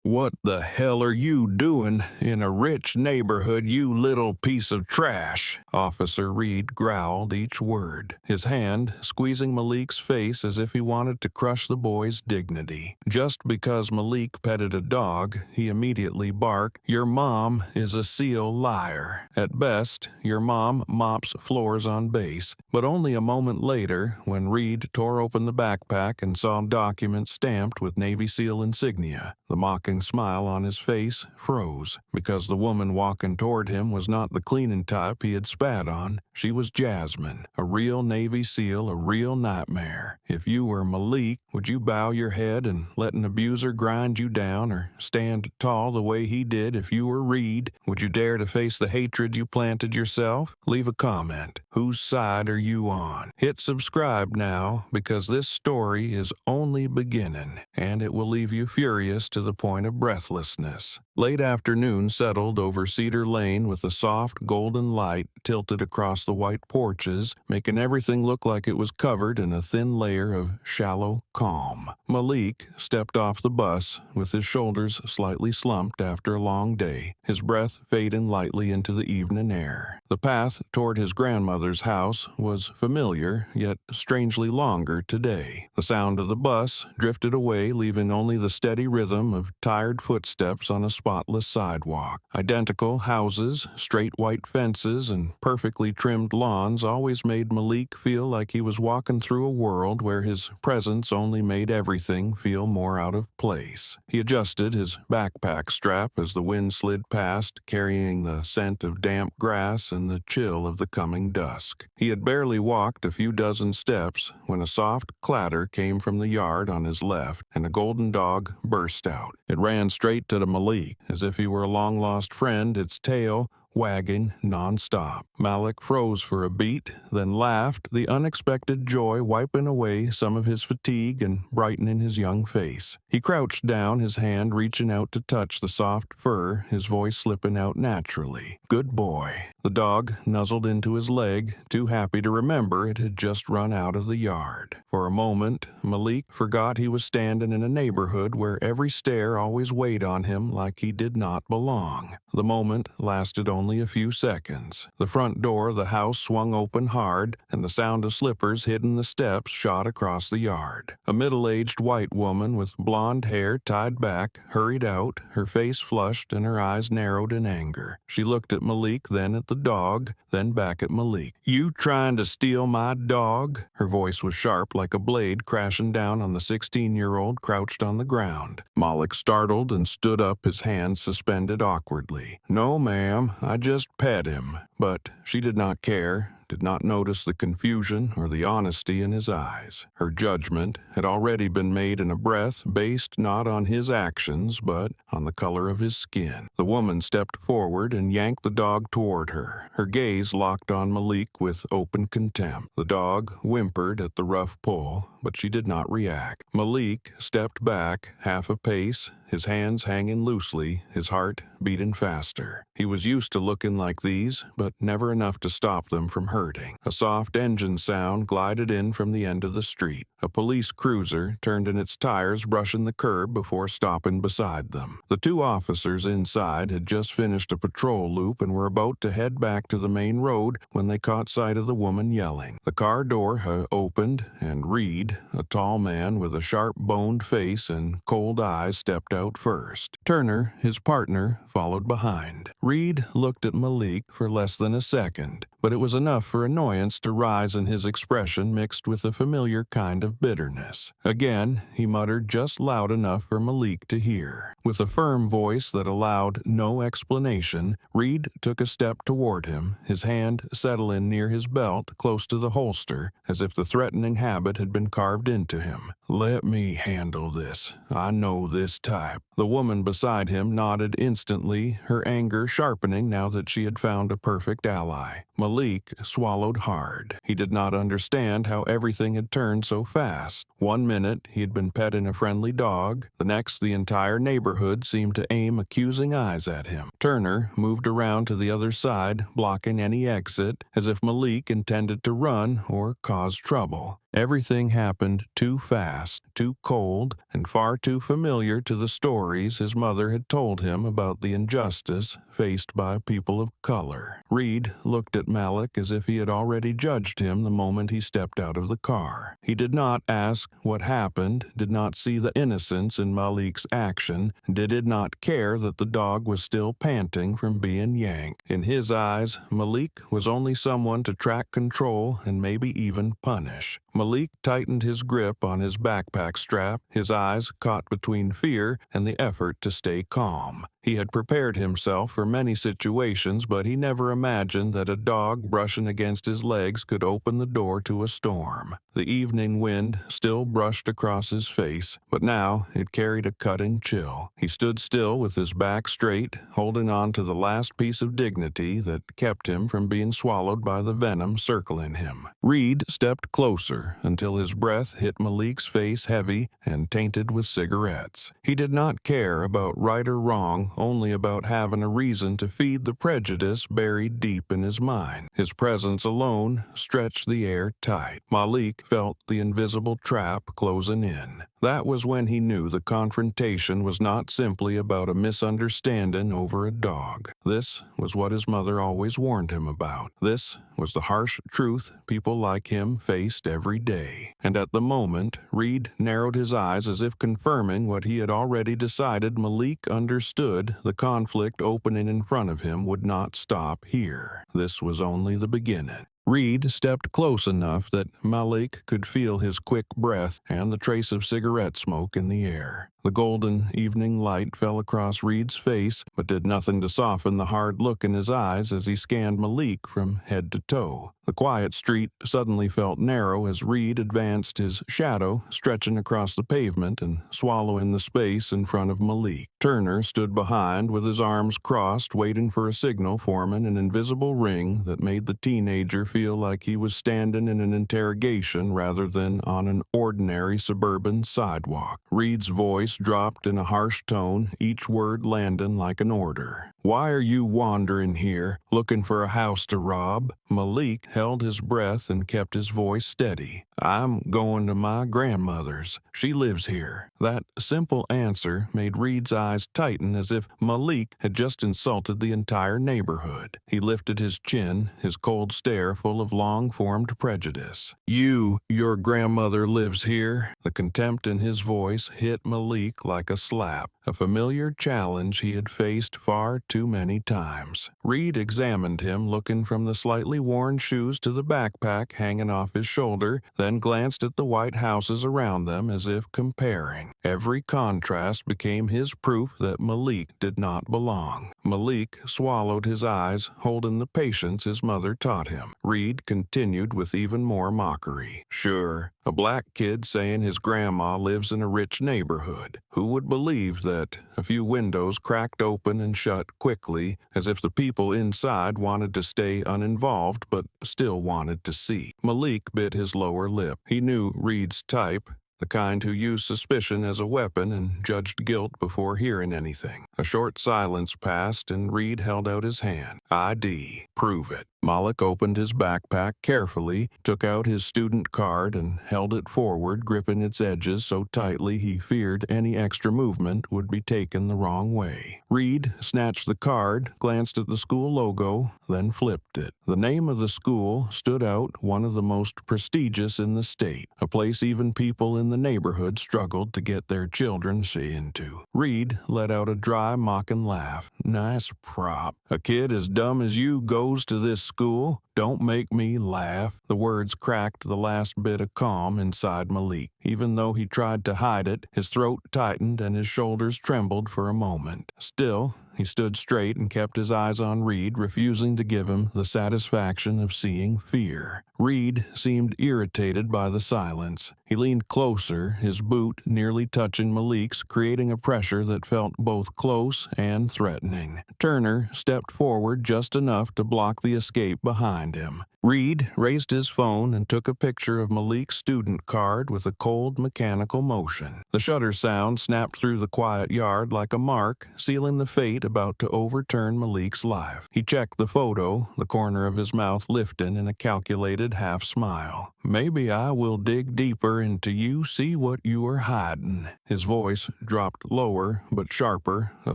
"What the hell are you doing in a rich neighborhood, you little piece of trash?" Officer Reed growled each word, his hand squeezing Malik's face as if he wanted to crush the boy's dignity. Just because Malik petted a dog, he immediately barked, "Your mom is a SEAL liar. At best, your mom mops floors on base." But only a moment later, when Reed tore open the backpack and saw documents stamped with Navy SEAL insignia, the mocking smile on his face froze, because the woman walking toward him was not the cleaning type he had spat on. She was Jasmine, a real Navy SEAL, a real nightmare. If you were Malik, would you bow your head and let an abuser grind you down, or stand tall the way he did if you were Reed? Would you dare to face the hatred you planted yourself? Leave a comment. Whose side are you on? Hit subscribe now, because this story is only beginning, and it will leave you furious to the point of breathlessness. Late afternoon settled over Cedar Lane with a soft golden light tilted across the white porches, making everything look like it was covered in a thin layer of shallow calm. Malik stepped off the bus with his shoulders slightly slumped after a long day, his breath fading lightly into the evening air. The path toward his grandmother's house was familiar, yet strangely longer today. The sound of the bus drifted away, leaving only the steady rhythm of tired footsteps on a spotless sidewalk. Identical houses, straight white fences, and perfectly trimmed lawns always made Malik feel like he was walking through a world where his presence only made everything feel more out of place. He adjusted his backpack strap as the wind slid past, carrying the scent of damp grass and the chill of the coming dusk. He had barely walked a few dozen steps when a soft clatter came from the yard on his left, and a golden dog burst out. It ran straight to Malik, as if he were a long-lost friend, its tail wagging non-stop. Malik froze for a beat, then laughed, the unexpected joy wiping away some of his fatigue and brightening his young face. He crouched down, his hand reaching out to touch the soft fur, his voice slipping out naturally. "Good boy." The dog nuzzled into his leg, too happy to remember it had just run out of the yard. For a moment, Malik forgot he was standing in a neighborhood where every stare always weighed on him like he did not belong. The moment lasted only a few seconds. The front door of the house swung open hard, and the sound of slippers hitting the steps shot across the yard. A middle-aged white woman with blonde hair tied back hurried out, her face flushed and her eyes narrowed in anger. She looked at Malik, then at the dog, then back at Malik. "You trying to steal my dog?" Her voice was sharp like a blade crashing down on the 16-year-old crouched on the ground. Malik startled and stood up, his hands suspended awkwardly. "No, ma'am, I just pet him." But she did not care, did not notice the confusion or the honesty in his eyes. Her judgment had already been made in a breath based not on his actions, but on the color of his skin. The woman stepped forward and yanked the dog toward her, her gaze locked on Malik with open contempt. The dog whimpered at the rough pull, but she did not react. Malik stepped back half a pace, his hands hanging loosely, his heart beating faster. He was used to looking like these, but never enough to stop them from hurting. A soft engine sound glided in from the end of the street. A police cruiser turned in its tires, brushing the curb before stopping beside them. The two officers inside had just finished a patrol loop and were about to head back to the main road when they caught sight of the woman yelling. The car door opened, and Reed, a tall man with a sharp-boned face and cold eyes, stepped out first. Turner, his partner, followed behind. Reed looked at Malik for less than a second, but it was enough for annoyance to rise in his expression, mixed with a familiar kind of bitterness. Again, he muttered just loud enough for Malik to hear. With a firm voice that allowed no explanation, Reed took a step toward him, his hand settling near his belt, close to the holster, as if the threatening habit had been carved into him. "Let me handle this. I know this type." The woman beside him nodded instantly, her anger sharpening now that she had found a perfect ally. Malik swallowed hard. He did not understand how everything had turned so fast. One minute, he had been petting a friendly dog. The next, the entire neighborhood seemed to aim accusing eyes at him. Turner moved around to the other side, blocking any exit, as if Malik intended to run or cause trouble. Everything happened too fast, too cold, and far too familiar to the stories his mother had told him about the injustice faced by people of color. Reed looked at Malik as if he had already judged him the moment he stepped out of the car. He did not ask what happened, did not see the innocence in Malik's action, did not care that the dog was still panting from being yanked. In his eyes, Malik was only someone to track, control, and maybe even punish. Malik tightened his grip on his backpack strap, his eyes caught between fear and the effort to stay calm. He had prepared himself for many situations, but he never imagined that a dog brushing against his legs could open the door to a storm. The evening wind still brushed across his face, but now it carried a cutting chill. He stood still with his back straight, holding on to the last piece of dignity that kept him from being swallowed by the venom circling him. Reed stepped closer until his breath hit Malik's face heavy and tainted with cigarettes. He did not care about right or wrong, only about having a reason to feed the prejudice buried deep in his mind. His presence alone stretched the air tight. Malik felt the invisible trap closing in. That was when he knew the confrontation was not simply about a misunderstanding over a dog. This was what his mother always warned him about. This was the harsh truth people like him faced every day. And at the moment, Reed narrowed his eyes as if confirming what he had already decided. Malik understood the conflict opening in front of him would not stop here. This was only the beginning. Reed stepped close enough that Malik could feel his quick breath and the trace of cigarette smoke in the air. The golden evening light fell across Reed's face, but did nothing to soften the hard look in his eyes as he scanned Malik from head to toe. The quiet street suddenly felt narrow as Reed advanced, his shadow stretching across the pavement and swallowing the space in front of Malik. Turner stood behind with his arms crossed, waiting for a signal, forming an invisible ring that made the teenager feel like he was standing in an interrogation rather than on an ordinary suburban sidewalk. Reed's voice dropped in a harsh tone, each word landing like an order. "Why are you wandering here, looking for a house to rob?" Malik held his breath and kept his voice steady. "I'm going to my grandmother's. She lives here." That simple answer made Reed's eyes tighten as if Malik had just insulted the entire neighborhood. He lifted his chin, his cold stare full of long-formed prejudice. Your grandmother lives here?" The contempt in his voice hit Malik like a slap, a familiar challenge he had faced far too many times. Reed examined him, looking from the slightly worn shoes to the backpack hanging off his shoulder, then glanced at the white houses around them as if comparing. Every contrast became his proof that Malik did not belong. Malik swallowed his eyes, holding the patience his mother taught him. Reed continued with even more mockery. "Sure, a black kid saying his grandma lives in a rich neighborhood. Who would believe that a few windows cracked open and shut quickly, as if the people inside wanted to stay uninvolved but still wanted to see?" Malik bit his lower lip. He knew Reed's type, the kind who used suspicion as a weapon and judged guilt before hearing anything. A short silence passed, and Reed held out his hand. "ID. Prove it." Malik opened his backpack carefully, took out his student card, and held it forward, gripping its edges so tightly he feared any extra movement would be taken the wrong way. Reed snatched the card, glanced at the school logo, then flipped it. The name of the school stood out, one of the most prestigious in the state, a place even people in the neighborhood struggled to get their children into. Reed let out a dry, mocking laugh. "Nice prop. A kid as dumb as you goes to this school? Don't make me laugh." The words cracked the last bit of calm inside Malik. Even though he tried to hide it, his throat tightened and his shoulders trembled for a moment. Still, he stood straight and kept his eyes on Reed, refusing to give him the satisfaction of seeing fear. Reed seemed irritated by the silence. He leaned closer, his boot nearly touching Malik's, creating a pressure that felt both close and threatening. Turner stepped forward just enough to block the escape behind him. Reed raised his phone and took a picture of Malik's student card with a cold mechanical motion. The shutter sound snapped through the quiet yard like a mark, sealing the fate about to overturn Malik's life. He checked the photo, the corner of his mouth lifting in a calculated half smile. "Maybe I will dig deeper into you, see what you are hiding." His voice dropped lower but sharper, a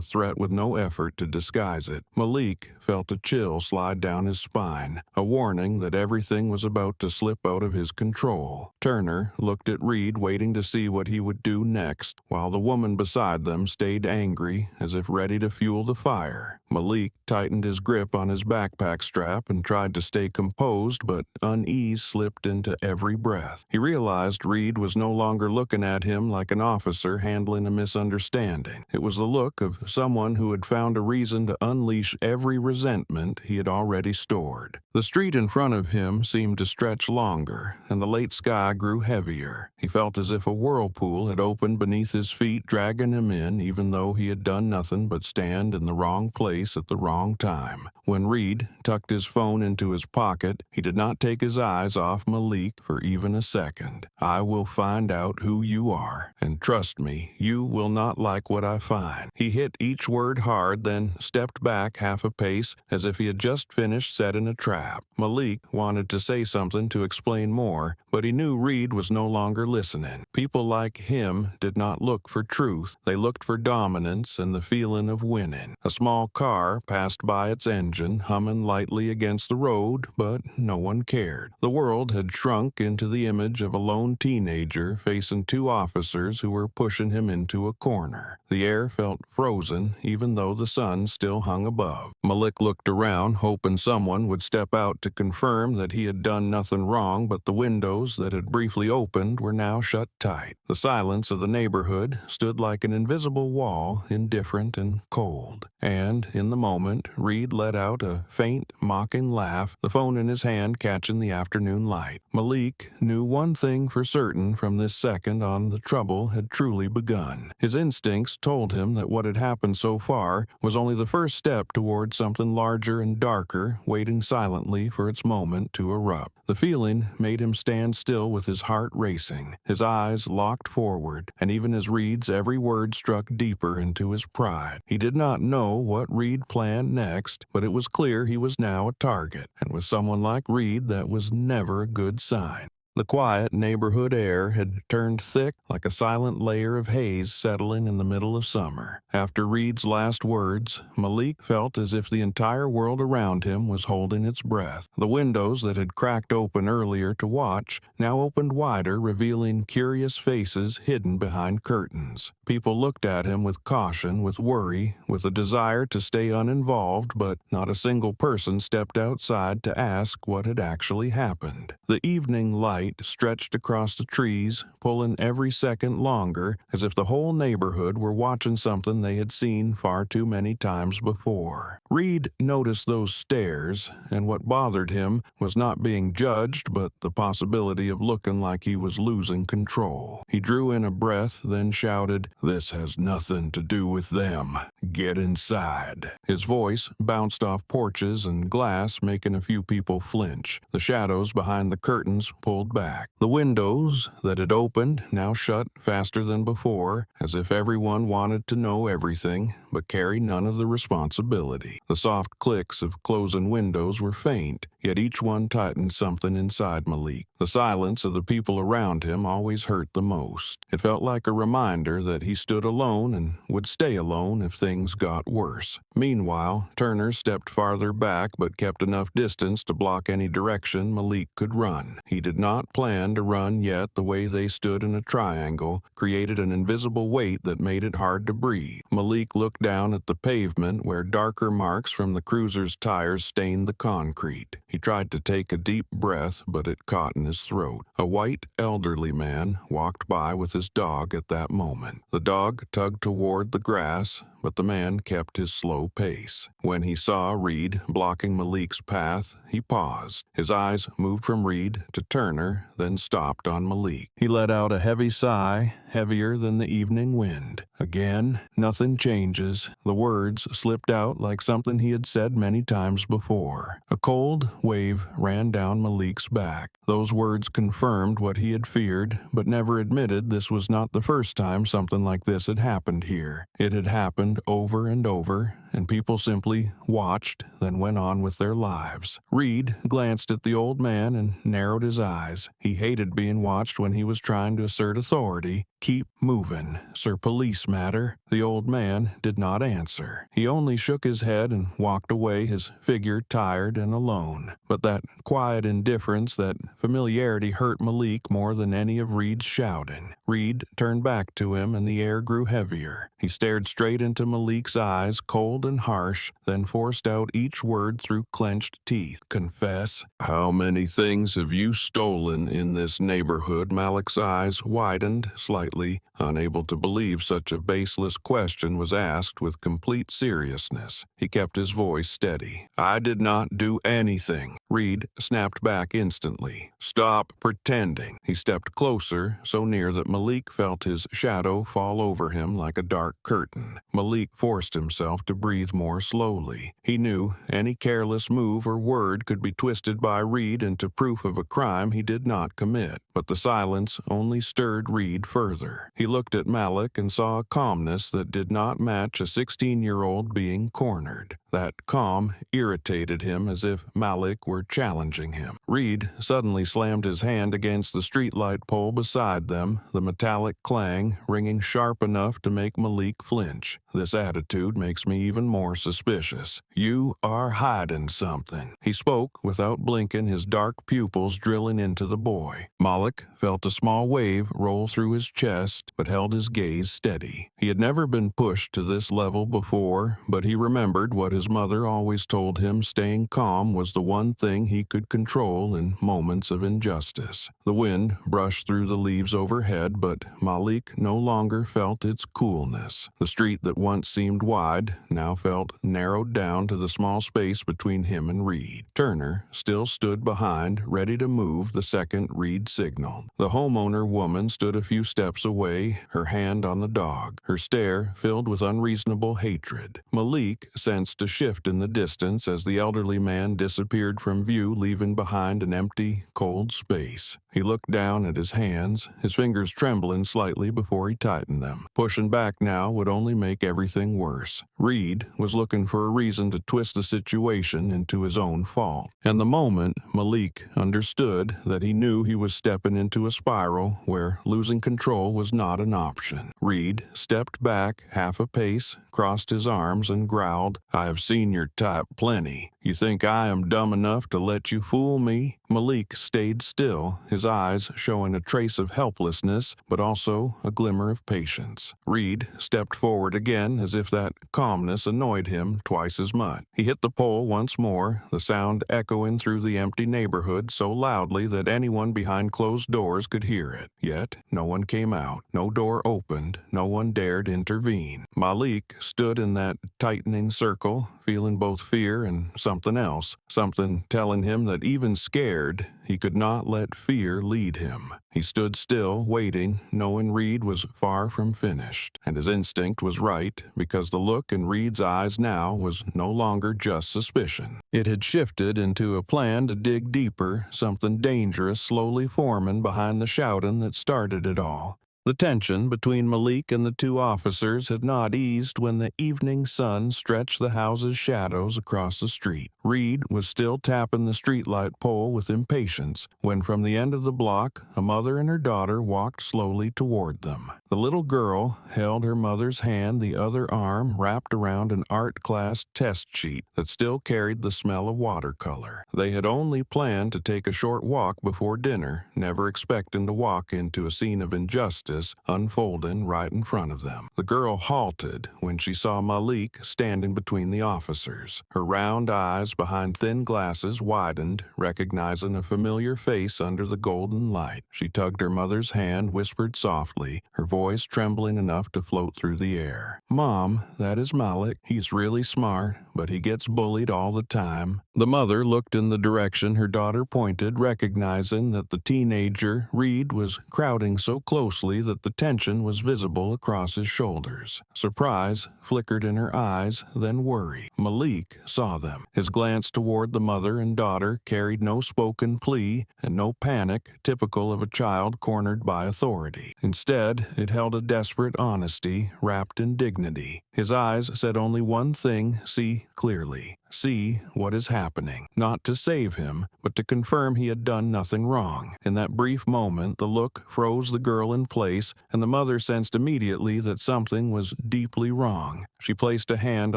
threat with no effort to disguise it. Malik felt a chill slide down his spine, a warning that everything was about to slip out of his control. Turner looked at Reed, waiting to see what he would do next, while the woman beside them stayed angry, as if ready to fuel the fire. Malik tightened his grip on his backpack strap and tried to stay composed, but unease slipped into every breath. He realized Reed was no longer looking at him like an officer handling a misunderstanding. It was the look of someone who had found a reason to unleash every resentment he had already stored. The street in front of him seemed to stretch longer, and the late sky grew heavier. He felt as if a whirlpool had opened beneath his feet, dragging him in, even though he had done nothing but stand in the wrong place at the wrong time. When Reed tucked his phone into his pocket, he did not take his eyes off Malik for even a second. "I will find out who you are, and trust me, you will not like what I find." He hit each word hard, then stepped back half a pace as if he had just finished setting a trap. Malik wanted to say something to explain more, but he knew Reed was no longer listening. People like him did not look for truth. They looked for dominance and the feeling of winning. A small car passed by its engine, humming lightly against the road, but no one cared. The world had shrunk into the image of a lone teenager facing two officers who were pushing him into a corner. The air felt frozen, even though the sun still hung above. Malik looked around, hoping someone would step out to confirm that he had done nothing wrong, but the windows that had briefly opened were now shut tight. The silence of the neighborhood stood like an invisible wall, indifferent and cold. And, in the moment, Reed let out a faint, mocking laugh, the phone in his hand catching the afternoon light. Malik knew one thing for certain from this second on: the trouble had truly begun. His instincts told him that what had happened so far was only the first step toward something larger and darker, waiting silently for its moment to erupt. The feeling made him stand still with his heart racing, his eyes locked forward, and even as Reed's every word struck deeper into his pride. He did not know what Reed planned next, but it was clear he was now a target, and with someone like Reed, that was never a good sign. The quiet neighborhood air had turned thick, like a silent layer of haze settling in the middle of summer. After Reed's last words, Malik felt as if the entire world around him was holding its breath. The windows that had cracked open earlier to watch now opened wider, revealing curious faces hidden behind curtains. People looked at him with caution, with worry, with a desire to stay uninvolved, but not a single person stepped outside to ask what had actually happened. The evening light stretched across the trees, pulling every second longer, as if the whole neighborhood were watching something they had seen far too many times before. Reed noticed those stares, and what bothered him was not being judged, but the possibility of looking like he was losing control. He drew in a breath, then shouted, "This has nothing to do with them. Get inside." His voice bounced off porches and glass, making a few people flinch. The shadows behind the curtains pulled back. The windows that had opened now shut faster than before, as if everyone wanted to know everything, but carry none of the responsibility. The soft clicks of closing windows were faint, yet each one tightened something inside Malik. The silence of the people around him always hurt the most. It felt like a reminder that he stood alone and would stay alone if things got worse. Meanwhile, Turner stepped farther back but kept enough distance to block any direction Malik could run. He did not plan to run yet. The way they stood in a triangle created an invisible weight that made it hard to breathe. Malik looked down at the pavement where darker marks from the cruiser's tires stained the concrete. He tried to take a deep breath, but it caught in his throat. A white, elderly man walked by with his dog at that moment. The dog tugged toward the grass, but the man kept his slow pace. When he saw Reed blocking Malik's path, he paused. His eyes moved from Reed to Turner, then stopped on Malik. He let out a heavy sigh, heavier than the evening wind. Again, nothing changes. The words slipped out like something he had said many times before. A cold wave ran down Malik's back. Those words confirmed what he had feared, but never admitted this was not the first time something like this had happened here. It had happened over and over, and people simply watched, then went on with their lives. Reed glanced at the old man and narrowed his eyes. He hated being watched when he was trying to assert authority. "Keep moving, Sir Police Matter." The old man did not answer. He only shook his head and walked away, his figure tired and alone. But that quiet indifference, that familiarity hurt Malik more than any of Reed's shouting. Reed turned back to him and the air grew heavier. He stared straight into Malik's eyes, cold and harsh, then forced out each word through clenched teeth. "Confess." "How many things have you stolen in this neighborhood?" Malik's eyes widened slightly, unable to believe such a baseless question was asked with complete seriousness. He kept his voice steady. "I did not do anything." Reed snapped back instantly. "Stop pretending." He stepped closer, so near that Malik felt his shadow fall over him like a dark curtain. Malik forced himself to breathe more slowly. He knew any careless move or word could be twisted by Reed into proof of a crime he did not commit, but the silence only stirred Reed further. He looked at Malik and saw a calmness that did not match a 16-year-old being cornered. That calm irritated him, as if Malik were challenging him. Reed suddenly slammed his hand against the streetlight pole beside them, the metallic clang ringing sharp enough to make Malik flinch. "This attitude makes me even more suspicious. You are hiding something." He spoke without blinking, his dark pupils drilling into the boy. Malik felt a small wave roll through his chest, but held his gaze steady. He had never been pushed to this level before, but he remembered what his mother always told him: staying calm was the one thing he could control in moments of injustice. The wind brushed through the leaves overhead, but Malik no longer felt its coolness. The street that once seemed wide now felt narrowed down to the small space between him and Reed. Turner still stood behind, ready to move the second Reed signaled. The homeowner woman stood a few steps away, her hand on the dog, her stare filled with unreasonable hatred. Malik sensed a shift in the distance as the elderly man disappeared from view, leaving behind an empty, cold space. He looked down at his hands, his fingers trembling slightly before he tightened them. Pushing back now would only make everything worse. Reed was looking for a reason to twist the situation into his own fault. And the moment Malik understood that he knew he was stepping into a spiral where losing control was not an option. Reed stepped back half a pace, crossed his arms, and growled, "I have seen your type plenty. You think I am dumb enough to let you fool me?" Malik stayed still, his eyes showing a trace of helplessness, but also a glimmer of patience. Reed stepped forward again, as if that calmness annoyed him twice as much. He hit the pole once more, the sound echoing through the empty neighborhood so loudly that anyone behind closed doors could hear it. Yet no one came out, no door opened, no one dared intervene. Malik stood in that tightening circle, feeling both fear and something else, something telling him that even scared, he could not let fear lead him. He stood still, waiting, knowing Reed was far from finished. And his instinct was right, because the look in Reed's eyes now was no longer just suspicion. It had shifted into a plan to dig deeper, something dangerous slowly forming behind the shouting that started it all. The tension between Malik and the two officers had not eased when the evening sun stretched the house's shadows across the street. Reed was still tapping the streetlight pole with impatience when from the end of the block a mother and her daughter walked slowly toward them. The little girl held her mother's hand, the other arm wrapped around an art class test sheet that still carried the smell of watercolor. They had only planned to take a short walk before dinner, never expecting to walk into a scene of injustice justice unfolding right in front of them. The girl halted when she saw Malik standing between the officers. Her round eyes behind thin glasses widened, recognizing a familiar face under the golden light. She tugged her mother's hand, whispered softly, her voice trembling enough to float through the air. "Mom, that is Malik. He's really smart, but he gets bullied all the time." The mother looked in the direction her daughter pointed, recognizing that the teenager, Reed, was crowding so closely that the tension was visible across his shoulders. Surprise flickered in her eyes, then worry. Malik saw them. His glance toward the mother and daughter carried no spoken plea and no panic typical of a child cornered by authority. Instead, it held a desperate honesty wrapped in dignity. His eyes said only one thing: see clearly. See what is happening. Not to save him, but to confirm he had done nothing wrong. In that brief moment, the look froze the girl in place, and the mother sensed immediately that something was deeply wrong. She placed a hand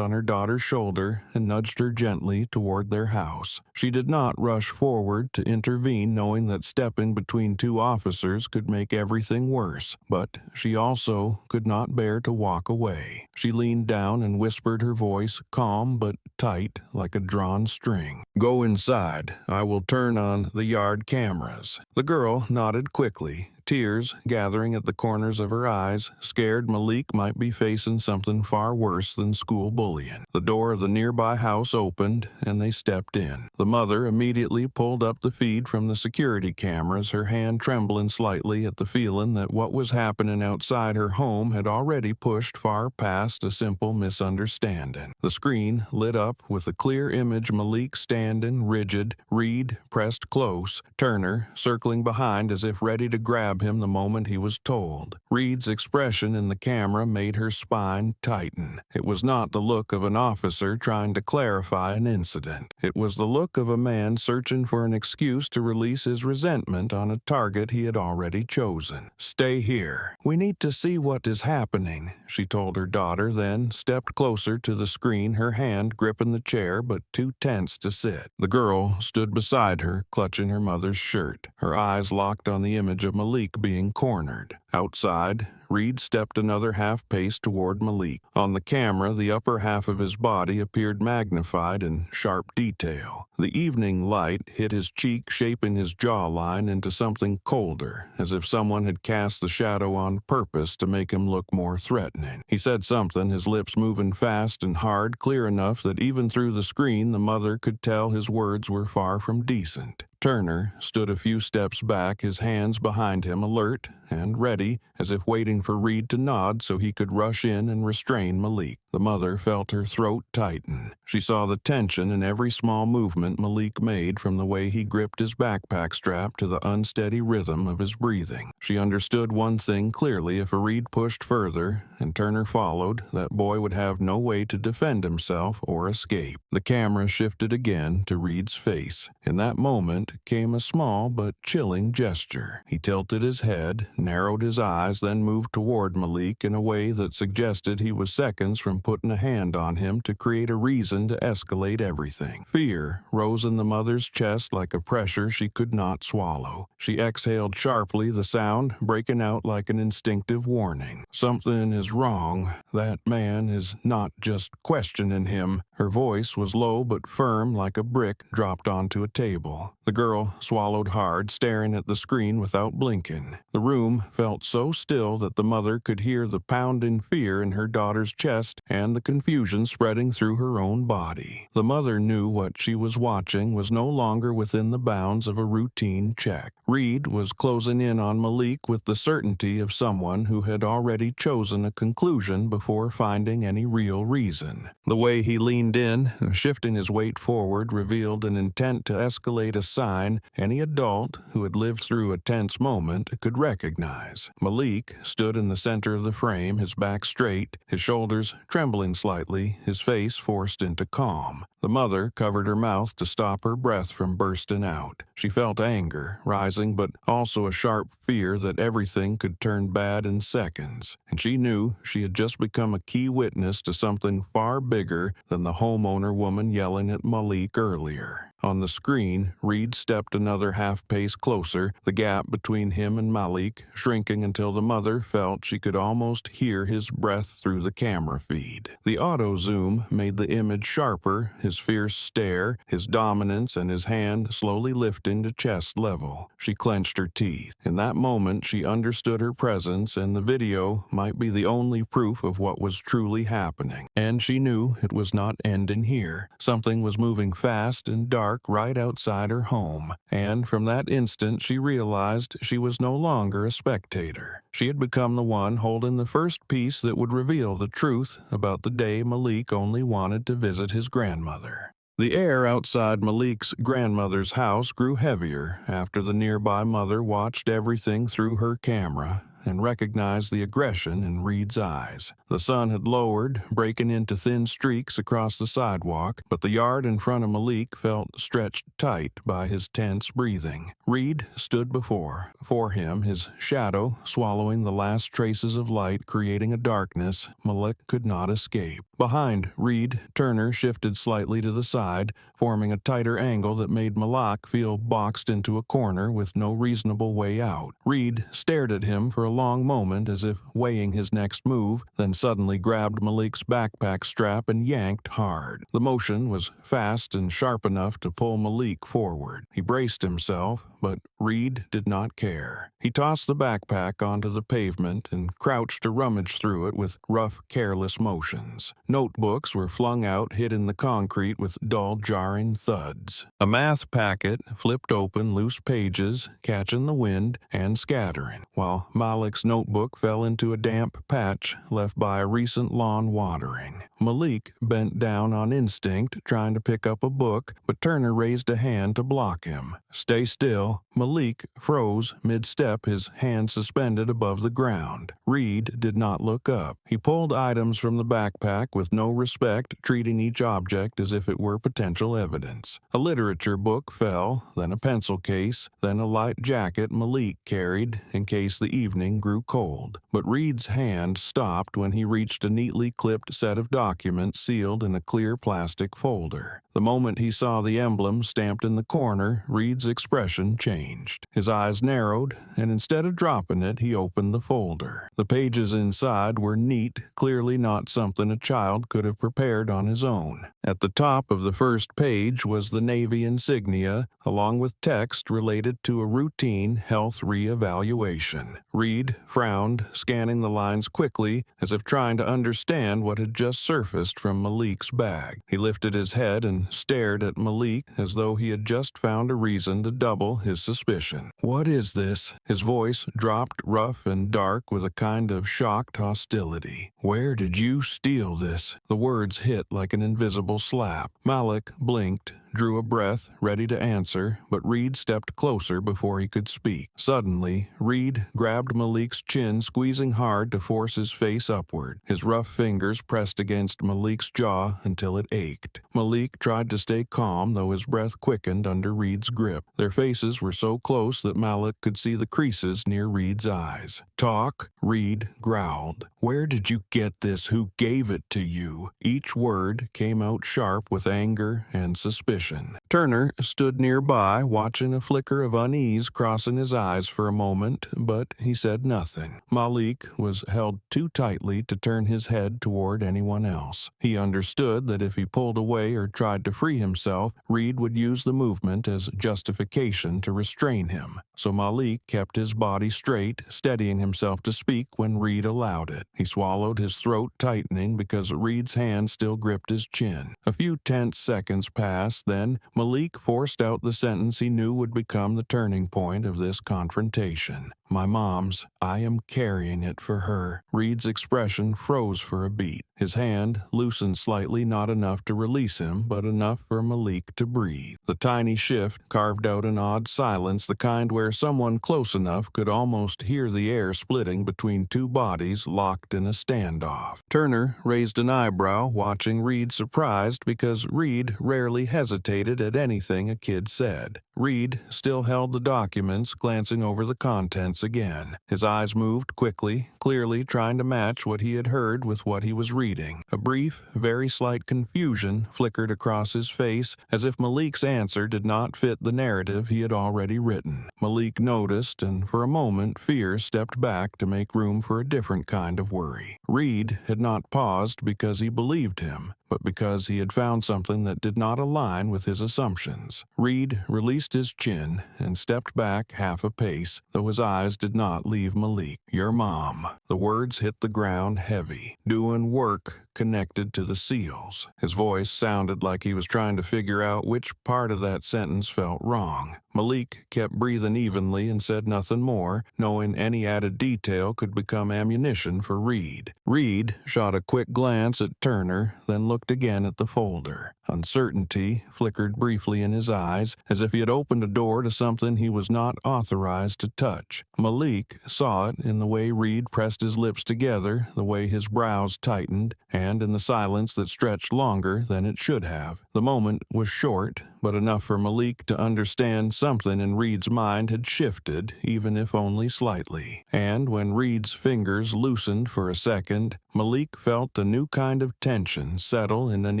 on her daughter's shoulder and nudged her gently toward their house. She did not rush forward to intervene, knowing that stepping between two officers could make everything worse, but she also could not bear to walk away. She leaned down and whispered, her voice calm but tight like a drawn string. "Go inside. I will turn on the yard cameras." The girl nodded quickly, tears gathering at the corners of her eyes, scared Malik might be facing something far worse than school bullying. The door of the nearby house opened, and they stepped in. The mother immediately pulled up the feed from the security cameras, her hand trembling slightly at the feeling that what was happening outside her home had already pushed far past a simple misunderstanding. The screen lit up with a clear image: Malik standing rigid, Reed pressed close, Turner circling behind as if ready to grab him the moment he was told. Reed's expression in the camera made her spine tighten. It was not the look of an officer trying to clarify an incident. It was the look of a man searching for an excuse to release his resentment on a target he had already chosen. "Stay here. We need to see what is happening," she told her daughter, then stepped closer to the screen, her hand gripping the chair but too tense to sit. The girl stood beside her, clutching her mother's shirt, her eyes locked on the image of Malik being cornered. Outside, Reed stepped another half pace toward Malik. On the camera, the upper half of his body appeared magnified in sharp detail. The evening light hit his cheek, shaping his jawline into something colder, as if someone had cast the shadow on purpose to make him look more threatening. He said something, his lips moving fast and hard, clear enough that even through the screen the mother could tell his words were far from decent. Turner stood a few steps back, his hands behind him, alert and ready, as if waiting for Reed to nod so he could rush in and restrain Malik. The mother felt her throat tighten. She saw the tension in every small movement Malik made, from the way he gripped his backpack strap to the unsteady rhythm of his breathing. She understood one thing clearly: if Reed pushed further and Turner followed, that boy would have no way to defend himself or escape. The camera shifted again to Reed's face. In that moment came a small but chilling gesture. He tilted his head, narrowed his eyes, then moved toward Malik in a way that suggested he was seconds from putting a hand on him to create a reason to escalate everything. Fear rose in the mother's chest like a pressure she could not swallow. She exhaled sharply, the sound breaking out like an instinctive warning. "Something is wrong. That man is not just questioning him." Her voice was low but firm, like a brick dropped onto a table. The girl swallowed hard, staring at the screen without blinking. The room felt so still that the mother could hear the pounding fear in her daughter's chest and the confusion spreading through her own body. The mother knew what she was watching was no longer within the bounds of a routine check. Reed was closing in on Malik with the certainty of someone who had already chosen a conclusion before finding any real reason. The way he leaned in, shifting his weight forward, revealed an intent to escalate a sign any adult who had lived through a tense moment could recognize. Malik stood in the center of the frame, his back straight, his shoulders trembling slightly, his face forced into calm. The mother covered her mouth to stop her breath from bursting out. She felt anger rising, but also a sharp fear that everything could turn bad in seconds. And she knew she had just become a key witness to something far bigger than the homeowner woman yelling at Malik earlier. On the screen, Reed stepped another half-pace closer, the gap between him and Malik shrinking until the mother felt she could almost hear his breath through the camera feed. The auto-zoom made the image sharper, his fierce stare, his dominance, and his hand slowly lifting to chest level. She clenched her teeth. In that moment, she understood her presence, and the video might be the only proof of what was truly happening. And she knew it was not ending here. Something was moving fast and dark right outside her home, and from that instant she realized she was no longer a spectator. She had become the one holding the first piece that would reveal the truth about the day Malik only wanted to visit his grandmother. The air outside Malik's grandmother's house grew heavier after the nearby mother watched everything through her camera and recognized the aggression in Reed's eyes. The sun had lowered, breaking into thin streaks across the sidewalk, but the yard in front of Malik felt stretched tight by his tense breathing. Reed stood before him, his shadow swallowing the last traces of light, creating a darkness Malik could not escape. Behind Reed, Turner shifted slightly to the side, forming a tighter angle that made Malik feel boxed into a corner with no reasonable way out. Reed stared at him for a long moment as if weighing his next move, then suddenly grabbed Malik's backpack strap and yanked hard. The motion was fast and sharp enough to pull Malik forward. He braced himself, but Reed did not care. He tossed the backpack onto the pavement and crouched to rummage through it with rough, careless motions. Notebooks were flung out, hit in the concrete with dull, jarring thuds. A math packet flipped open, loose pages catching the wind and scattering, while Malik's notebook fell into a damp patch left by a recent lawn watering. Malik bent down on instinct, trying to pick up a book, but Turner raised a hand to block him. "Stay still." Malik froze mid-step, his hand suspended above the ground. Reed did not look up. He pulled items from the backpack with no respect, treating each object as if it were potential evidence. A literature book fell, then a pencil case, then a light jacket Malik carried in case the evening grew cold. But Reed's hand stopped when he reached a neatly clipped set of documents sealed in a clear plastic folder. The moment he saw the emblem stamped in the corner, Reed's expression changed. His eyes narrowed, and instead of dropping it, he opened the folder. The pages inside were neat, clearly not something a child could have prepared on his own. At the top of the first page was the Navy insignia, along with text related to a routine health re-evaluation. Reed frowned, scanning the lines quickly, as if trying to understand what had just surfaced from Malik's bag. He lifted his head and stared at Malik as though he had just found a reason to double his suspicion. "What is this?" His voice dropped rough and dark with a kind of shocked hostility. "Where did you steal this?" The words hit like an invisible slap. Malik blinked, drew a breath, ready to answer, but Reed stepped closer before he could speak. Suddenly, Reed grabbed Malik's chin, squeezing hard to force his face upward. His rough fingers pressed against Malik's jaw until it ached. Malik tried to stay calm, though his breath quickened under Reed's grip. Their faces were so close that Malik could see the creases near Reed's eyes. "Talk," Reed growled. "Where did you get this? Who gave it to you?" Each word came out sharp with anger and suspicion. Turner stood nearby, watching a flicker of unease crossing his eyes for a moment, but he said nothing. Malik was held too tightly to turn his head toward anyone else. He understood that if he pulled away or tried to free himself, Reed would use the movement as justification to restrain him. So Malik kept his body straight, steadying himself to speak when Reed allowed it. He swallowed, his throat tightening because Reed's hand still gripped his chin. A few tense seconds passed, then Malik forced out the sentence he knew would become the turning point of this confrontation. "My mom's. I am carrying it for her." Reed's expression froze for a beat. His hand loosened slightly, not enough to release him, but enough for Malik to breathe. The tiny shift carved out an odd silence, the kind where someone close enough could almost hear the air splitting between two bodies locked in a standoff. Turner raised an eyebrow, watching Reed surprised because Reed rarely hesitated at anything a kid said. Reed still held the documents, glancing over the contents again. His eyes moved quickly, clearly trying to match what he had heard with what he was reading. A brief, very slight confusion flickered across his face, as if Malik's answer did not fit the narrative he had already written. Malik noticed, and for a moment fear stepped back to make room for a different kind of worry. Reed had not paused because he believed him, but because he had found something that did not align with his assumptions. Reed released his chin and stepped back half a pace, though his eyes did not leave Malik. "Your mom." The words hit the ground heavy. "Doing work connected to the seals." His voice sounded like he was trying to figure out which part of that sentence felt wrong. Malik kept breathing evenly and said nothing more, knowing any added detail could become ammunition for Reed. Reed shot a quick glance at Turner, then looked again at the folder. Uncertainty flickered briefly in his eyes, as if he had opened a door to something he was not authorized to touch. Malik saw it in the way Reed pressed his lips together, the way his brows tightened, and in the silence that stretched longer than it should have. The moment was short, but enough for Malik to understand something in Reed's mind had shifted, even if only slightly. And when Reed's fingers loosened for a second, Malik felt a new kind of tension settle in an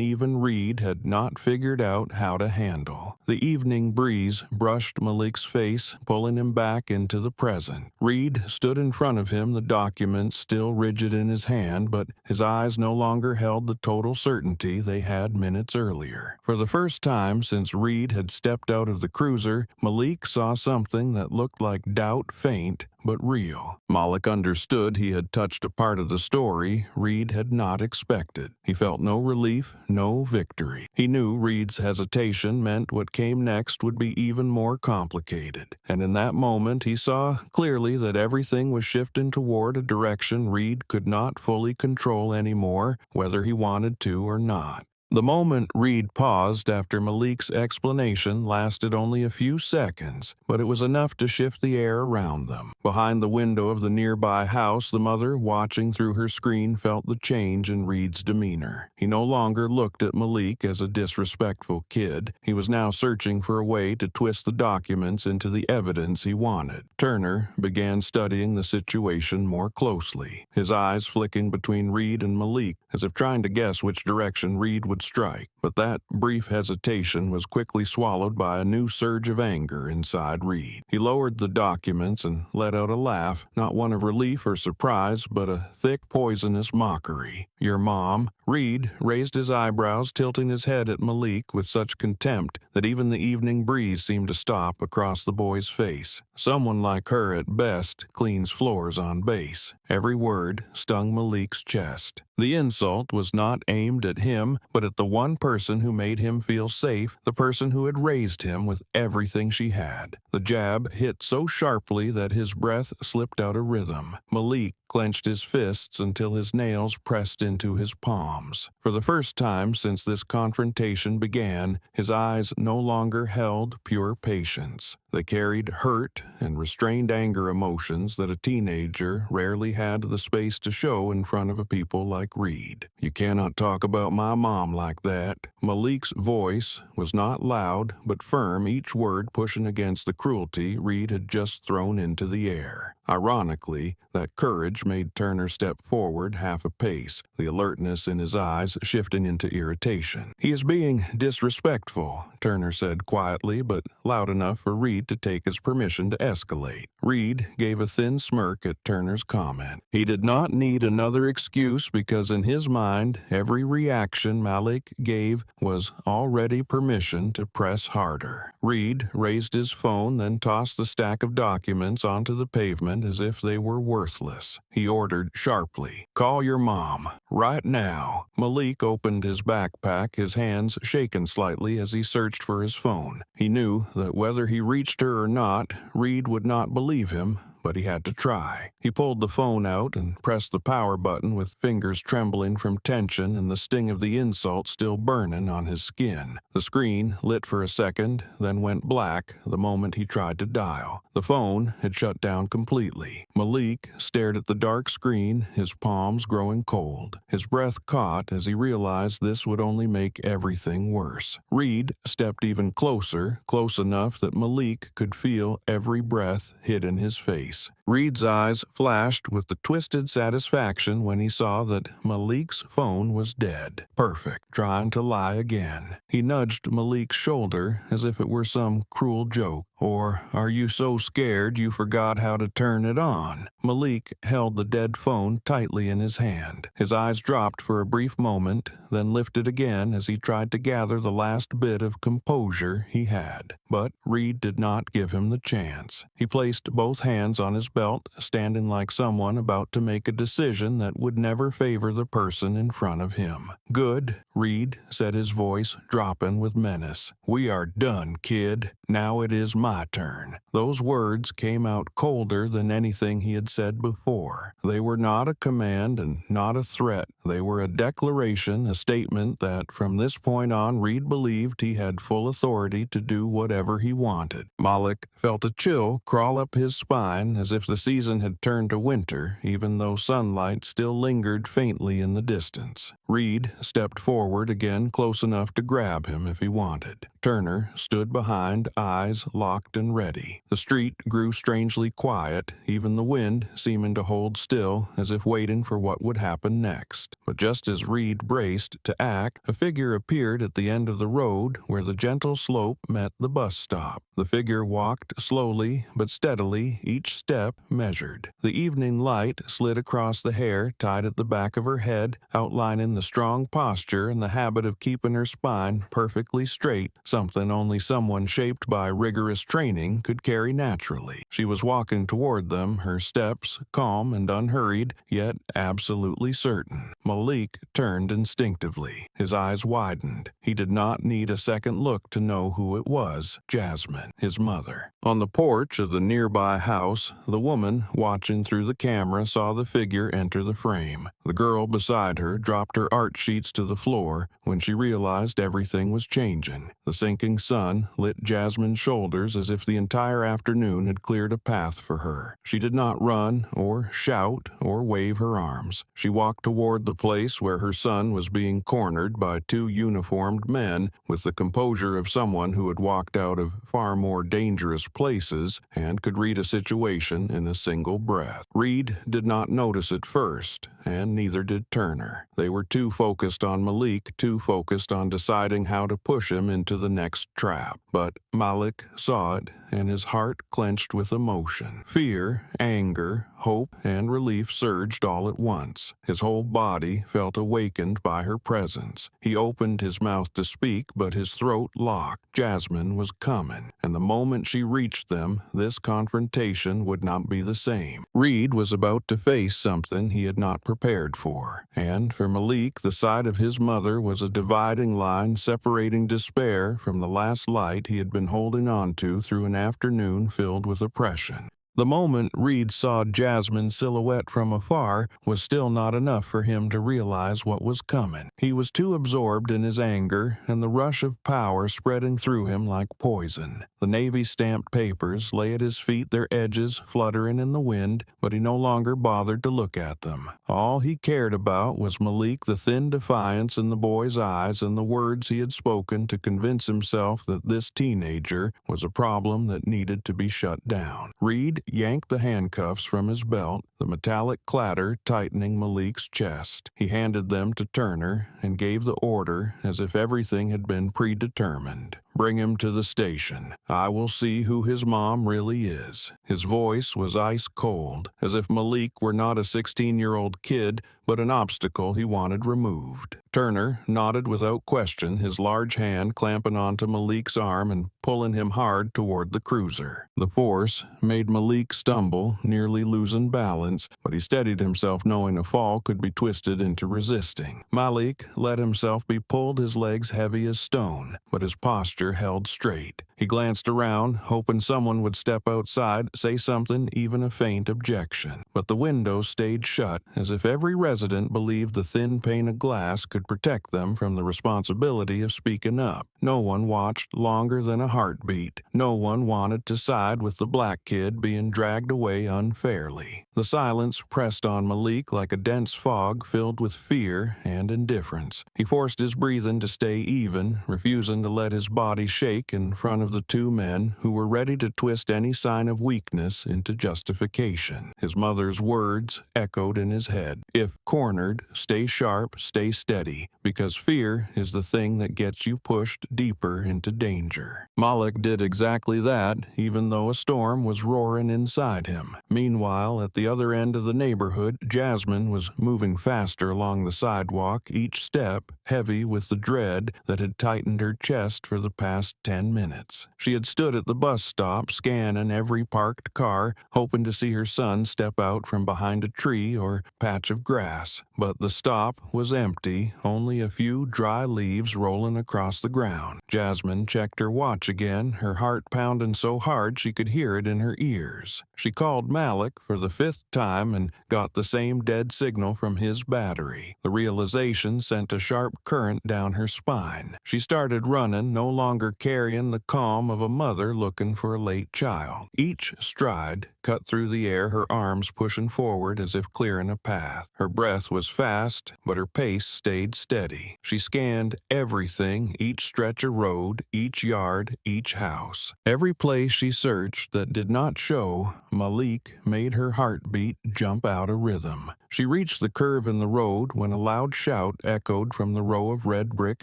even Reed had not figured out how to handle. The evening breeze brushed Malik's face, pulling him back into the present. Reed stood in front of him, the documents still rigid in his hand, but his eyes no longer held the total certainty they had minutes earlier. For the first time since Reed had stepped out of the cruiser, Malik saw something that looked like doubt faint but real. Malik understood he had touched a part of the story Reed had not expected. He felt no relief, no victory. He knew Reed's hesitation meant what came next would be even more complicated. And in that moment he saw clearly that everything was shifting toward a direction Reed could not fully control anymore, whether he wanted to or not. The moment Reed paused after Malik's explanation lasted only a few seconds, but it was enough to shift the air around them. Behind the window of the nearby house, the mother, watching through her screen, felt the change in Reed's demeanor. He no longer looked at Malik as a disrespectful kid. He was now searching for a way to twist the documents into the evidence he wanted. Turner began studying the situation more closely, his eyes flicking between Reed and Malik, as if trying to guess which direction Reed would strike. But that brief hesitation was quickly swallowed by a new surge of anger inside Reed. He lowered the documents and let out a laugh, not one of relief or surprise, but a thick, poisonous mockery. "Your mom?" Reed raised his eyebrows, tilting his head at Malik with such contempt that even the evening breeze seemed to stop across the boy's face. "Someone like her at best cleans floors on base." Every word stung Malik's chest. The insult was not aimed at him, but at the one person who made him feel safe, the person who had raised him with everything she had. The jab hit so sharply that his breath slipped out of rhythm. Malik clenched his fists until his nails pressed into his palms. For the first time since this confrontation began, his eyes no longer held pure patience. They carried hurt and restrained anger emotions that a teenager rarely had the space to show in front of a people like Reed. "You cannot talk about my mom like that." Malik's voice was not loud but firm, each word pushing against the cruelty Reed had just thrown into the air. Ironically, that courage made Turner step forward half a pace, the alertness in his eyes shifting into irritation. "He is being disrespectful," Turner said quietly, but loud enough for Reed to take his permission to escalate. Reed gave a thin smirk at Turner's comment. He did not need another excuse because in his mind, every reaction Malik gave was already permission to press harder. Reed raised his phone, then tossed the stack of documents onto the pavement as if they were worthless. He ordered sharply, "Call your mom, right now." Malik opened his backpack, his hands shaken slightly as he searched for his phone. He knew that whether he reached her or not, Reed would not believe him, but he had to try. He pulled the phone out and pressed the power button with fingers trembling from tension and the sting of the insult still burning on his skin. The screen lit for a second, then went black the moment he tried to dial. The phone had shut down completely. Malik stared at the dark screen, his palms growing cold. His breath caught as he realized this would only make everything worse. Reed stepped even closer, close enough that Malik could feel every breath hit in his face. Reed's eyes flashed with the twisted satisfaction when he saw that Malik's phone was dead. Perfect. Trying to lie again. He nudged Malik's shoulder as if it were some cruel joke. Or are you so scared you forgot how to turn it on? Malik held the dead phone tightly in his hand. His eyes dropped for a brief moment, then lifted again as he tried to gather the last bit of composure he had. But Reed did not give him the chance. He placed both hands on his belt, standing like someone about to make a decision that would never favor the person in front of him. "Good," Reed said, his voice dropping with menace. "We are done, kid. Now it is my turn." Those words came out colder than anything he had said before. They were not a command and not a threat. They were a declaration, a statement that from this point on Reed believed he had full authority to do whatever he wanted. Malik felt a chill crawl up his spine as if the season had turned to winter, even though sunlight still lingered faintly in the distance. Reed stepped forward again, close enough to grab him if he wanted. Turner stood behind, eyes locked and ready. The street grew strangely quiet, even the wind seeming to hold still, as if waiting for what would happen next. But just as Reed braced to act, a figure appeared at the end of the road where the gentle slope met the bus stop. The figure walked slowly but steadily, each step measured. The evening light slid across the hair tied at the back of her head, outlining the strong posture and the habit of keeping her spine perfectly straight, something only someone shaped by rigorous training could carry naturally. She was walking toward them, her steps calm and unhurried, yet absolutely certain. Malik turned instinctively. His eyes widened. He did not need a second look to know who it was: Jasmine, his mother. On the porch of the nearby house, the woman watching through the camera saw the figure enter the frame. The girl beside her dropped her art sheets to the floor when she realized everything was changing. The sinking sun lit Jasmine's shoulders as if the entire afternoon had cleared a path for her. She did not run or shout or wave her arms. She walked toward the place where her son was being cornered by two uniformed men with the composure of someone who had walked out of far more dangerous places and could read a situation in a single breath. Reed did not notice it first, and neither did Turner. They were too focused on Malik, too focused on deciding how to push him into the next trap. But Malik saw it, and his heart clenched with emotion. Fear, anger, hope, and relief surged all at once. His whole body felt awakened by her presence. He opened his mouth to speak, but his throat locked. Jasmine was coming, and the moment she reached them, this confrontation would not be the same. Reed was about to face something he had not prepared for, and for Malik, the sight of his mother was a dividing line separating despair from the last light he had been holding on to through an afternoon filled with oppression. The moment Reed saw Jasmine's silhouette from afar was still not enough for him to realize what was coming. He was too absorbed in his anger and the rush of power spreading through him like poison. The Navy-stamped papers lay at his feet, their edges fluttering in the wind, but he no longer bothered to look at them. All he cared about was Malik, the thin defiance in the boy's eyes, and the words he had spoken to convince himself that this teenager was a problem that needed to be shut down. Reed yanked the handcuffs from his belt, the metallic clatter tightening Malik's chest. He handed them to Turner and gave the order as if everything had been predetermined. "Bring him to the station. I will see who his mom really is." His voice was ice cold, as if Malik were not a 16-year-old kid, but an obstacle he wanted removed. Turner nodded without question, his large hand clamping onto Malik's arm and pulling him hard toward the cruiser. The force made Malik stumble, nearly losing balance, but he steadied himself knowing a fall could be twisted into resisting. Malik let himself be pulled, his legs heavy as stone, but his posture held straight. He glanced around, hoping someone would step outside, say something, even a faint objection. But the window stayed shut, as if every resident believed the thin pane of glass could protect them from the responsibility of speaking up. No one watched longer than a heartbeat. No one wanted to side with the black kid being dragged away unfairly. The silence pressed on Malik like a dense fog filled with fear and indifference. He forced his breathing to stay even, refusing to let his body shake in front of the two men who were ready to twist any sign of weakness into justification. His mother's words echoed in his head. If cornered, stay sharp, stay steady, because fear is the thing that gets you pushed deeper into danger. Malik did exactly that, even though a storm was roaring inside him. Meanwhile, at the other end of the neighborhood, Jasmine was moving faster along the sidewalk, each step heavy with the dread that had tightened her chest for the past 10 minutes. She had stood at the bus stop, scanning every parked car, hoping to see her son step out from behind a tree or patch of grass. But the stop was empty, only a few dry leaves rolling across the ground. Jasmine checked her watch again, her heart pounding so hard she could hear it in her ears. She called Malik for the 5th time and got the same dead signal from his battery. The realization sent a sharp current down her spine. She started running, no longer carrying the calm of a mother looking for a late child. Each stride cut through the air, her arms pushing forward as if clearing a path. Her breath was fast, but her pace stayed steady. She scanned everything, each stretch of road, each yard, each house. Every place she searched that did not show Malik made her heartbeat jump out of rhythm. She reached the curve in the road when a loud shout echoed from the row of red brick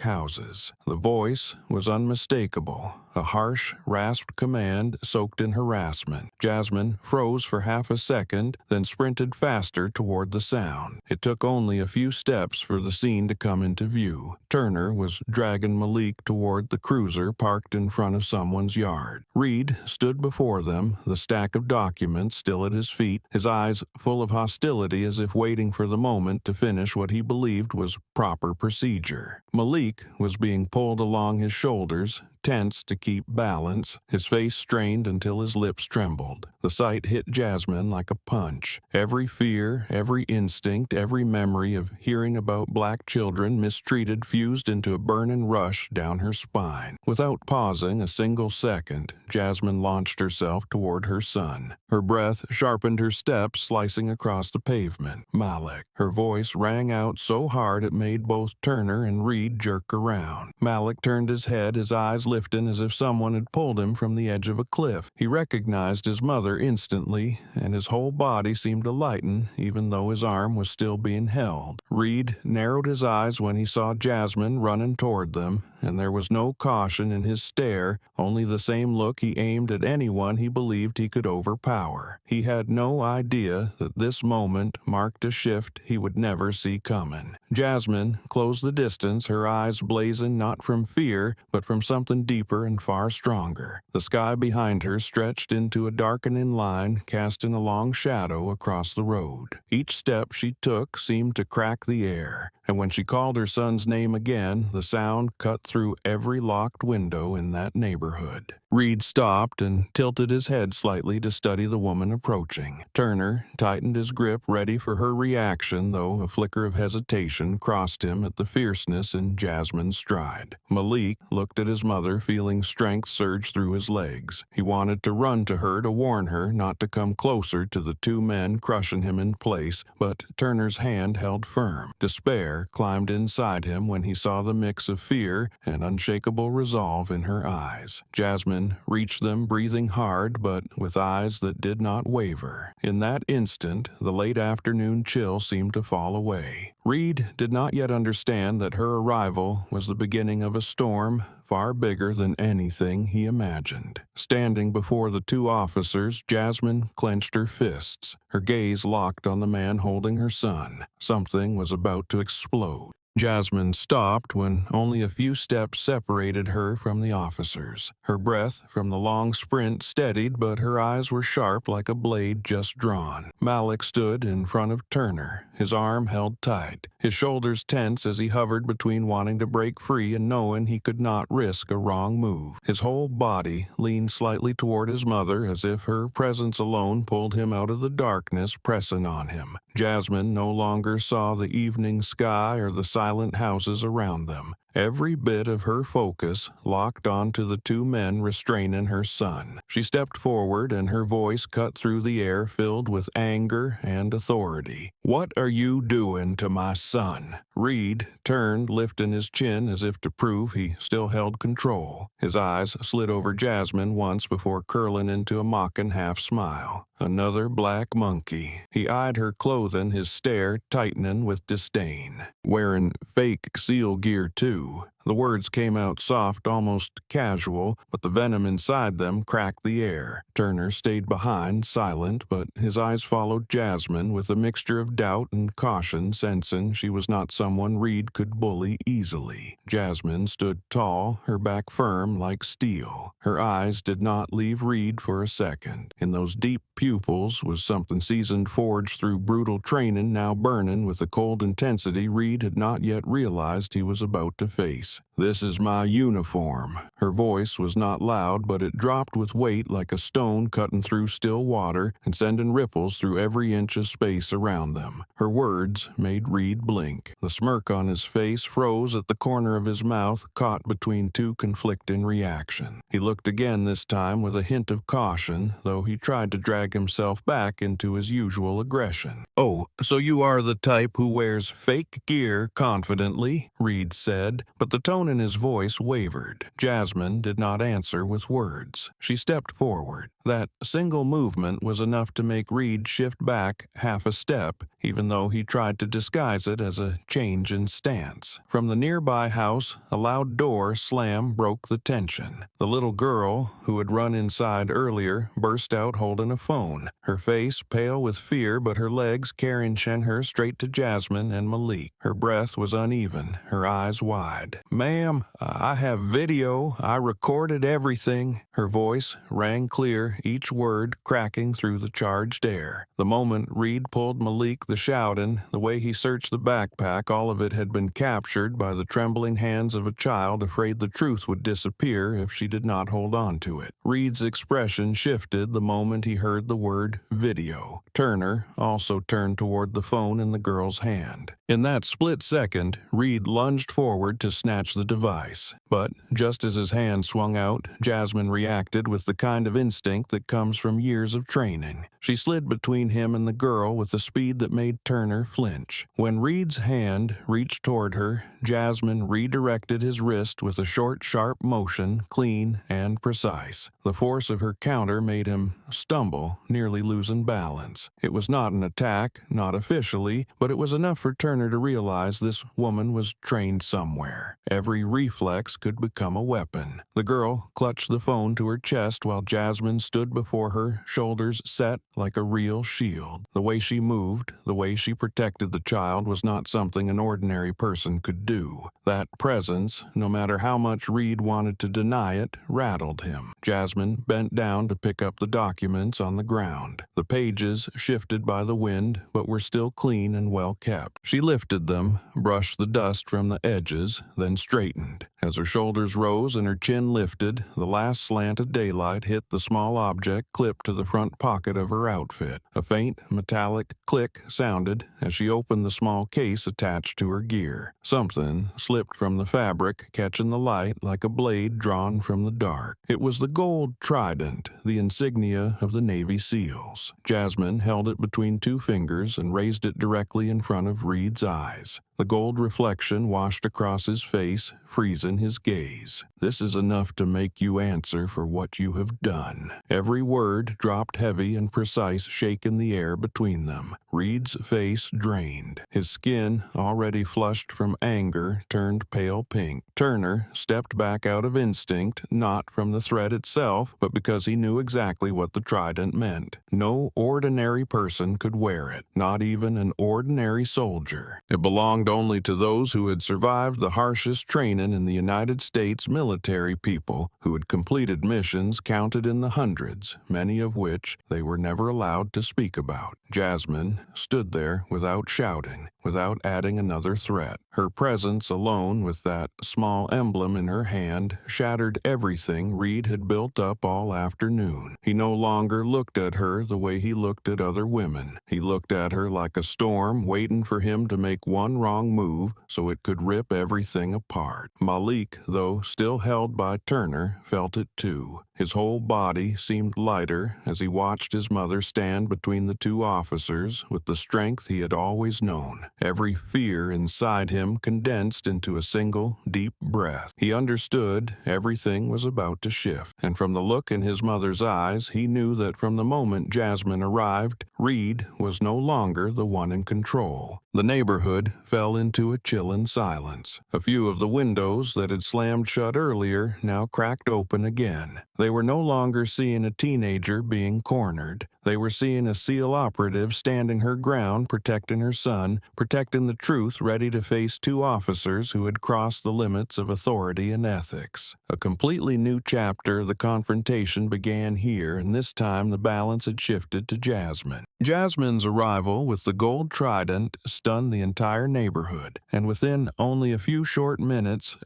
houses. The voice was unmistakable, a harsh, rasped command soaked in harassment. Jasmine froze for half a second, then sprinted faster toward the sound. It took only a few steps for the scene to come into view. Turner was dragging Malik toward the cruiser parked in front of someone's yard. Reed stood before them, the stack of documents still at his feet, his eyes full of hostility as if waiting for the moment to finish what he believed was proper procedure. Malik was being pulled along his shoulders, tense to keep balance, his face strained until his lips trembled. The sight hit Jasmine like a punch. Every fear, every instinct, every memory of hearing about black children mistreated fused into a burning rush down her spine. Without pausing a single second, Jasmine launched herself toward her son. Her breath sharpened her steps, slicing across the pavement. Malik. Her voice rang out so hard it made both Turner and Reed jerk around. Malik turned his head, his eyes lifting as if someone had pulled him from the edge of a cliff. He recognized his mother instantly, and his whole body seemed to lighten, even though his arm was still being held. Reed narrowed his eyes when he saw Jasmine running toward them, and there was no caution in his stare, only the same look he aimed at anyone he believed he could overpower. He had no idea that this moment marked a shift he would never see coming. Jasmine closed the distance, her eyes blazing not from fear, but from something deeper and far stronger. The sky behind her stretched into a darkening line, casting a long shadow across the road. Each step she took seemed to crack the air, and when she called her son's name again, the sound cut through every locked window in that neighborhood. Reed stopped and tilted his head slightly to study the woman approaching. Turner tightened his grip, ready for her reaction, though a flicker of hesitation crossed him at the fierceness in Jasmine's stride. Malik looked at his mother, feeling strength surge through his legs. He wanted to run to her to warn her not to come closer to the two men crushing him in place, but Turner's hand held firm. Despair climbed inside him when he saw the mix of fear and unshakable resolve in her eyes. Jasmine reached them, breathing hard, but with eyes that did not waver. In that instant, the late afternoon chill seemed to fall away. Reed did not yet understand that her arrival was the beginning of a storm far bigger than anything he imagined. Standing before the two officers, Jasmine clenched her fists, her gaze locked on the man holding her son. Something was about to explode. Jasmine stopped when only a few steps separated her from the officers. Her breath from the long sprint steadied, but her eyes were sharp like a blade just drawn. Malik stood in front of Turner, his arm held tight, his shoulders tense as he hovered between wanting to break free and knowing he could not risk a wrong move. His whole body leaned slightly toward his mother as if her presence alone pulled him out of the darkness pressing on him. Jasmine no longer saw the evening sky or the silent houses around them. Every bit of her focus locked onto the two men restraining her son. She stepped forward and her voice cut through the air filled with anger and authority. "What are you doing to my son?" Reed turned, lifting his chin as if to prove he still held control. His eyes slid over Jasmine once before curling into a mocking half-smile. Another black monkey. He eyed her clothing, his stare tightening with disdain. "Wearing fake SEAL gear, too." The words came out soft, almost casual, but the venom inside them cracked the air. Turner stayed behind, silent, but his eyes followed Jasmine with a mixture of doubt and caution, sensing she was not someone Reed could bully easily. Jasmine stood tall, her back firm like steel. Her eyes did not leave Reed for a second. In those deep pupils was something seasoned, forged through brutal training, now burning with a cold intensity Reed had not yet realized he was about to face. "This is my uniform." Her voice was not loud, but it dropped with weight like a stone cutting through still water and sending ripples through every inch of space around them. Her words made Reed blink. The smirk on his face froze at the corner of his mouth, caught between two conflicting reactions. He looked again, this time with a hint of caution, though he tried to drag himself back into his usual aggression. "Oh, so you are the type who wears fake gear confidently," Reed said, but the tone in his voice wavered. Jasmine did not answer with words. She stepped forward. That single movement was enough to make Reed shift back half a step, even though he tried to disguise it as a change in stance. From the nearby house, a loud door slam broke the tension. The little girl, who had run inside earlier, burst out holding a phone, her face pale with fear but her legs carrying her straight to Jasmine and Malik. Her breath was uneven, her eyes wide. "Ma'am, I have video. I recorded everything." Her voice rang clear, each word cracking through the charged air. The moment Reed pulled Malik the shouting, the way he searched the backpack, all of it had been captured by the trembling hands of a child afraid the truth would disappear if she did not hold on to it. Reed's expression shifted the moment he heard the word video. Turner also turned toward the phone in the girl's hand. In that split second, Reed lunged forward to snatch the device. But just as his hand swung out, Jasmine reacted with the kind of instinct that comes from years of training. She slid between him and the girl with a speed that made Turner flinch. When Reed's hand reached toward her, Jasmine redirected his wrist with a short, sharp motion, clean and precise. The force of her counter made him stumble, nearly losing balance. It was not an attack, not officially, but it was enough for Turner to realize this woman was trained somewhere. Every reflex could become a weapon. The girl clutched the phone to her chest while Jasmine stood before her, shoulders set like a real shield. The way she moved, the way she protected the child was not something an ordinary person could do. That presence, no matter how much Reed wanted to deny it, rattled him. Jasmine bent down to pick up the documents on the ground. The pages shifted by the wind, but were still clean and well kept. She lifted them, brushed the dust from the edges, then straightened. As her shoulders rose and her chin lifted, the last slant of daylight hit the small object clipped to the front pocket of her outfit. A faint, metallic click sounded as she opened the small case attached to her gear. Something slipped from the fabric, catching the light like a blade drawn from the dark. It was the gold trident, the insignia of the Navy SEALs. Jasmine held it between two fingers and raised it directly in front of Reed's eyes. The gold reflection washed across his face, freezing his gaze. "This is enough to make you answer for what you have done." Every word dropped heavy and precise, shaking the air between them. Reed's face drained. His skin, already flushed from anger, turned pale pink. Turner stepped back out of instinct, not from the threat itself, but because he knew exactly what the trident meant. No ordinary person could wear it, not even an ordinary soldier. It belonged only to those who had survived the harshest training in the United States military, people who had completed missions counted in the hundreds, many of which they were never allowed to speak about. Jasmine stood there without shouting, without adding another threat. Her presence alone, with that small emblem in her hand, shattered everything Reed had built up all afternoon. He no longer looked at her the way he looked at other women. He looked at her like a storm waiting for him to make one wrong move so it could rip everything apart. Malik, though still held by Turner, felt it too. His whole body seemed lighter as he watched his mother stand between the two officers with the strength he had always known. Every fear inside him condensed into a single, deep breath. He understood everything was about to shift, and from the look in his mother's eyes, he knew that from the moment Jasmine arrived, Reed was no longer the one in control. The neighborhood fell into a chilling silence. A few of the windows that had slammed shut earlier now cracked open again. They were no longer seeing a teenager being cornered. They were seeing a SEAL operative standing her ground, protecting her son, protecting the truth, ready to face two officers who had crossed the limits of authority and ethics. A completely new chapter of the confrontation began here, and this time the balance had shifted to Jasmine. Jasmine's arrival with the gold trident stunned the entire neighborhood, and within only a few short minutes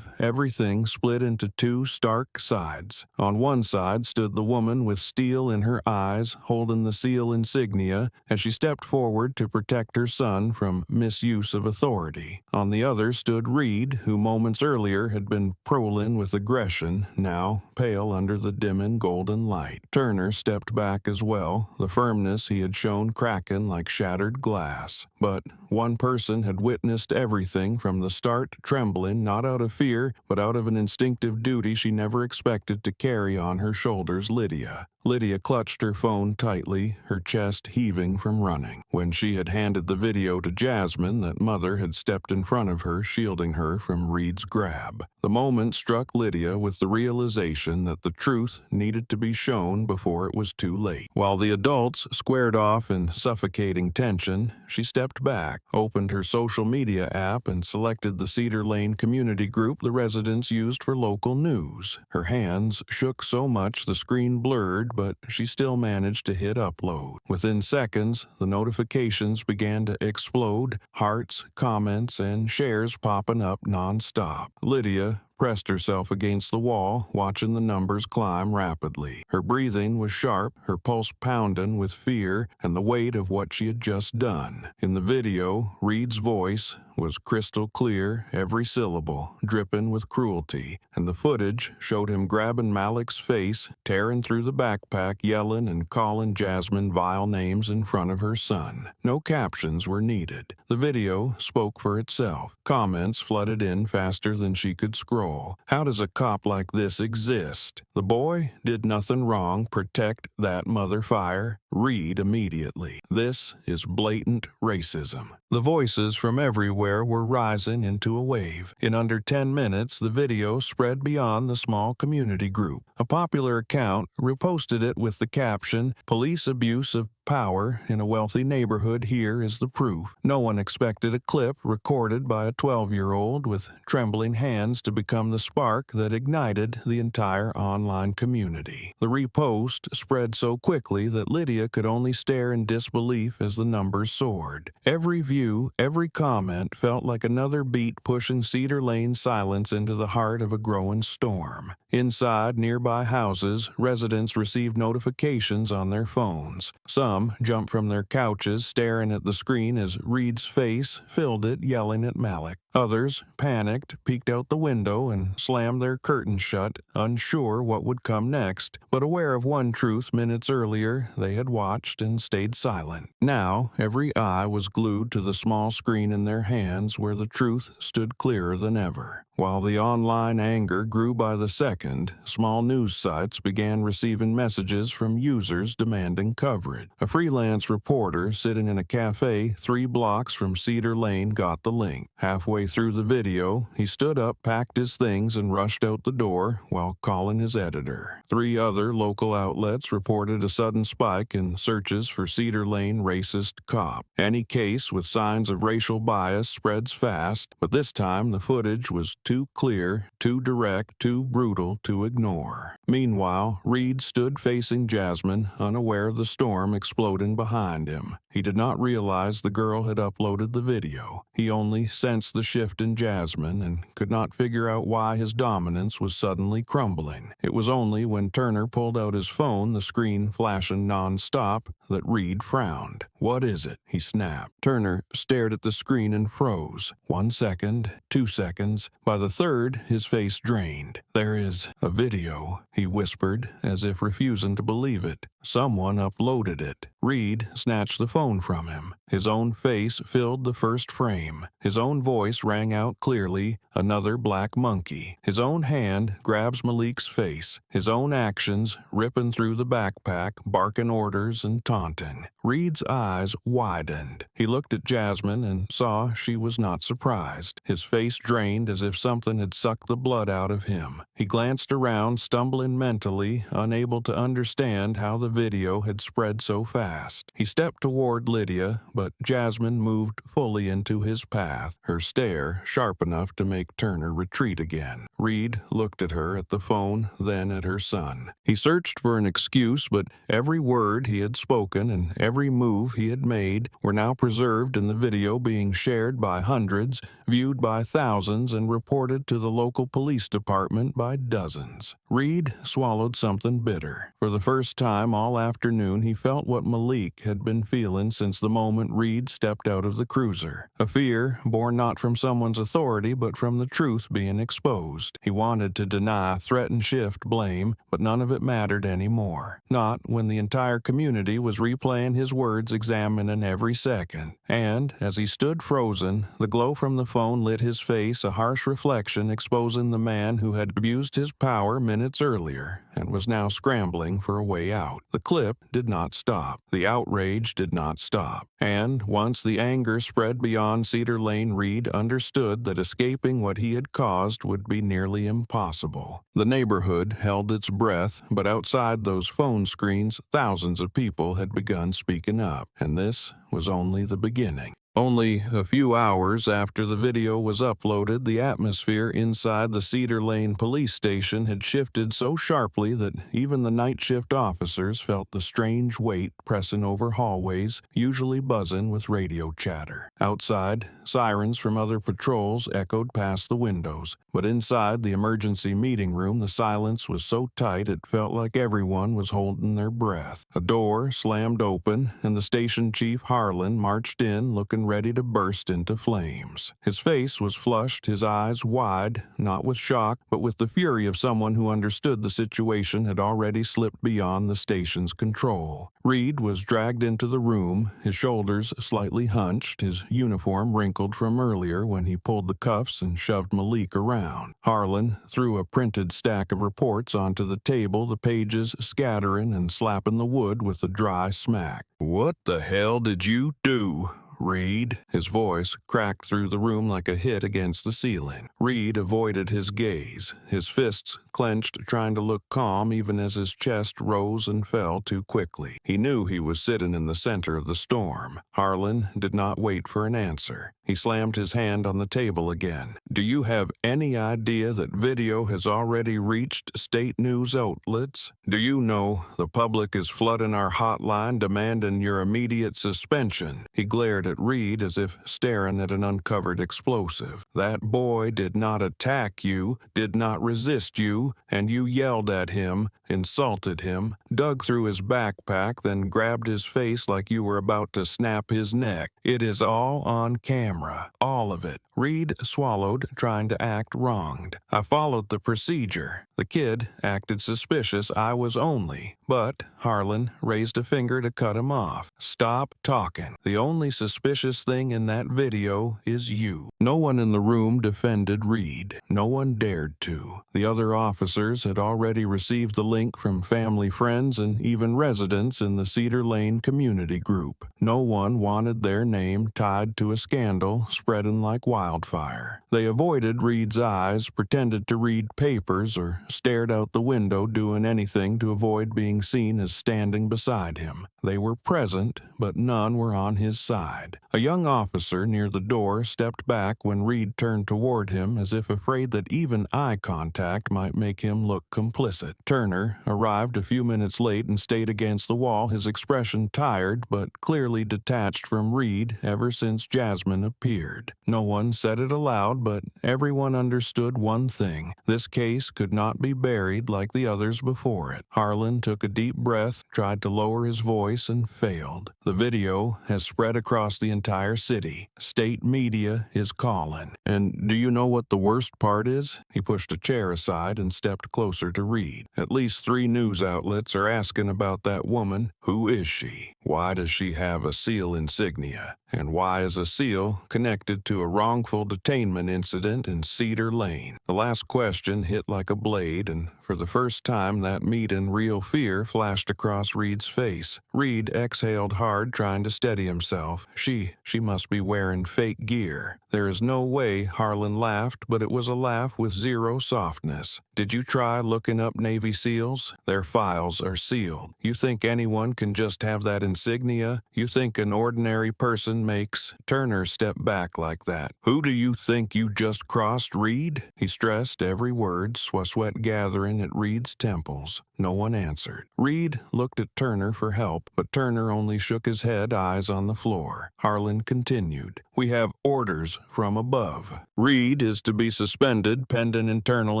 everything split into two stark sides. On one side stood the woman with steel in her eyes, holding the SEAL insignia as she stepped forward to protect her son from misuse of authority. On the other stood Reed, who moments earlier had been prowling with aggression, now pale under the dimming golden light. Turner stepped back as well, the firmness he had shown cracking like shattered glass. But one person had witnessed everything from the start, trembling not out of fear, but out of an instinctive duty she never expected to carry on her shoulders: Lydia. Lydia clutched her phone tightly, her chest heaving from running. When she had handed the video to Jasmine, that mother had stepped in front of her, shielding her from Reed's grab. The moment struck Lydia with the realization that the truth needed to be shown before it was too late. While the adults squared off in suffocating tension, she stepped back, opened her social media app, and selected the Cedar Lane community group the residents used for local news. Her hands shook so much the screen blurred, but she still managed to hit upload. Within seconds, the notifications began to explode, hearts, comments, and shares popping up non-stop. Lydia pressed herself against the wall, watching the numbers climb rapidly. Her breathing was sharp, her pulse pounding with fear and the weight of what she had just done. In the video, Reed's voice was crystal clear, every syllable dripping with cruelty, and the footage showed him grabbing Malik's face, tearing through the backpack, yelling and calling Jasmine vile names in front of her son. No captions were needed. The video spoke for itself. Comments flooded in faster than she could scroll. How does a cop like this exist? The boy did nothing wrong. Protect that mother fire. Read immediately. This is blatant racism. The voices from everywhere were rising into a wave. In under 10 minutes, the video spread beyond the small community group. A popular account reposted it with the caption, "Police abuse of power in a wealthy neighborhood, here is the proof." No one expected a clip recorded by a 12-year-old with trembling hands to become the spark that ignited the entire online community. The repost spread so quickly that Lydia could only stare in disbelief as the numbers soared. Every view, every comment felt like another beat pushing Cedar Lane's silence into the heart of a growing storm. Inside nearby houses, residents received notifications on their phones. Some jumped from their couches, staring at the screen as Reed's face filled it, yelling at Malik. Others, panicked, peeked out the window and slammed their curtains shut, unsure what would come next, but aware of one truth minutes earlier they had watched and stayed silent. Now, every eye was glued to the small screen in their hands where the truth stood clearer than ever. While the online anger grew by the second, small news sites began receiving messages from users demanding coverage. A freelance reporter sitting in a cafe 3 blocks from Cedar Lane got the link. Halfway through the video, he stood up, packed his things, and rushed out the door while calling his editor. 3 other local outlets reported a sudden spike in searches for Cedar Lane racist cop. Any case with signs of racial bias spreads fast, but this time the footage was too clear, too direct, too brutal to ignore. Meanwhile, Reed stood facing Jasmine, unaware of the storm exploding behind him. He did not realize the girl had uploaded the video. He only sensed the shift in Jasmine and could not figure out why his dominance was suddenly crumbling. It was only when Turner pulled out his phone, the screen flashing non-stop, that Reed frowned. "What is it?" he snapped. Turner stared at the screen and froze. 1 second, 2 seconds. By the third, his face drained. "There is a video," he whispered, as if refusing to believe it. "Someone uploaded it." Reed snatched the phone from him. His own face filled the first frame. His own voice rang out clearly, "Another black monkey." His own hand grabs Malik's face. His own actions ripping through the backpack, barking orders and taunting. Reed's eyes widened. He looked at Jasmine and saw she was not surprised. His face drained as if something had sucked the blood out of him. He glanced around, stumbling mentally, unable to understand how the video had spread so fast. He stepped toward Lydia, but Jasmine moved fully into his path, her stare sharp enough to make Turner retreat again. Reed looked at her, at the phone, then at her son. He searched for an excuse, but every word he had spoken and every move he had made were now preserved in the video being shared by hundreds, viewed by thousands, and reported to the local police department by dozens. Reed swallowed something bitter. For the first time all afternoon he felt what Malik had been feeling since the moment Reed stepped out of the cruiser. A fear born not from someone's authority but from the truth being exposed. He wanted to deny, threaten, shift blame, but none of it mattered anymore. Not when the entire community was replaying his words, examining every second. And, as he stood frozen, the glow from the phone lit his face, a harsh reflection exposing the man who had abused his power minutes earlier and was now scrambling for a way out. The clip did not stop. The outrage did not stop. And, once the anger spread beyond Cedar Lane, Reed understood that escaping what he had caused would be nearly impossible. The neighborhood held its breath, but outside those phone screens, thousands of people had begun speaking up, and this was only the beginning. Only a few hours after the video was uploaded, the atmosphere inside the Cedar Lane police station had shifted so sharply that even the night shift officers felt the strange weight pressing over hallways, usually buzzing with radio chatter. Outside, sirens from other patrols echoed past the windows, but inside the emergency meeting room the silence was so tight it felt like everyone was holding their breath. A door slammed open, and the station chief Harlan marched in, looking ready to burst into flames. His face was flushed, his eyes wide, not with shock, but with the fury of someone who understood the situation had already slipped beyond the station's control. Reed was dragged into the room, his shoulders slightly hunched, his uniform wrinkled from earlier when he pulled the cuffs and shoved Malik around. Harlan threw a printed stack of reports onto the table, the pages scattering and slapping the wood with a dry smack. "What the hell did you do, Reed?" His voice cracked through the room like a hit against the ceiling. Reed avoided his gaze, his fists clenched, trying to look calm even as his chest rose and fell too quickly. He knew he was sitting in the center of the storm. Harlan did not wait for an answer. He slammed his hand on the table again. "Do you have any idea that video has already reached state news outlets? Do you know the public is flooding our hotline demanding your immediate suspension?" He glared at Reed as if staring at an uncovered explosive. That boy did not attack you, did not resist you, and you yelled at him, insulted him, dug through his backpack, then grabbed his face like you were about to snap his neck. It is all on camera. All of it. Reed swallowed, trying to act wronged. I followed the procedure. The kid acted suspicious. I was only. But Harlan raised a finger to cut him off. Stop talking. The only suspicious thing in that video is you. No one in the room defended Reed. No one dared to. The other officers had already received the link from family, friends, and even residents in the Cedar Lane community group. No one wanted their name tied to a scandal spreading like wildfire. They avoided Reed's eyes, pretended to read papers, or stared out the window doing anything to avoid being seen as standing beside him. They were present, but none were on his side. A young officer near the door stepped back when Reed turned toward him as if afraid that even eye contact might make him look complicit. Turner arrived a few minutes late and stayed against the wall, his expression tired but clearly detached from Reed ever since Jasmine appeared. No one said it aloud, but everyone understood one thing. This case could not be buried like the others before it. Harlan took a deep breath, tried to lower his voice, and failed. The video has spread across the entire city. State media is calling. And do you know what the worst part is? He pushed a chair aside and stepped closer to Reed. At least 3 news outlets are asking about that woman. Who is she? Why does she have a SEAL insignia? And why is a SEAL connected to a wrongful detainment incident in Cedar Lane? The last question hit like a blade, and for the first time that meat and real fear flashed across Reed's face. Reed exhaled hard, trying to steady himself. She must be wearing fake gear. There is no way. Harlan laughed, but it was a laugh with zero softness. Did you try looking up Navy SEALs? Their files are sealed. You think anyone can just have that insignia? You think an ordinary person makes? Turner stepped back like that. Who do you think you just crossed, Reed? He stressed every word, sweat gathering at Reed's temples. No one answered. Reed looked at Turner for help, but Turner only shook his head, eyes on the floor. Harlan continued. We have orders from above. Reed is to be suspended pending internal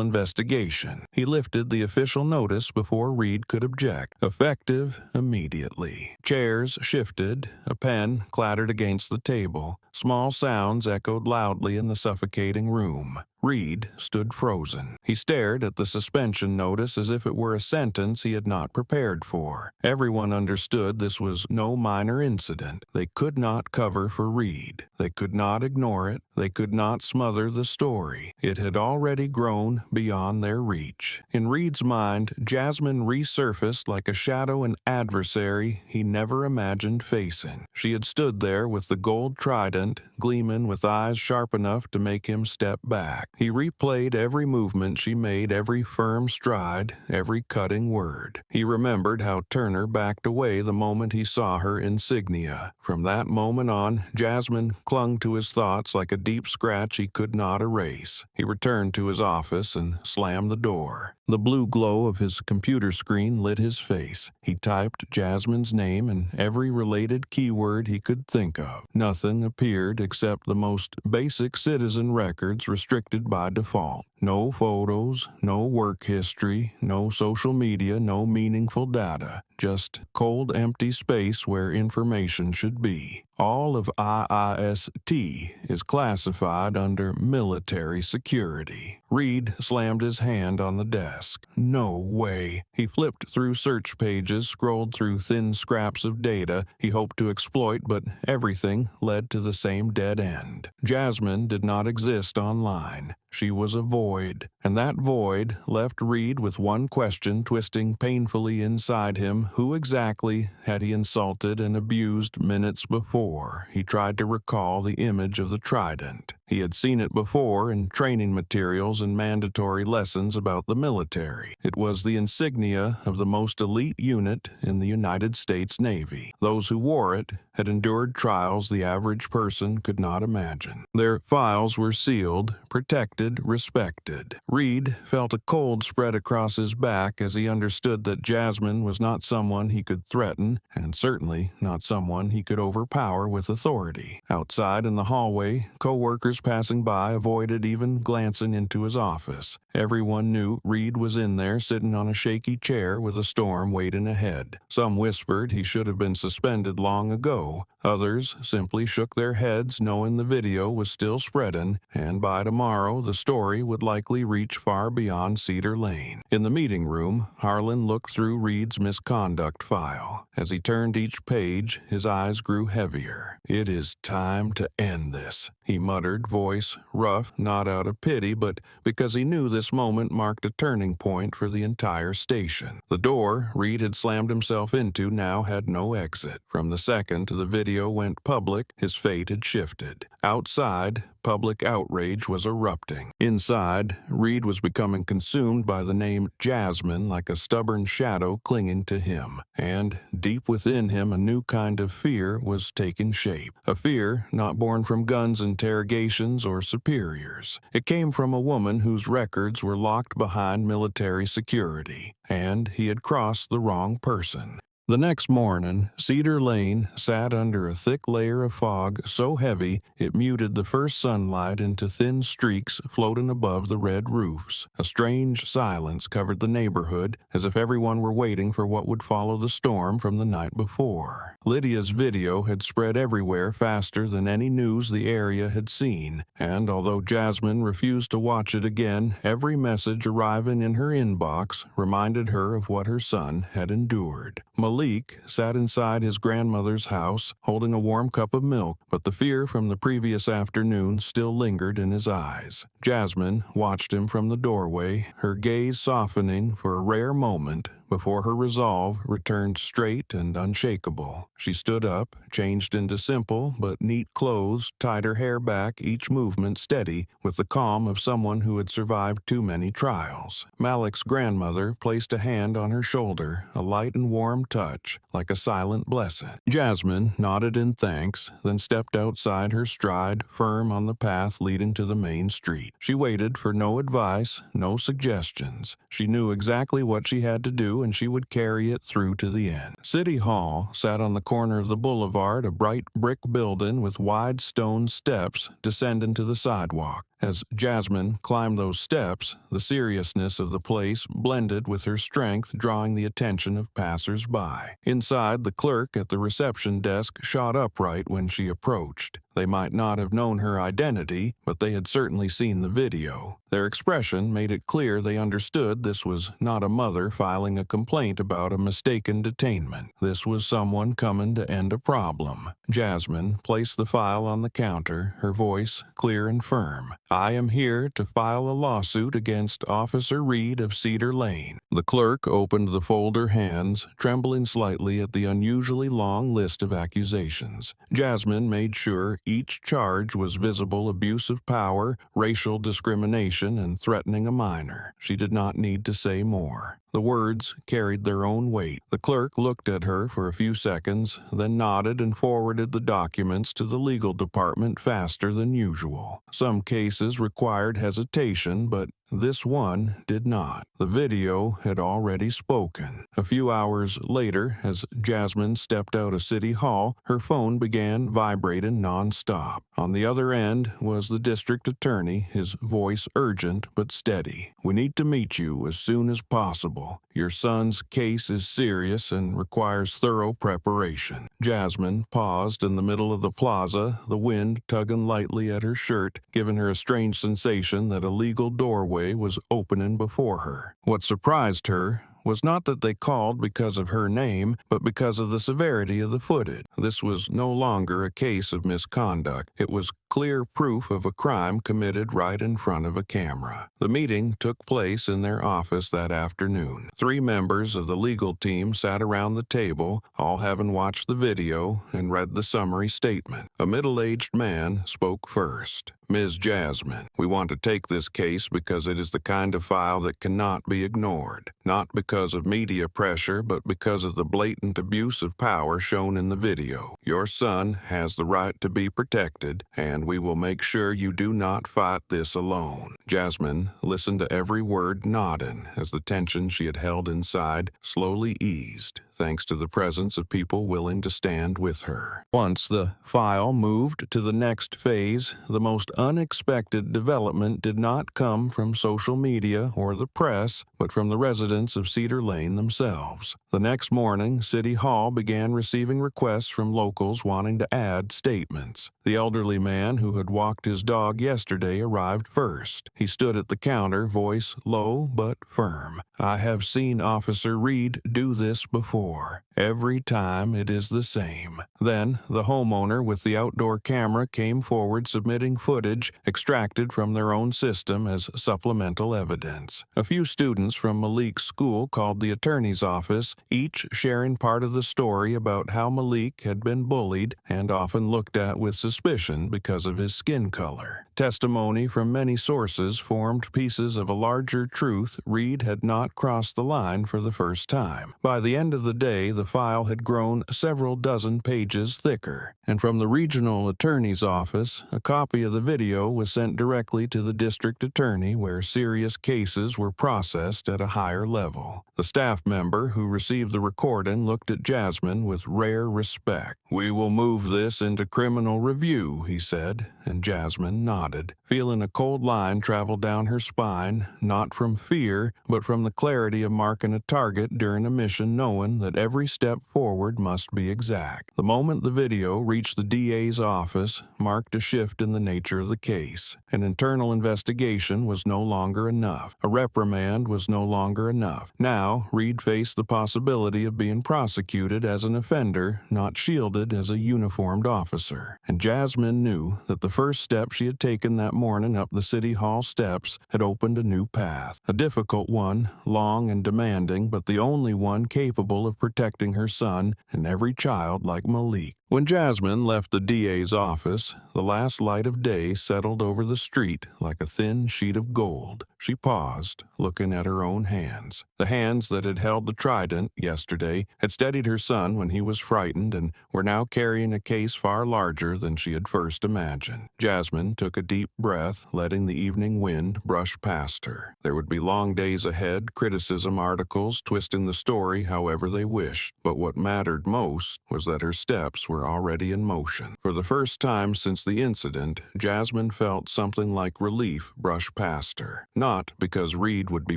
investigation. He lifted the official notice before Reed could object. Effective immediately. Chairs shifted. A pen clattered against the table. Small sounds echoed loudly in the suffocating room. Reed stood frozen. He stared at the suspension notice as if it were a sentence he had not prepared for. Everyone understood this was no minor incident. They could not cover for Reed. They could not ignore it. They could not smother the story. It had already grown beyond their reach. In Reed's mind, Jasmine resurfaced like a shadow, an adversary he never imagined facing. She had stood there with the gold trident, gleaming with eyes sharp enough to make him step back. He replayed every movement she made, every firm stride, every cutting word. He remembered how Turner backed away the moment he saw her insignia. From that moment on, Jasmine clung to his thoughts like a deep scratch he could not erase. He returned to his office and slammed the door. The blue glow of his computer screen lit his face. He typed Jasmine's name and every related keyword he could think of. Nothing appeared except the most basic citizen records restricted by default. No photos, no work history, no social media, no meaningful data. Just cold, empty space where information should be. All of IIST is classified under military security. Reed slammed his hand on the desk. No way. He flipped through search pages, scrolled through thin scraps of data he hoped to exploit, but everything led to the same dead end. Jasmine did not exist online. She was a void, and that void left Reed with one question twisting painfully inside him. Who exactly had he insulted and abused minutes before? He tried to recall the image of the trident. He had seen it before in training materials and mandatory lessons about the military. It was the insignia of the most elite unit in the United States Navy. Those who wore it had endured trials the average person could not imagine. Their files were sealed, protected, respected. Reed felt a cold spread across his back as he understood that Jasmine was not someone he could threaten, and certainly not someone he could overpower with authority. Outside in the hallway, co-workers Those passing by avoided even glancing into his office. Everyone knew Reed was in there sitting on a shaky chair with a storm waiting ahead. Some whispered he should have been suspended long ago. Others simply shook their heads knowing the video was still spreading, and by tomorrow the story would likely reach far beyond Cedar Lane. In the meeting room, Harlan looked through Reed's misconduct file. As he turned each page, his eyes grew heavier. "It is time to end this," he muttered, voice rough, not out of pity, but because he knew this moment marked a turning point for the entire station. The door Reed had slammed himself into now had no exit. From the second the video went public, his fate had shifted. Outside, public outrage was erupting. Inside, Reed was becoming consumed by the name Jasmine like a stubborn shadow clinging to him. And deep within him, a new kind of fear was taking shape. A fear not born from guns, interrogations, or superiors. It came from a woman whose records were locked behind military security, and he had crossed the wrong person. The next morning, Cedar Lane sat under a thick layer of fog so heavy it muted the first sunlight into thin streaks floating above the red roofs. A strange silence covered the neighborhood, as if everyone were waiting for what would follow the storm from the night before. Lydia's video had spread everywhere faster than any news the area had seen, and although Jasmine refused to watch it again, every message arriving in her inbox reminded her of what her son had endured. Malik sat inside his grandmother's house, holding a warm cup of milk, but the fear from the previous afternoon still lingered in his eyes. Jasmine watched him from the doorway, her gaze softening for a rare moment before her resolve returned straight and unshakable. She stood up, changed into simple but neat clothes, tied her hair back, each movement steady, with the calm of someone who had survived too many trials. Malik's grandmother placed a hand on her shoulder, a light and warm touch, like a silent blessing. Jasmine nodded in thanks, then stepped outside her stride, firm on the path leading to the main street. She waited for no advice, no suggestions. She knew exactly what she had to do, and she would carry it through to the end. City Hall sat on the corner of the boulevard, a bright brick building with wide stone steps descending to the sidewalk. As Jasmine climbed those steps, the seriousness of the place blended with her strength, drawing the attention of passers-by. Inside, the clerk at the reception desk shot upright when she approached. They might not have known her identity, but they had certainly seen the video. Their expression made it clear they understood this was not a mother filing a complaint about a mistaken detainment. This was someone coming to end a problem. Jasmine placed the file on the counter, her voice clear and firm. "I am here to file a lawsuit against Officer Reed of Cedar Lane." The clerk opened the folder, hands trembling slightly at the unusually long list of accusations. Jasmine made sure each charge was visible abuse of power, racial discrimination, and threatening a minor. She did not need to say more. The words carried their own weight. The clerk looked at her for a few seconds, then nodded and forwarded the documents to the legal department faster than usual. Some cases required hesitation, but this one did not. The video had already spoken. A few hours later, as Jasmine stepped out of City Hall, her phone began vibrating non-stop. On the other end was the district attorney, his voice urgent but steady. "We need to meet you as soon as possible. Your son's case is serious and requires thorough preparation." Jasmine paused in the middle of the plaza, the wind tugging lightly at her shirt, giving her a strange sensation that a legal doorway was opening before her. What surprised her was not that they called because of her name, but because of the severity of the footage. This was no longer a case of misconduct. It was clear proof of a crime committed right in front of a camera. The meeting took place in their office that afternoon. 3 members of the legal team sat around the table, all having watched the video and read the summary statement. A middle-aged man spoke first. "Ms. Jasmine, we want to take this case because it is the kind of file that cannot be ignored. Not because of media pressure, but because of the blatant abuse of power shown in the video. Your son has the right to be protected, and we will make sure you do not fight this alone." Jasmine listened to every word, nodding as the tension she had held inside slowly eased. thanks to the presence of people willing to stand with her. Once the file moved to the next phase, the most unexpected development did not come from social media or the press, but from the residents of Cedar Lane themselves. The next morning, City Hall began receiving requests from locals wanting to add statements. The elderly man who had walked his dog yesterday arrived first. He stood at the counter, voice low but firm. "I have seen Officer Reed do this before. Every time it is the same." Then, the homeowner with the outdoor camera came forward submitting footage extracted from their own system as supplemental evidence. A few students from Malik's school called the attorney's office, each sharing part of the story about how Malik had been bullied and often looked at with suspicion because of his skin color. Testimony from many sources formed pieces of a larger truth. Reed had not crossed the line for the first time. By the end of the day, the file had grown several dozen pages thicker, and from the regional attorney's office, a copy of the video was sent directly to the district attorney where serious cases were processed at a higher level. The staff member who received the recording looked at Jasmine with rare respect. "We will move this into criminal review," he said, and Jasmine nodded, feeling a cold line travel down her spine, not from fear, but from the clarity of marking a target during a mission, knowing that every step forward must be exact. The moment the video reached the DA's office marked a shift in the nature of the case. An internal investigation was no longer enough. A reprimand was no longer enough. Now, Reed faced the possibility of being prosecuted as an offender, not shielded as a uniformed officer. And Jasmine knew that the first step she had taken that morning up the City Hall steps had opened a new path. A difficult one, long and demanding, but the only one capable of protecting her son and every child like Malik. When Jasmine left the DA's office, the last light of day settled over the street like a thin sheet of gold. She paused, looking at her own hands. The hands that had held the trident yesterday had steadied her son when he was frightened and were now carrying a case far larger than she had first imagined. Jasmine took a deep breath, letting the evening wind brush past her. There would be long days ahead, criticism articles twisting the story however they wished, but what mattered most was that her steps were already in motion. For the first time since the incident, Jasmine felt something like relief brush past her. Not because Reed would be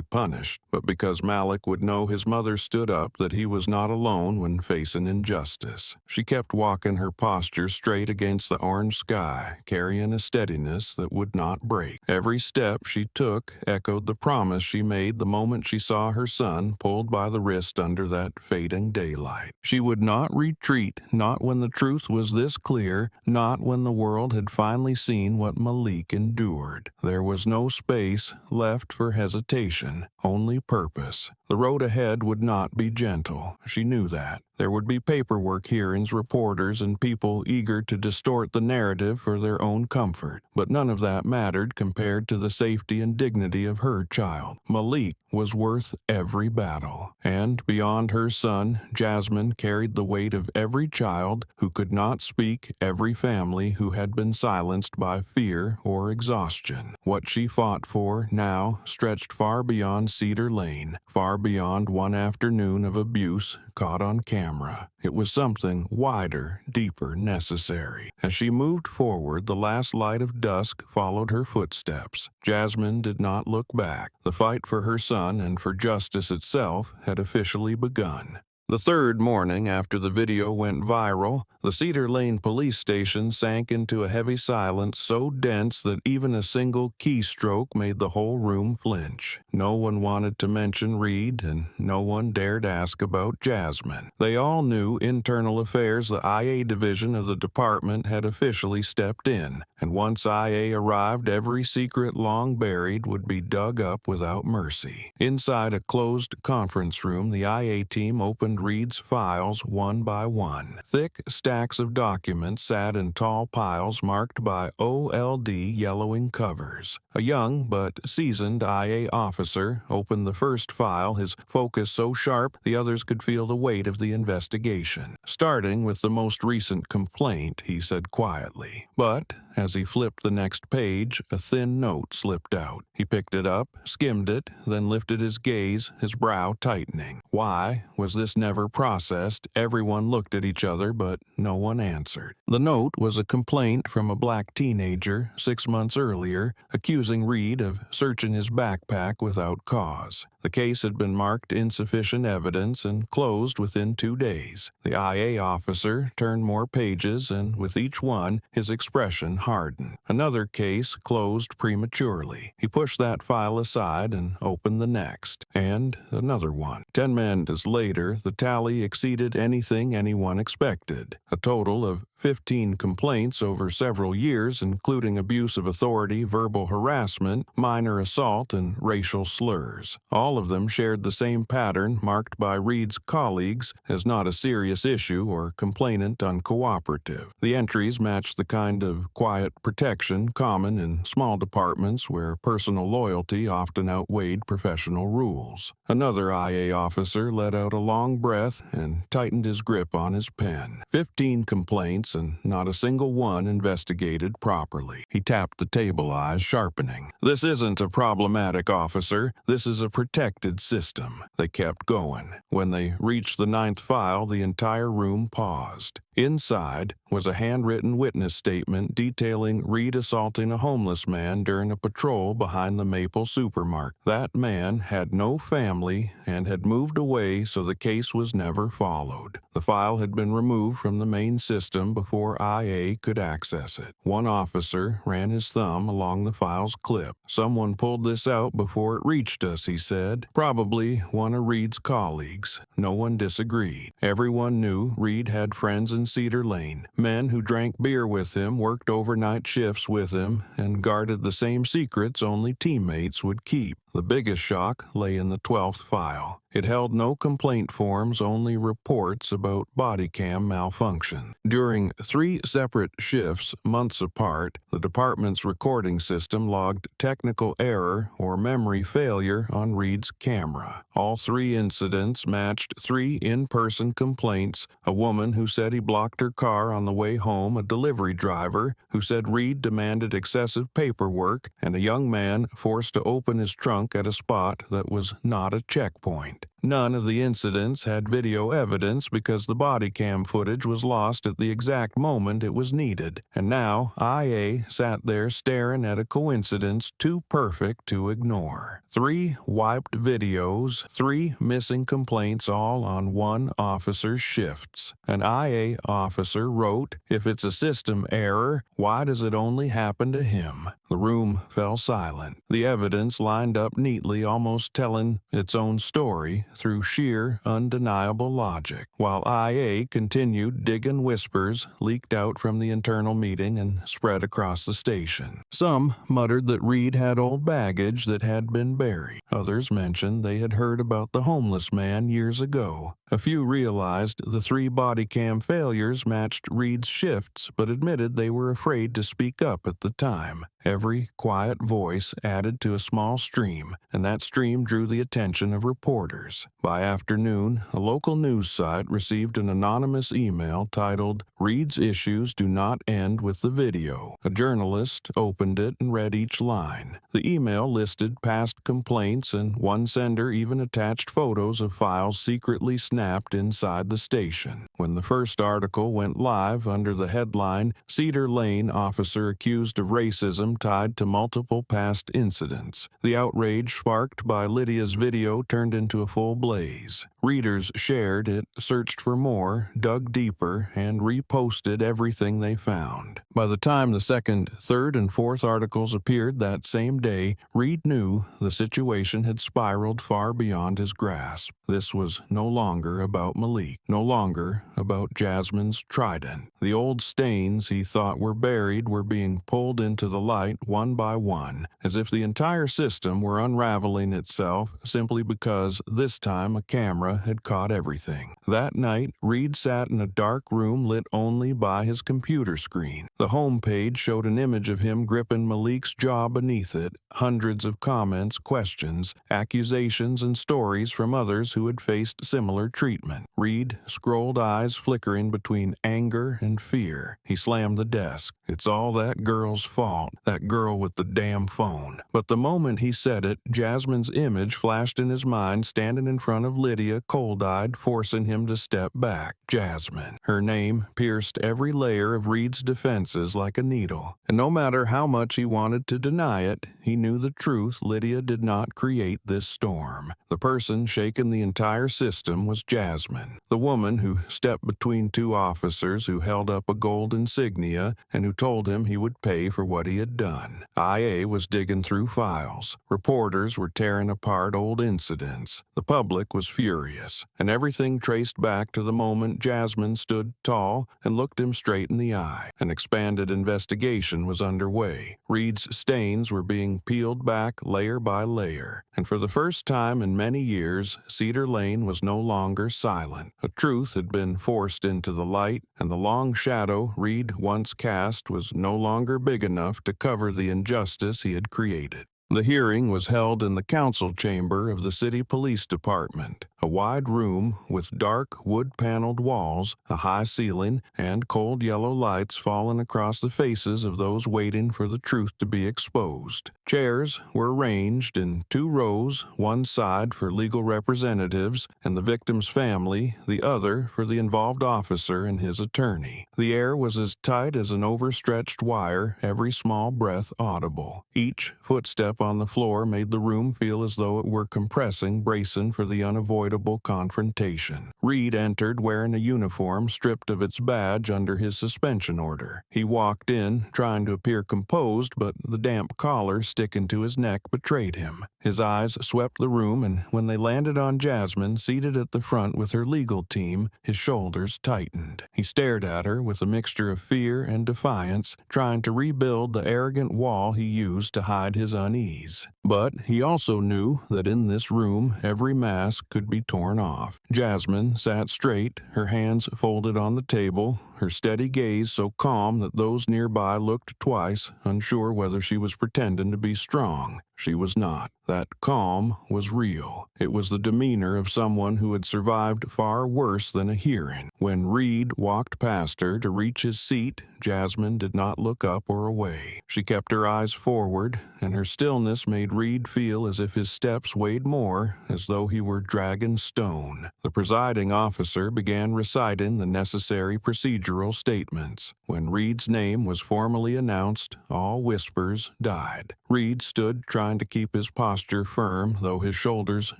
punished, but because Malik would know his mother stood up, that he was not alone when facing injustice. She kept walking, her posture straight against the orange sky, carrying a steadiness that would not break. Every step she took echoed the promise she made the moment she saw her son pulled by the wrist under that fading daylight. She would not retreat, not when the truth was this clear, not when the world had finally seen what Malik endured. There was no space left for hesitation, only purpose. The road ahead would not be gentle. She knew that. There would be paperwork hearings, reporters, and people eager to distort the narrative for their own comfort. But none of that mattered compared to the safety and dignity of her child. Malik was worth every battle. And beyond her son, Jasmine carried the weight of every child who could not speak, every family who had been silenced by fear or exhaustion. What she fought for now stretched far beyond Cedar Lane, far beyond one afternoon of abuse caught on camera. It was something wider, deeper, necessary. As she moved forward, the last light of dusk followed her footsteps. Jasmine did not look back. The fight for her son and for justice itself had officially begun. The third morning after the video went viral, the Cedar Lane police station sank into a heavy silence so dense that even a single keystroke made the whole room flinch. No one wanted to mention Reed, and no one dared ask about Jasmine. They all knew internal affairs, the IA division of the department, had officially stepped in, and once IA arrived, every secret long buried would be dug up without mercy. Inside a closed conference room, the IA team opened Reed's files one by one. Thick stacks of documents sat in tall piles marked by OLD yellowing covers. A young but seasoned IA officer opened the first file, his focus so sharp the others could feel the weight of the investigation. Starting with the most recent complaint, he said quietly. But as he flipped the next page, a thin note slipped out. He picked it up, skimmed it, then lifted his gaze, his brow tightening. Why was this never processed. Everyone looked at each other, but no one answered. The note was a complaint from a black teenager 6 months earlier, accusing Reed of searching his backpack without cause. The case had been marked insufficient evidence and closed within 2 days. The IA officer turned more pages, and with each one, his expression hardened. Another case closed prematurely. He pushed that file aside and opened the next, and another one. 10 minutes later, the tally exceeded anything anyone expected. A total of 15 complaints over several years, including abuse of authority, verbal harassment, minor assault, and racial slurs. All of them shared the same pattern, marked by Reed's colleagues as not a serious issue or complainant uncooperative. The entries matched the kind of quiet protection common in small departments where personal loyalty often outweighed professional rules. Another IA officer let out a long breath and tightened his grip on his pen. 15 complaints, and not a single one investigated properly. He tapped the table, eyes sharpening. "This isn't a problematic officer. This is a protected system." They kept going. When they reached the 9th file, the entire room paused. Inside was a handwritten witness statement detailing Reed assaulting a homeless man during a patrol behind the Maple supermarket. That man had no family and had moved away, so the case was never followed. The file had been removed from the main system before IA could access it. One officer ran his thumb along the file's clip. "Someone pulled this out before it reached us," he said. "Probably one of Reed's colleagues." No one disagreed. Everyone knew Reed had friends in Cedar Lane, men who drank beer with him, worked overnight shifts with him, and guarded the same secrets only teammates would keep. The biggest shock lay in the 12th file. It held no complaint forms, only reports about body cam malfunction. During 3 separate shifts, months apart, the department's recording system logged technical error or memory failure on Reed's camera. All 3 incidents matched 3 in-person complaints: a woman who said he blocked her car on the way home, a delivery driver who said Reed demanded excessive paperwork, and a young man forced to open his trunk at a spot that was not a checkpoint. None of the incidents had video evidence because the body cam footage was lost at the exact moment it was needed, and now IA sat there staring at a coincidence too perfect to ignore. 3 wiped videos, 3 missing complaints, all on one officer's shifts. An IA officer wrote, "If it's a system error, why does it only happen to him?" The room fell silent. The evidence lined up neatly, almost telling its own story through sheer, undeniable logic. While IA continued digging, whispers leaked out from the internal meeting and spread across the station. Some muttered that Reed had old baggage that had been buried. Others mentioned they had heard about the homeless man years ago. A few realized the 3 body cam failures matched Reed's shifts, but admitted they were afraid to speak up at the time. Every quiet voice added to a small stream, and that stream drew the attention of reporters. By afternoon, a local news site received an anonymous email titled, "Reed's issues do not end with the video." A journalist opened it and read each line. The email listed past complaints, and one sender even attached photos of files secretly snapped inside the station. When the first article went live under the headline, "Cedar Lane Officer Accused of Racism Tied to Multiple Past Incidents," the outrage sparked by Lydia's video turned into a full blaze. Readers shared it, searched for more, dug deeper, and reposted everything they found. By the time the 2nd, 3rd, and 4th articles appeared that same day, Reed knew the situation had spiraled far beyond his grasp. This was no longer about Malik, no longer about Jasmine's trident. The old stains he thought were buried were being pulled into the light one by one, as if the entire system were unraveling itself simply because this time a camera had caught everything. That night, Reed sat in a dark room lit only by his computer screen. The home page showed an image of him gripping Malik's jaw beneath it, hundreds of comments, questions, accusations, and stories from others who had faced similar treatment. Reed scrolled, eyes flickering between anger and fear. He slammed the desk. It's all that girl's fault, that girl with the damn phone. But the moment he said it, Jasmine's image flashed in his mind standing in front of Lydia, cold-eyed, forcing him to step back. Jasmine. Her name pierced every layer of Reed's defenses like a needle. And no matter how much he wanted to deny it, he knew the truth. Lydia did not create this storm. The person shaking the entire system was Jasmine, the woman who stepped between two officers who held up a gold insignia and who told him he would pay for what he had done. IA was digging through files. Reporters were tearing apart old incidents. The public was furious, and everything traced back to the moment Jasmine stood tall and looked him straight in the eye. An expanded investigation was underway. Reed's stains were being peeled back layer by layer, and for the first time in many years, Cedar Lane was no longer silent. A truth had been forced into the light, and the long shadow Reed once cast was no longer big enough to cover the injustice he had created. The hearing was held in the council chamber of the city police department, a wide room with dark wood-paneled walls, a high ceiling, and cold yellow lights falling across the faces of those waiting for the truth to be exposed. Chairs were arranged in 2 rows, one side for legal representatives and the victim's family, the other for the involved officer and his attorney. The air was as tight as an overstretched wire, every small breath audible. Each footstep on the floor made the room feel as though it were compressing, bracing for the unavoidable confrontation. Reed entered wearing a uniform stripped of its badge under his suspension order. He walked in, trying to appear composed, but the damp collar sticking to his neck betrayed him. His eyes swept the room, and when they landed on Jasmine, seated at the front with her legal team, his shoulders tightened. He stared at her with a mixture of fear and defiance, trying to rebuild the arrogant wall he used to hide his unease. But he also knew that in this room every mask could be torn off. Jasmine sat straight, her hands folded on the table, her steady gaze so calm that those nearby looked twice, unsure whether she was pretending to be strong. She was not. That calm was real. It was the demeanor of someone who had survived far worse than a hearing. When Reed walked past her to reach his seat, Jasmine did not look up or away. She kept her eyes forward, and her stillness made Reed feel as if his steps weighed more, as though he were dragging stone. The presiding officer began reciting the necessary procedural statements. When Reed's name was formally announced, all whispers died. Reed stood trying to keep his posture firm, though his shoulders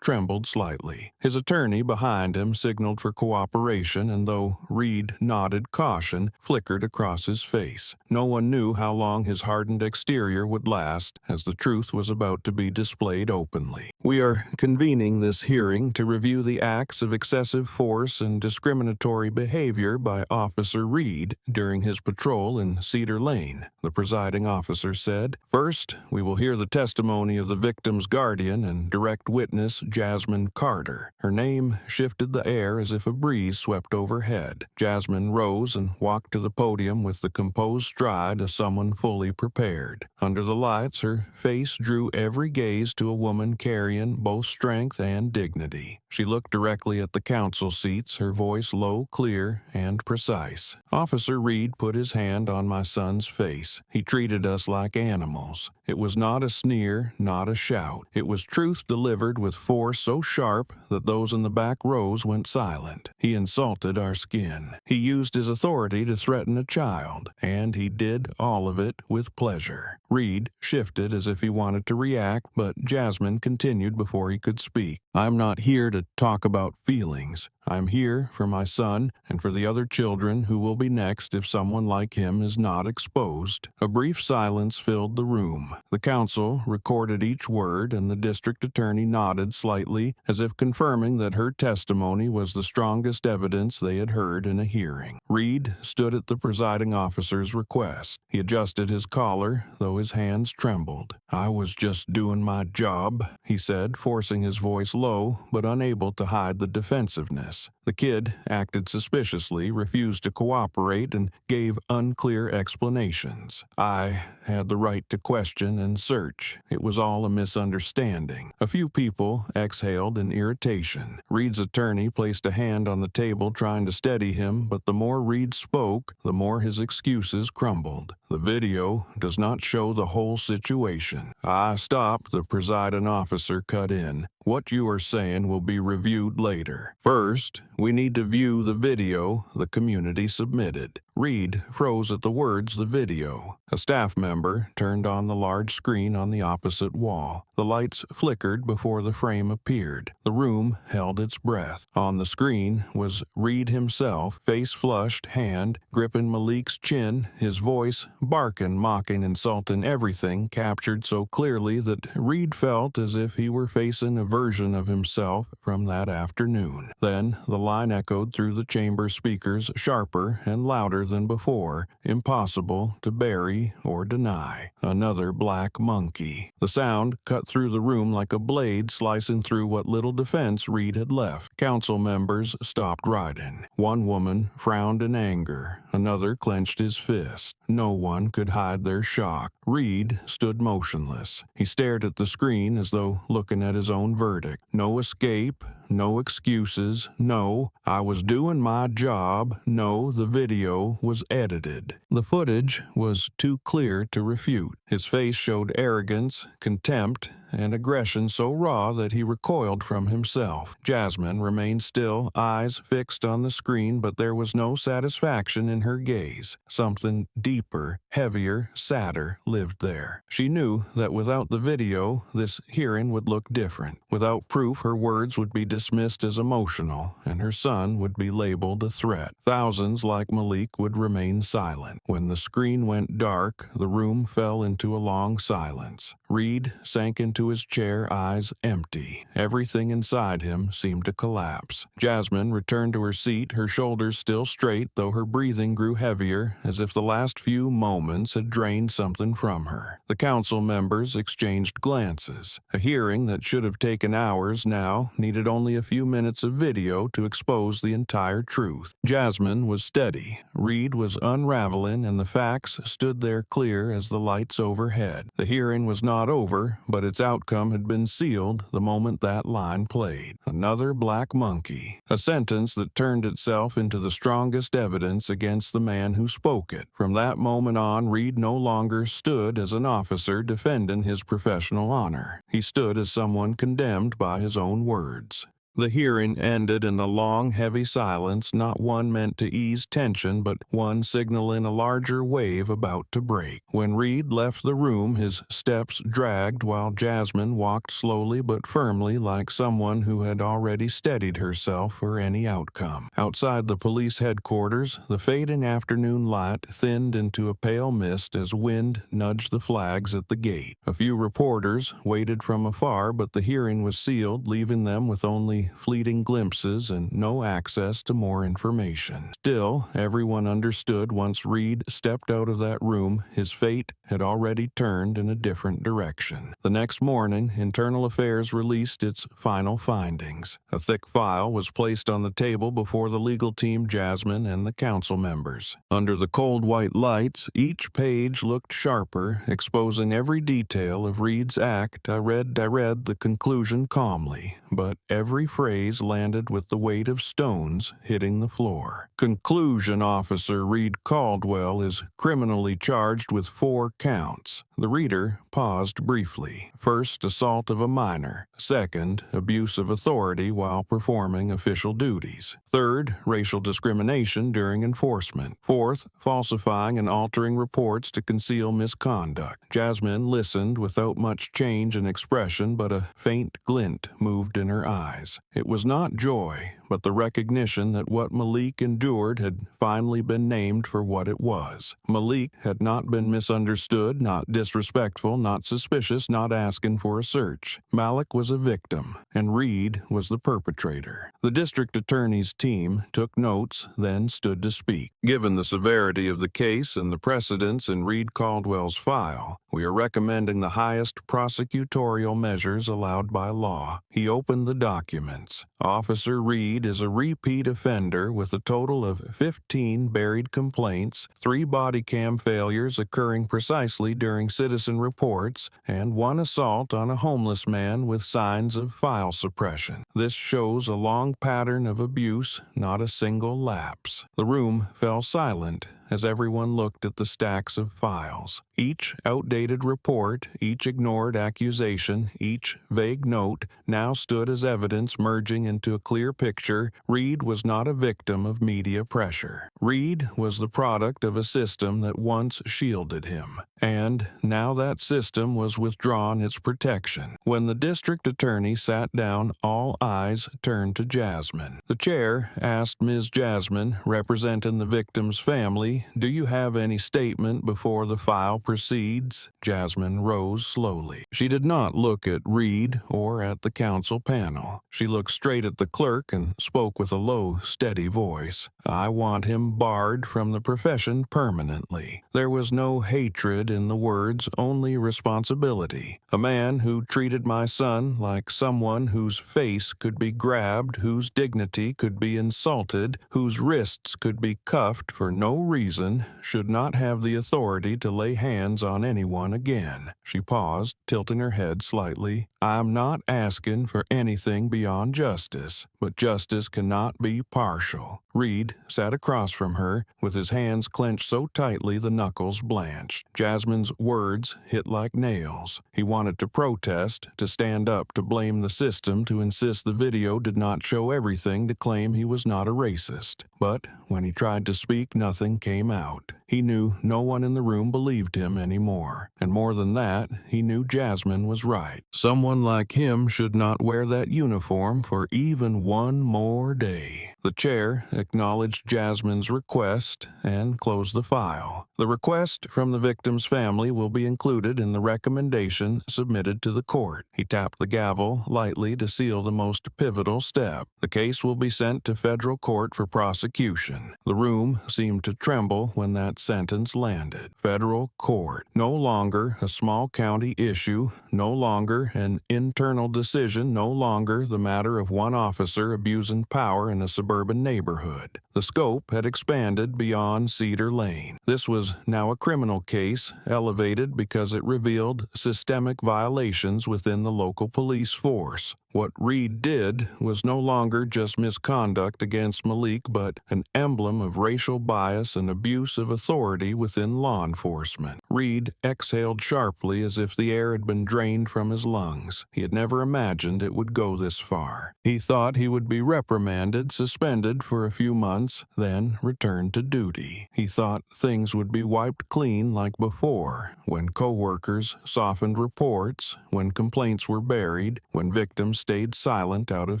trembled slightly. His attorney behind him signaled for cooperation, and though Reed nodded caution, flickered across his face. No one knew how long his hardened exterior would last, as the truth was about to be displayed openly. We are convening this hearing to review the acts of excessive force and discriminatory behavior by Officer Reed during his patrol in Cedar Lane, the presiding officer said. First, we will hear the testimony of the victim's guardian and direct witness, Jasmine Carter. Her name shifted the air as if a breeze swept overhead. Jasmine rose and walked to the podium with the composed stride of someone fully prepared. Under the lights, her face drew every gaze to a woman carrying both strength and dignity. She looked directly at the council seats, her voice low, clear, and precise. Officer Reed put his hand on my son's face. He treated us like animals. It was not a sneer, not a shout. It was truth delivered with force so sharp that those in the back rows went silent. He insulted our skin. He used his authority to threaten a child, and he did all of it with pleasure. Reed shifted as if he wanted to react, but Jasmine continued before he could speak. I'm not here to talk about feelings. I'm here for my son and for the other children who will be next if someone like him is not exposed. A brief silence filled the room. The council recorded each word, and the district attorney nodded slightly as if confirming that her testimony was the strongest evidence they had heard in a hearing. Reed stood at the presiding officer's request. He adjusted his collar, though his hands trembled. I was just doing my job, he said, forcing his voice low but unable to hide the defensiveness. The kid acted suspiciously, refused to cooperate, and gave unclear explanations. I had the right to question and search. It was all a misunderstanding. A few people exhaled in irritation. Reed's attorney placed a hand on the table trying to steady him, but the more Reed spoke, the more his excuses crumbled. The video does not show the whole situation. Stop, the presiding officer cut in. What you are saying will be reviewed later. First, we need to view the video the community submitted. Reed froze at the words "the video." A staff member turned on the large screen on the opposite wall. The lights flickered before the frame appeared. The room held its breath. On the screen was Reed himself, face flushed, hand gripping Malik's chin, his voice barking, mocking, insulting, everything captured so clearly that Reed felt as if he were facing a version of himself from that afternoon. Then the line echoed through the chamber speakers, sharper and louder than before, impossible to bury or deny. Another black monkey. The sound cut through the room like a blade slicing through what little defense Reed had left. Council members stopped writing. One woman frowned in anger. Another clenched his fist. No one could hide their shock. Reed stood motionless. He stared at the screen as though looking at his own verdict. No escape, no excuses, no, I was doing my job, no, the video was edited. The footage was too clear to refute. His face showed arrogance, contempt, and aggression so raw that he recoiled from himself. Jasmine remained still, eyes fixed on the screen, but there was no satisfaction in her gaze. Something deeper, heavier, sadder lived there. She knew that without the video, this hearing would look different. Without proof, her words would be dismissed as emotional, and her son would be labeled a threat. Thousands like Malik would remain silent. When the screen went dark, the room fell into a long silence. Reed sank into his chair, eyes empty. Everything inside him seemed to collapse. Jasmine returned to her seat, her shoulders still straight, though her breathing grew heavier, as if the last few moments had drained something from her. The council members exchanged glances. A hearing that should have taken hours now needed only a few minutes of video to expose the entire truth. Jasmine was steady. Reed was unraveling, and the facts stood there clear as the lights overhead. The hearing was not over, but its outcome had been sealed the moment that line played. Another black monkey. A sentence that turned itself into the strongest evidence against the man who spoke it. From that moment on, Reed no longer stood as an officer defending his professional honor. He stood as someone condemned by his own words. The hearing ended in a long, heavy silence, not one meant to ease tension, but one signaling a larger wave about to break. When Reed left the room, his steps dragged while Jasmine walked slowly but firmly, like someone who had already steadied herself for any outcome. Outside the police headquarters, the fading afternoon light thinned into a pale mist as wind nudged the flags at the gate. A few reporters waited from afar, but the hearing was sealed, leaving them with only fleeting glimpses and no access to more information. Still, everyone understood once Reed stepped out of that room, his fate had already turned in a different direction. The next morning, Internal Affairs released its final findings. A thick file was placed on the table before the legal team, Jasmine, and the council members. Under the cold white lights, each page looked sharper, exposing every detail of Reed's act. I read the conclusion calmly, but every phrase landed with the weight of stones hitting the floor. Conclusion: Officer Reed Caldwell is criminally charged with 4 counts. The reader paused briefly. First, assault of a minor. Second, abuse of authority while performing official duties. Third, racial discrimination during enforcement. Fourth, falsifying and altering reports to conceal misconduct. Jasmine listened without much change in expression, but a faint glint moved in her eyes. It was not joy, but the recognition that what Malik endured had finally been named for what it was. Malik had not been misunderstood, not disrespectful, not suspicious, not asking for a search. Malik was a victim, and Reed was the perpetrator. The district attorney's team took notes, then stood to speak. Given the severity of the case and the precedents in Reed Caldwell's file, we are recommending the highest prosecutorial measures allowed by law. He opened the documents. Officer Reed is a repeat offender with a total of 15 buried complaints, 3 body cam failures occurring precisely during citizen reports, and 1 assault on a homeless man with signs of file suppression. This shows a long pattern of abuse, not a single lapse. The room fell silent as everyone looked at the stacks of files. Each outdated report, each ignored accusation, each vague note now stood as evidence merging into a clear picture. Reed was not a victim of media pressure. Reed was the product of a system that once shielded him, and now that system was withdrawn its protection. When the district attorney sat down, all eyes turned to Jasmine. The chair asked Ms. Jasmine, representing the victim's family, "Do you have any statement before the file proceeds?" Jasmine rose slowly. She did not look at Reed or at the council panel. She looked straight at the clerk and spoke with a low, steady voice. "I want him barred from the profession permanently." There was no hatred in the words, only responsibility. "A man who treated my son like someone whose face could be grabbed, whose dignity could be insulted, whose wrists could be cuffed for no reason, should not have the authority to lay hands on anyone again." She paused, tilting her head slightly. "I'm not asking for anything beyond justice, but justice cannot be partial." Reed sat across from her, with his hands clenched so tightly the knuckles blanched. Jasmine's words hit like nails. He wanted to protest, to stand up, to blame the system, to insist the video did not show everything, to claim he was not a racist. But when he tried to speak, nothing came out. He knew no one in the room believed him anymore. And more than that, he knew Jasmine was right. Someone like him should not wear that uniform for even one more day. The chair acknowledged Jasmine's request and closed the file. The request from the victim's family will be included in the recommendation submitted to the court. He tapped the gavel lightly to seal the most pivotal step. The case will be sent to federal court for prosecution. The room seemed to tremble when that sentence landed. Federal court. No longer a small county issue, no longer an internal decision, no longer the matter of one officer abusing power in a suburban neighborhood. The scope had expanded beyond Cedar Lane. This was now a criminal case, elevated because it revealed systemic violations within the local police force. What Reed did was no longer just misconduct against Malik, but an emblem of racial bias and abuse of authority within law enforcement. Reed exhaled sharply as if the air had been drained from his lungs. He had never imagined it would go this far. He thought he would be reprimanded, suspended for a few months, then returned to duty. He thought things would be wiped clean like before, when co-workers softened reports, when complaints were buried, when victims stayed silent out of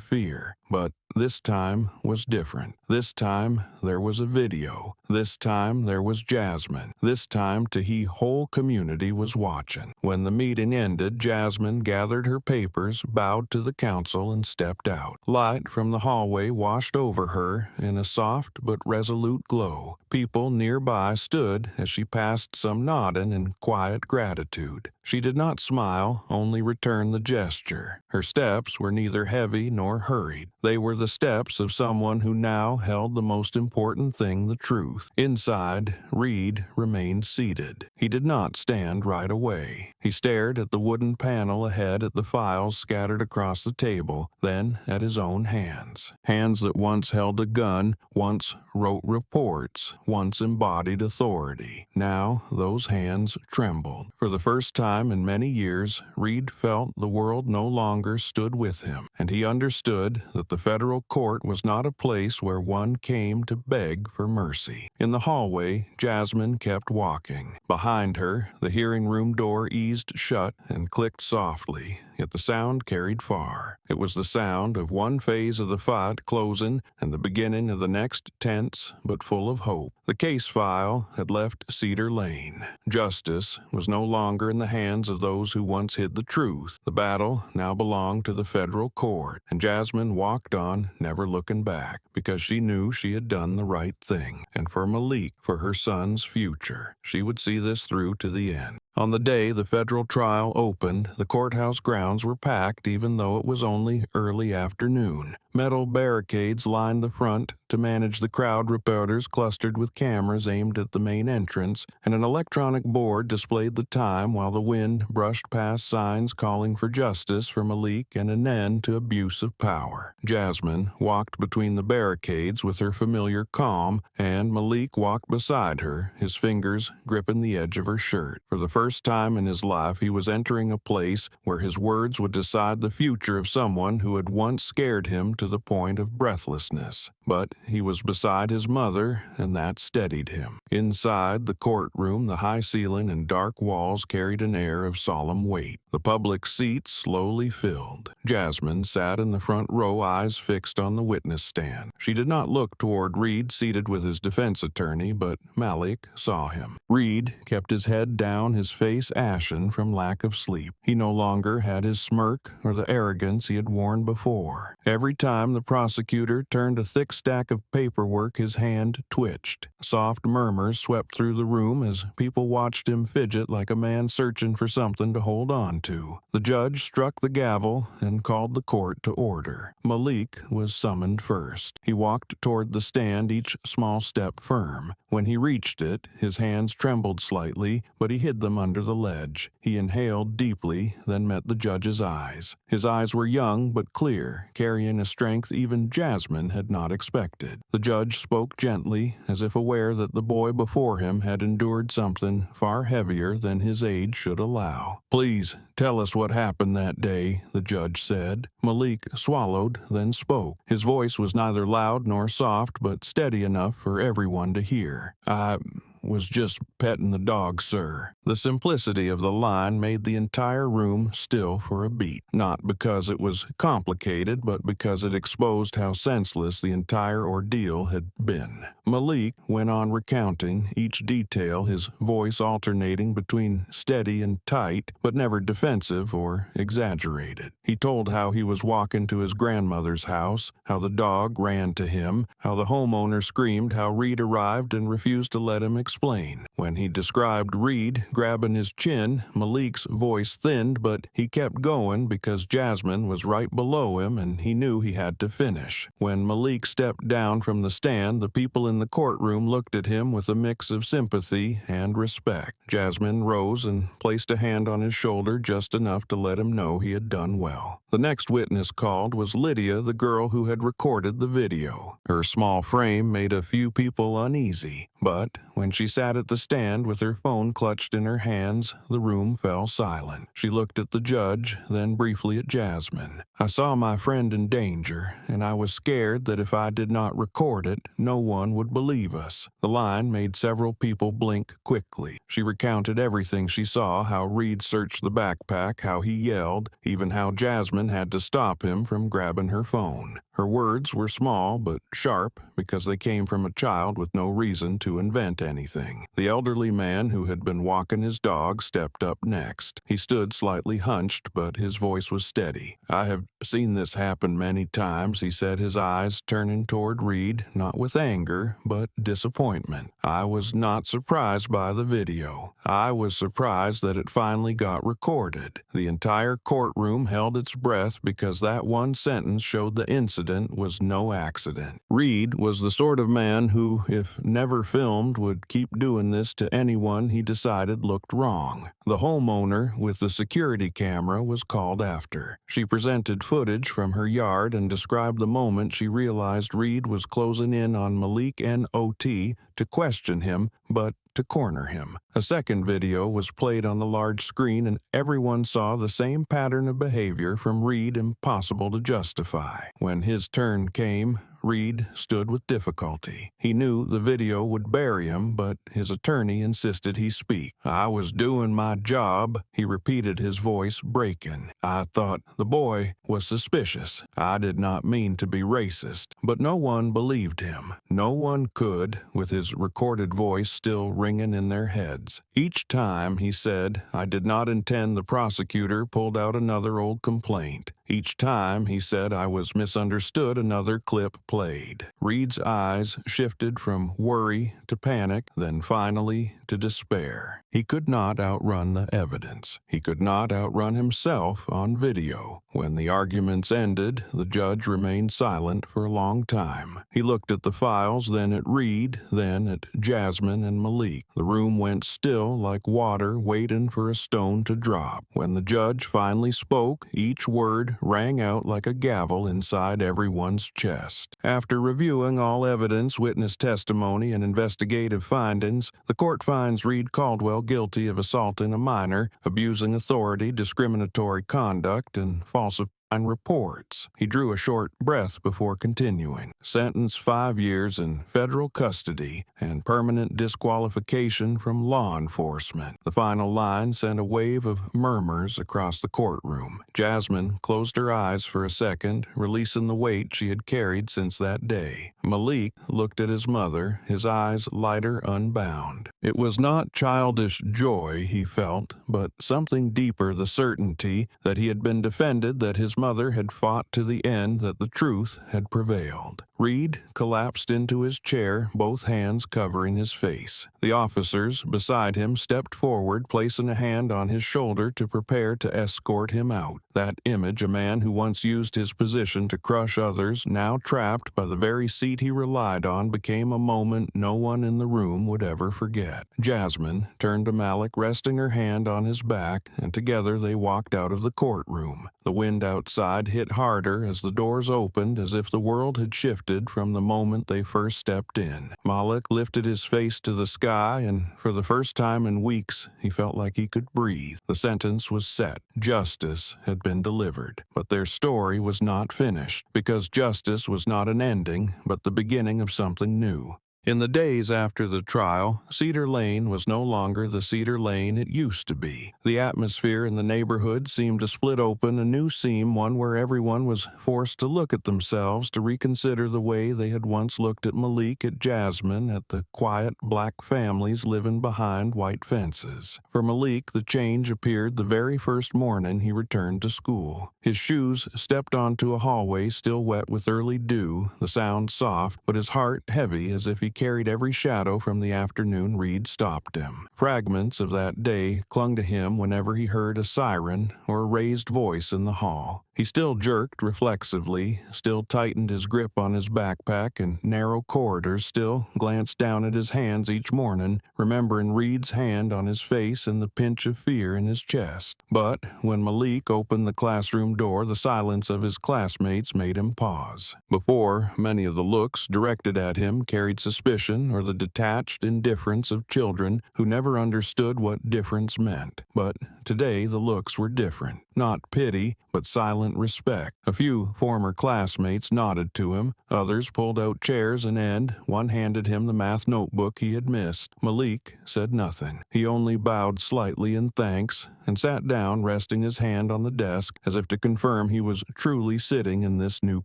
fear. But this time was different. This time there was a video. This time there was Jasmine. This time Tahee whole community was watching. When the meeting ended, Jasmine gathered her papers, bowed to the council, and stepped out. Light from the hallway washed over her in a soft but resolute glow. People nearby stood as she passed, some nodding in quiet gratitude. She did not smile, only return the gesture. Her steps were neither heavy nor hurried. They were the steps of someone who now held the most important thing, the truth. Inside, Reed remained seated. He did not stand right away. He stared at the wooden panel ahead, at the files scattered across the table, then at his own hands. Hands that once held a gun, once wrote reports, once embodied authority. Now those hands trembled. For the first time in many years, Reed felt the world no longer stood with him, and he understood that the federal court was not a place where one came to beg for mercy. In the hallway, Jasmine kept walking. Behind her, the hearing room door eased shut and clicked softly, yet the sound carried far. It was the sound of one phase of the fight closing and the beginning of the next, tense but full of hope. The case file had left Cedar Lane. Justice was no longer in the hands of those who once hid the truth. The battle now belonged to the federal court, and Jasmine walked on, never looking back, because she knew she had done the right thing. And for Malik, for her son's future, she would see this through to the end. On the day the federal trial opened, the courthouse grounds were packed even though it was only early afternoon. Metal barricades lined the front, to manage the crowd, reporters clustered with cameras aimed at the main entrance, and an electronic board displayed the time while the wind brushed past signs calling for justice for Malik and an end to abuse of power. Jasmine walked between the barricades with her familiar calm, and Malik walked beside her, his fingers gripping the edge of her shirt. For the first time in his life, he was entering a place where his words would decide the future of someone who had once scared him to the point of breathlessness. But he was beside his mother, and that steadied him. Inside the courtroom, the high ceiling and dark walls carried an air of solemn weight. The public seats slowly filled. Jasmine sat in the front row, eyes fixed on the witness stand. She did not look toward Reed, seated with his defense attorney, but Malik saw him. Reed kept his head down, his face ashen from lack of sleep. He no longer had his smirk or the arrogance he had worn before. Every time the prosecutor turned a thick stack of paperwork, his hand twitched. Soft murmurs swept through the room as people watched him fidget like a man searching for something to hold on to. The judge struck the gavel and called the court to order. Malik was summoned first. He walked toward the stand, each small step firm. When he reached it, his hands trembled slightly, but he hid them under the ledge. He inhaled deeply, then met the judge's eyes. His eyes were young but clear, carrying a strength even Jasmine had not expected. The judge spoke gently, as if aware that the boy before him had endured something far heavier than his age should allow. "Please, tell us what happened that day," the judge said. Malik swallowed, then spoke. His voice was neither loud nor soft, but steady enough for everyone to hear. "I was just petting the dog, sir." The simplicity of the line made the entire room still for a beat, not because it was complicated, but because it exposed how senseless the entire ordeal had been. Malik went on recounting each detail, his voice alternating between steady and tight, but never defensive or exaggerated. He told how he was walking to his grandmother's house, how the dog ran to him, how the homeowner screamed, how Reed arrived and refused to let him explain. When he described Reed grabbing his chin, Malik's voice thinned, but he kept going because Jasmine was right below him and he knew he had to finish. When Malik stepped down from the stand, the people in the courtroom looked at him with a mix of sympathy and respect. Jasmine rose and placed a hand on his shoulder, just enough to let him know he had done well. The next witness called was Lydia, the girl who had recorded the video. Her small frame made a few people uneasy, but when she sat at the stand with her phone clutched in her hands, the room fell silent. She looked at the judge, then briefly at Jasmine. "I saw my friend in danger, and I was scared that if I did not record it, no one would believe us." The line made several people blink quickly. She recounted everything she saw, how Reed searched the backpack, how he yelled, even how Jasmine had to stop him from grabbing her phone. Her words were small but sharp because they came from a child with no reason to invent anything. The elderly man who had been walking his dog stepped up next. He stood slightly hunched, but his voice was steady. "I have seen this happen many times," he said, his eyes turning toward Reed, not with anger, but disappointment. "I was not surprised by the video. I was surprised that it finally got recorded." The entire courtroom held its breath because that one sentence showed the incident was no accident. Reed was the sort of man who, if never filmed, would keep doing this to anyone he decided looked wrong. The homeowner with the security camera was called after. She presented footage from her yard and described the moment she realized Reed was closing in on Malik and OT to question him, but to corner him. A second video was played on the large screen, and everyone saw the same pattern of behavior from Reed impossible to justify. When his turn came, Reed stood with difficulty. He knew the video would bury him, but his attorney insisted he speak. "I was doing my job," he repeated, his voice breaking. "I thought the boy was suspicious. I did not mean to be racist." But no one believed him. No one could, with his recorded voice still ringing in their heads. Each time he said, "I did not intend," the prosecutor pulled out another old complaint. Each time he said I was misunderstood, another clip played. Reed's eyes shifted from worry to panic, then finally to despair. He could not outrun the evidence. He could not outrun himself on video. When the arguments ended, the judge remained silent for a long time. He looked at the files, then at Reed, then at Jasmine and Malik. The room went still like water waiting for a stone to drop. When the judge finally spoke, each word rang out like a gavel inside everyone's chest. After reviewing all evidence, witness testimony, and investigative findings, the court finds Reed Caldwell guilty of assaulting a minor, abusing authority, discriminatory conduct, and falsifying reports. He drew a short breath before continuing. Sentence 5 years in federal custody and permanent disqualification from law enforcement. The final line sent a wave of murmurs across the courtroom. Jasmine closed her eyes for a second, releasing the weight she had carried since that day. Malik looked at his mother, his eyes lighter unbound. It was not childish joy he felt, but something deeper, the certainty that he had been defended, that his mother had fought to the end, that the truth had prevailed. Reed collapsed into his chair, both hands covering his face. The officers beside him stepped forward, placing a hand on his shoulder to prepare to escort him out. That image, a man who once used his position to crush others, now trapped by the very seat he relied on, became a moment no one in the room would ever forget. Jasmine turned to Malik, resting her hand on his back, and together they walked out of the courtroom. The wind outside hit harder as the doors opened, as if the world had shifted from the moment they first stepped in. Malik lifted his face to the sky, and for the first time in weeks, he felt like he could breathe. The sentence was set. Justice had been delivered. But their story was not finished, because justice was not an ending, but the beginning of something new. In the days after the trial, Cedar Lane was no longer the Cedar Lane it used to be. The atmosphere in the neighborhood seemed to split open a new seam, one where everyone was forced to look at themselves, to reconsider the way they had once looked at Malik, at Jasmine, at the quiet black families living behind white fences. For Malik, the change appeared the very first morning he returned to school. His shoes stepped onto a hallway still wet with early dew, the sound soft, but his heart heavy as if he carried every shadow from the afternoon Reed stopped him. Fragments of that day clung to him whenever he heard a siren or a raised voice in the hall. He still jerked reflexively, still tightened his grip on his backpack and narrow corridors, still glanced down at his hands each morning, remembering Reed's hand on his face and the pinch of fear in his chest. But when Malik opened the classroom door, the silence of his classmates made him pause. Before, many of the looks directed at him carried suspicion or the detached indifference of children who never understood what difference meant. But today the looks were different. Not pity, but silent respect. A few former classmates nodded to him. Others pulled out chairs and one handed him the math notebook he had missed. Malik said nothing. He only bowed slightly in thanks and sat down, resting his hand on the desk as if to confirm he was truly sitting in this new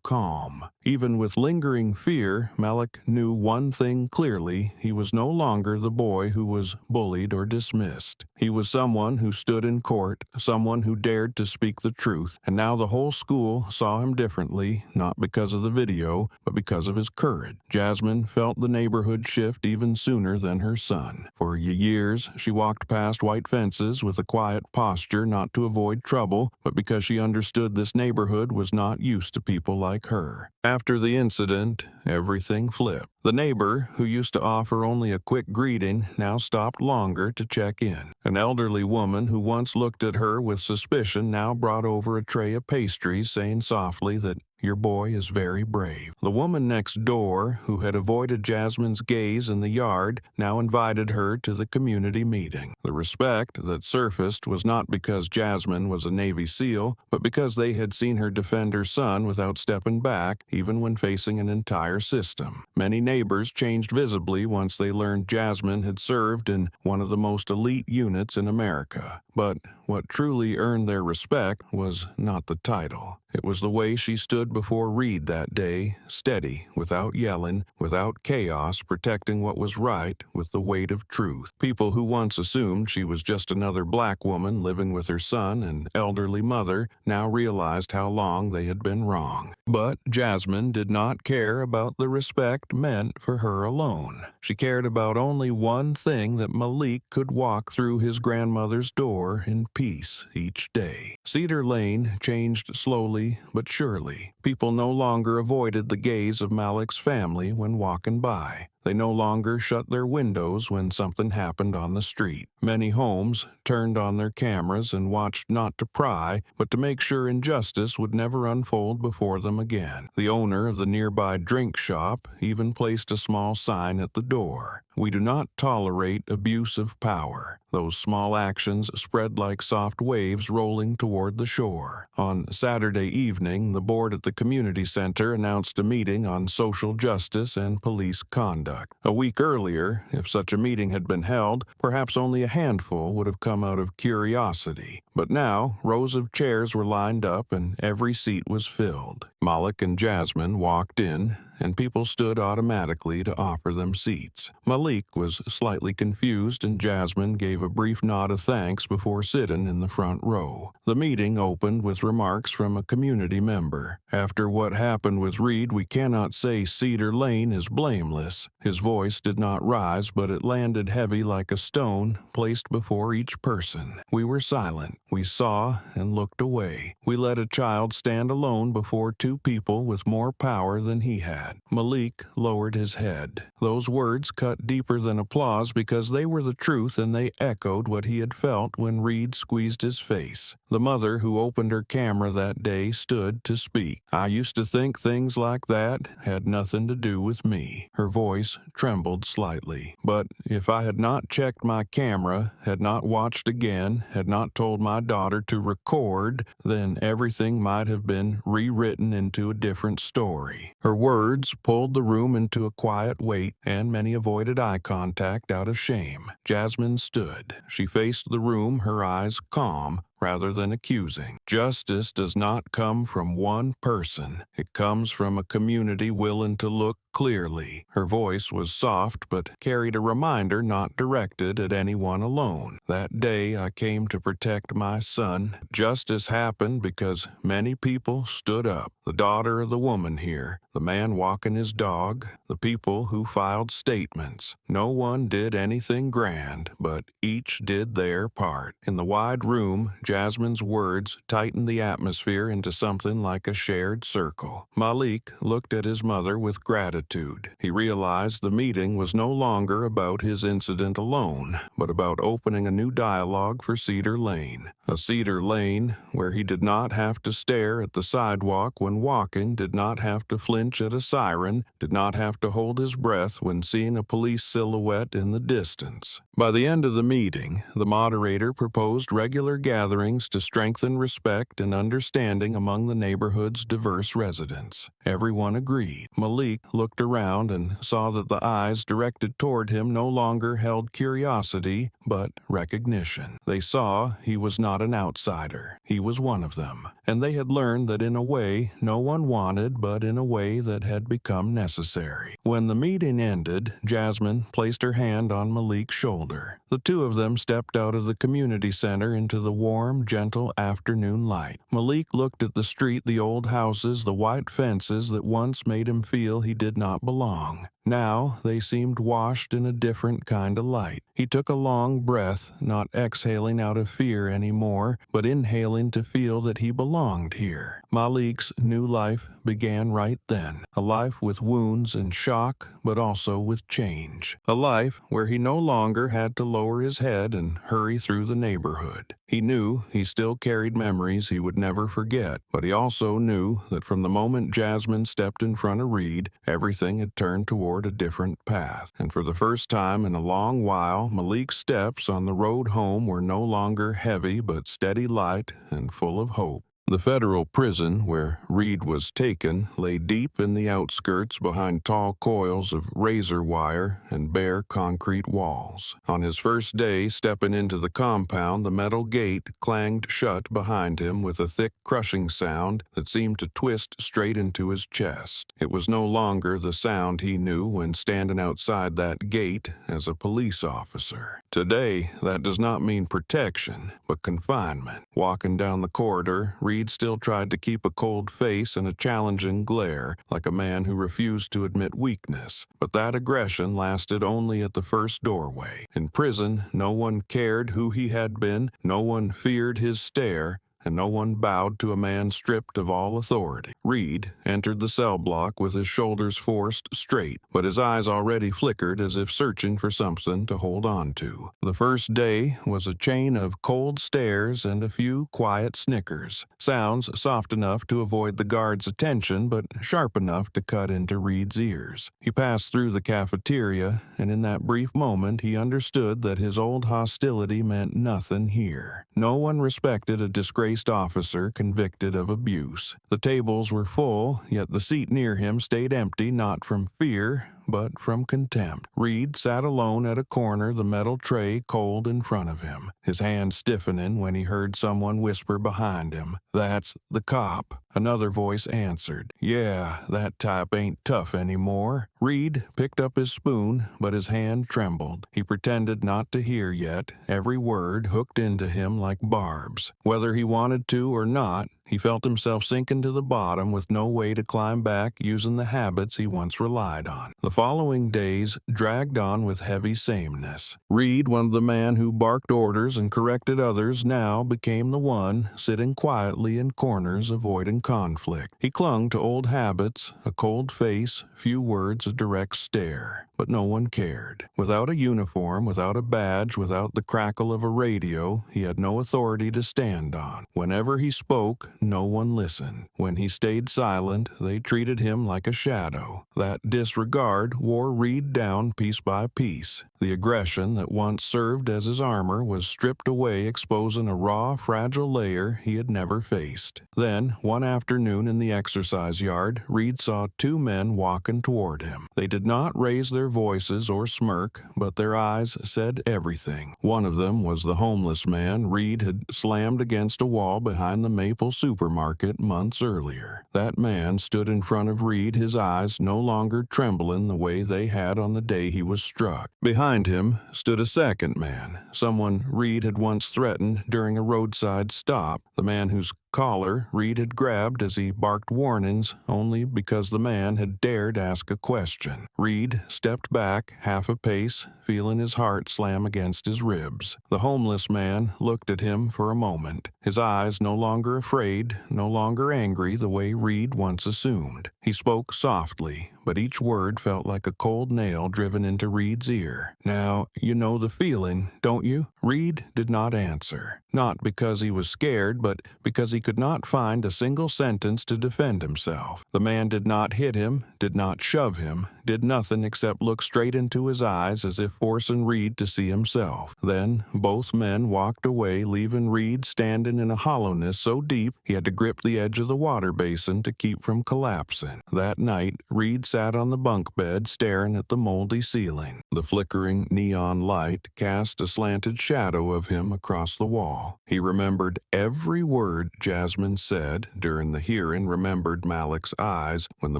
calm. Even with lingering fear, Malik knew one thing clearly. He was no longer the boy who was bullied or dismissed. He was someone who stood in court, someone who dared to speak the truth, and now the whole school saw him differently, not because of the video, but because of his courage. Jasmine felt the neighborhood shift even sooner than her son. For years, she walked past white fences with a quiet posture, not to avoid trouble, but because she understood this neighborhood was not used to people like her. After the incident, everything flipped. The neighbor, who used to offer only a quick greeting, now stopped longer to check in. An elderly woman who once looked at her with suspicion now brought over a tray of pastries, saying softly that "Your boy is very brave." The woman next door, who had avoided Jasmine's gaze in the yard, now invited her to the community meeting. The respect that surfaced was not because Jasmine was a Navy SEAL, but because they had seen her defend her son without stepping back, even when facing an entire system. Many neighbors changed visibly once they learned Jasmine had served in one of the most elite units in America. But what truly earned their respect was not the title. It was the way she stood before Reed that day, steady, without yelling, without chaos, protecting what was right with the weight of truth. People who once assumed she was just another black woman living with her son and elderly mother now realized how long they had been wrong. But Jasmine did not care about the respect meant for her alone. She cared about only one thing, that Malik could walk through his grandmother's door in peace each day. Cedar Lane changed slowly but surely. People no longer avoided the gaze of Malik's family when walking by. They no longer shut their windows when something happened on the street. Many homes turned on their cameras and watched not to pry, but to make sure injustice would never unfold before them again. The owner of the nearby drink shop even placed a small sign at the door. "We do not tolerate abuse of power." Those small actions spread like soft waves rolling toward the shore. On Saturday evening, the board at the community center announced a meeting on social justice and police conduct. A week earlier, if such a meeting had been held, perhaps only a handful would have come out of curiosity. But now, rows of chairs were lined up and every seat was filled. Malik and Jasmine walked in, and people stood automatically to offer them seats. Malik was slightly confused, and Jasmine gave a brief nod of thanks before sitting in the front row. The meeting opened with remarks from a community member. "After what happened with Reed, we cannot say Cedar Lane is blameless." His voice did not rise, but it landed heavy like a stone placed before each person. We were silent. We saw and looked away. We let a child stand alone before two people with more power than he had. Malik lowered his head. Those words cut deeper than applause because they were the truth, and they echoed what he had felt when Reed squeezed his face. The mother who opened her camera that day stood to speak. "I used to think things like that had nothing to do with me." Her voice trembled slightly. "But if I had not checked my camera, had not watched again, had not told my daughter to record, then everything might have been rewritten into a different story." Her words pulled the room into a quiet wait, and many avoided eye contact out of shame. Jasmine stood. She faced the room, her eyes calm rather than accusing. "Justice does not come from one person. It comes from a community willing to look clearly." Her voice was soft but carried a reminder not directed at anyone alone. "That day I came to protect my son. Justice happened because many people stood up. The daughter of the woman here, the man walking his dog, the people who filed statements. No one did anything grand, but each did their part." In the wide room, Jasmine's words tightened the atmosphere into something like a shared circle. Malik looked at his mother with gratitude. He realized the meeting was no longer about his incident alone, but about opening a new dialogue for Cedar Lane. A Cedar Lane where he did not have to stare at the sidewalk when walking, did not have to flinch at a siren, did not have to hold his breath when seeing a police silhouette in the distance. By the end of the meeting, the moderator proposed regular gatherings to strengthen respect and understanding among the neighborhood's diverse residents. Everyone agreed. Malik looked around and saw that the eyes directed toward him no longer held curiosity, but recognition. They saw he was not an outsider. He was one of them. And they had learned that in a way no one wanted, but in a way that had become necessary. When the meeting ended, Jasmine placed her hand on Malik's shoulder. The two of them stepped out of the community center into the warm, gentle afternoon light. Malik looked at the street, the old houses, the white fences that once made him feel he did not belong. Now they seemed washed in a different kind of light. He took a long breath, not exhaling out of fear anymore, but inhaling to feel that he belonged here. Malik's new life began right then. A life with wounds and shock, but also with change. A life where he no longer had to lower his head and hurry through the neighborhood. He knew he still carried memories he would never forget, but he also knew that from the moment Jasmine stepped in front of Reed, everything had turned toward a different path. And for the first time in a long while, Malik's steps on the road home were no longer heavy but steady, light, and full of hope. The federal prison where Reed was taken lay deep in the outskirts behind tall coils of razor wire and bare concrete walls. On his first day stepping into the compound, the metal gate clanged shut behind him with a thick crushing sound that seemed to twist straight into his chest. It was no longer the sound he knew when standing outside that gate as a police officer. Today, that does not mean protection, but confinement. Walking down the corridor, Reed still tried to keep a cold face and a challenging glare, like a man who refused to admit weakness. But that aggression lasted only at the first doorway. In prison, no one cared who he had been, no one feared his stare, and no one bowed to a man stripped of all authority. Reed entered the cell block with his shoulders forced straight, but his eyes already flickered as if searching for something to hold on to. The first day was a chain of cold stares and a few quiet snickers, sounds soft enough to avoid the guard's attention but sharp enough to cut into Reed's ears. He passed through the cafeteria, and in that brief moment he understood that his old hostility meant nothing here. No one respected a disgraced officer convicted of abuse. The tables were full, yet the seat near him stayed empty, not from fear, but from contempt. Reed sat alone at a corner, the metal tray cold in front of him, his hand stiffening when he heard someone whisper behind him, "That's the cop." Another voice answered, "Yeah, that type ain't tough anymore." Reed picked up his spoon, but his hand trembled. He pretended not to hear yet, every word hooked into him like barbs. Whether he wanted to or not, he felt himself sinking to the bottom with no way to climb back using the habits he once relied on. The following days dragged on with heavy sameness. Reed, one of the men who barked orders and corrected others, now became the one sitting quietly in corners avoiding conflict. He clung to old habits, a cold face, few words, a direct stare. But no one cared. Without a uniform, without a badge, without the crackle of a radio, he had no authority to stand on. Whenever he spoke, no one listened. When he stayed silent, they treated him like a shadow. That disregard wore Reed down piece by piece. The aggression that once served as his armor was stripped away, exposing a raw, fragile layer he had never faced. Then, one afternoon in the exercise yard, Reed saw two men walking toward him. They did not raise their voices or smirk, but their eyes said everything. One of them was the homeless man Reed had slammed against a wall behind the Maple supermarket months earlier. That man stood in front of Reed, his eyes no longer trembling the way they had on the day he was struck. Behind him stood a second man, someone Reed had once threatened during a roadside stop, the man whose collar Reed had grabbed as he barked warnings only because the man had dared ask a question. Reed stepped back half a pace, feeling his heart slam against his ribs. The homeless man looked at him for a moment, his eyes no longer afraid, no longer angry the way Reed once assumed. He spoke softly, but each word felt like a cold nail driven into Reed's ear. "Now, you know the feeling, don't you?" Reed did not answer. Not because he was scared, but because he could not find a single sentence to defend himself. The man did not hit him, did not shove him, did nothing except look straight into his eyes as if forcing Reed to see himself. Then both men walked away, leaving Reed standing in a hollowness so deep he had to grip the edge of the water basin to keep from collapsing. That night, Reed sat on the bunk bed staring at the moldy ceiling. The flickering neon light cast a slanted shadow of him across the wall. He remembered every word Jasmine said during the hearing, remembered Malik's eyes when the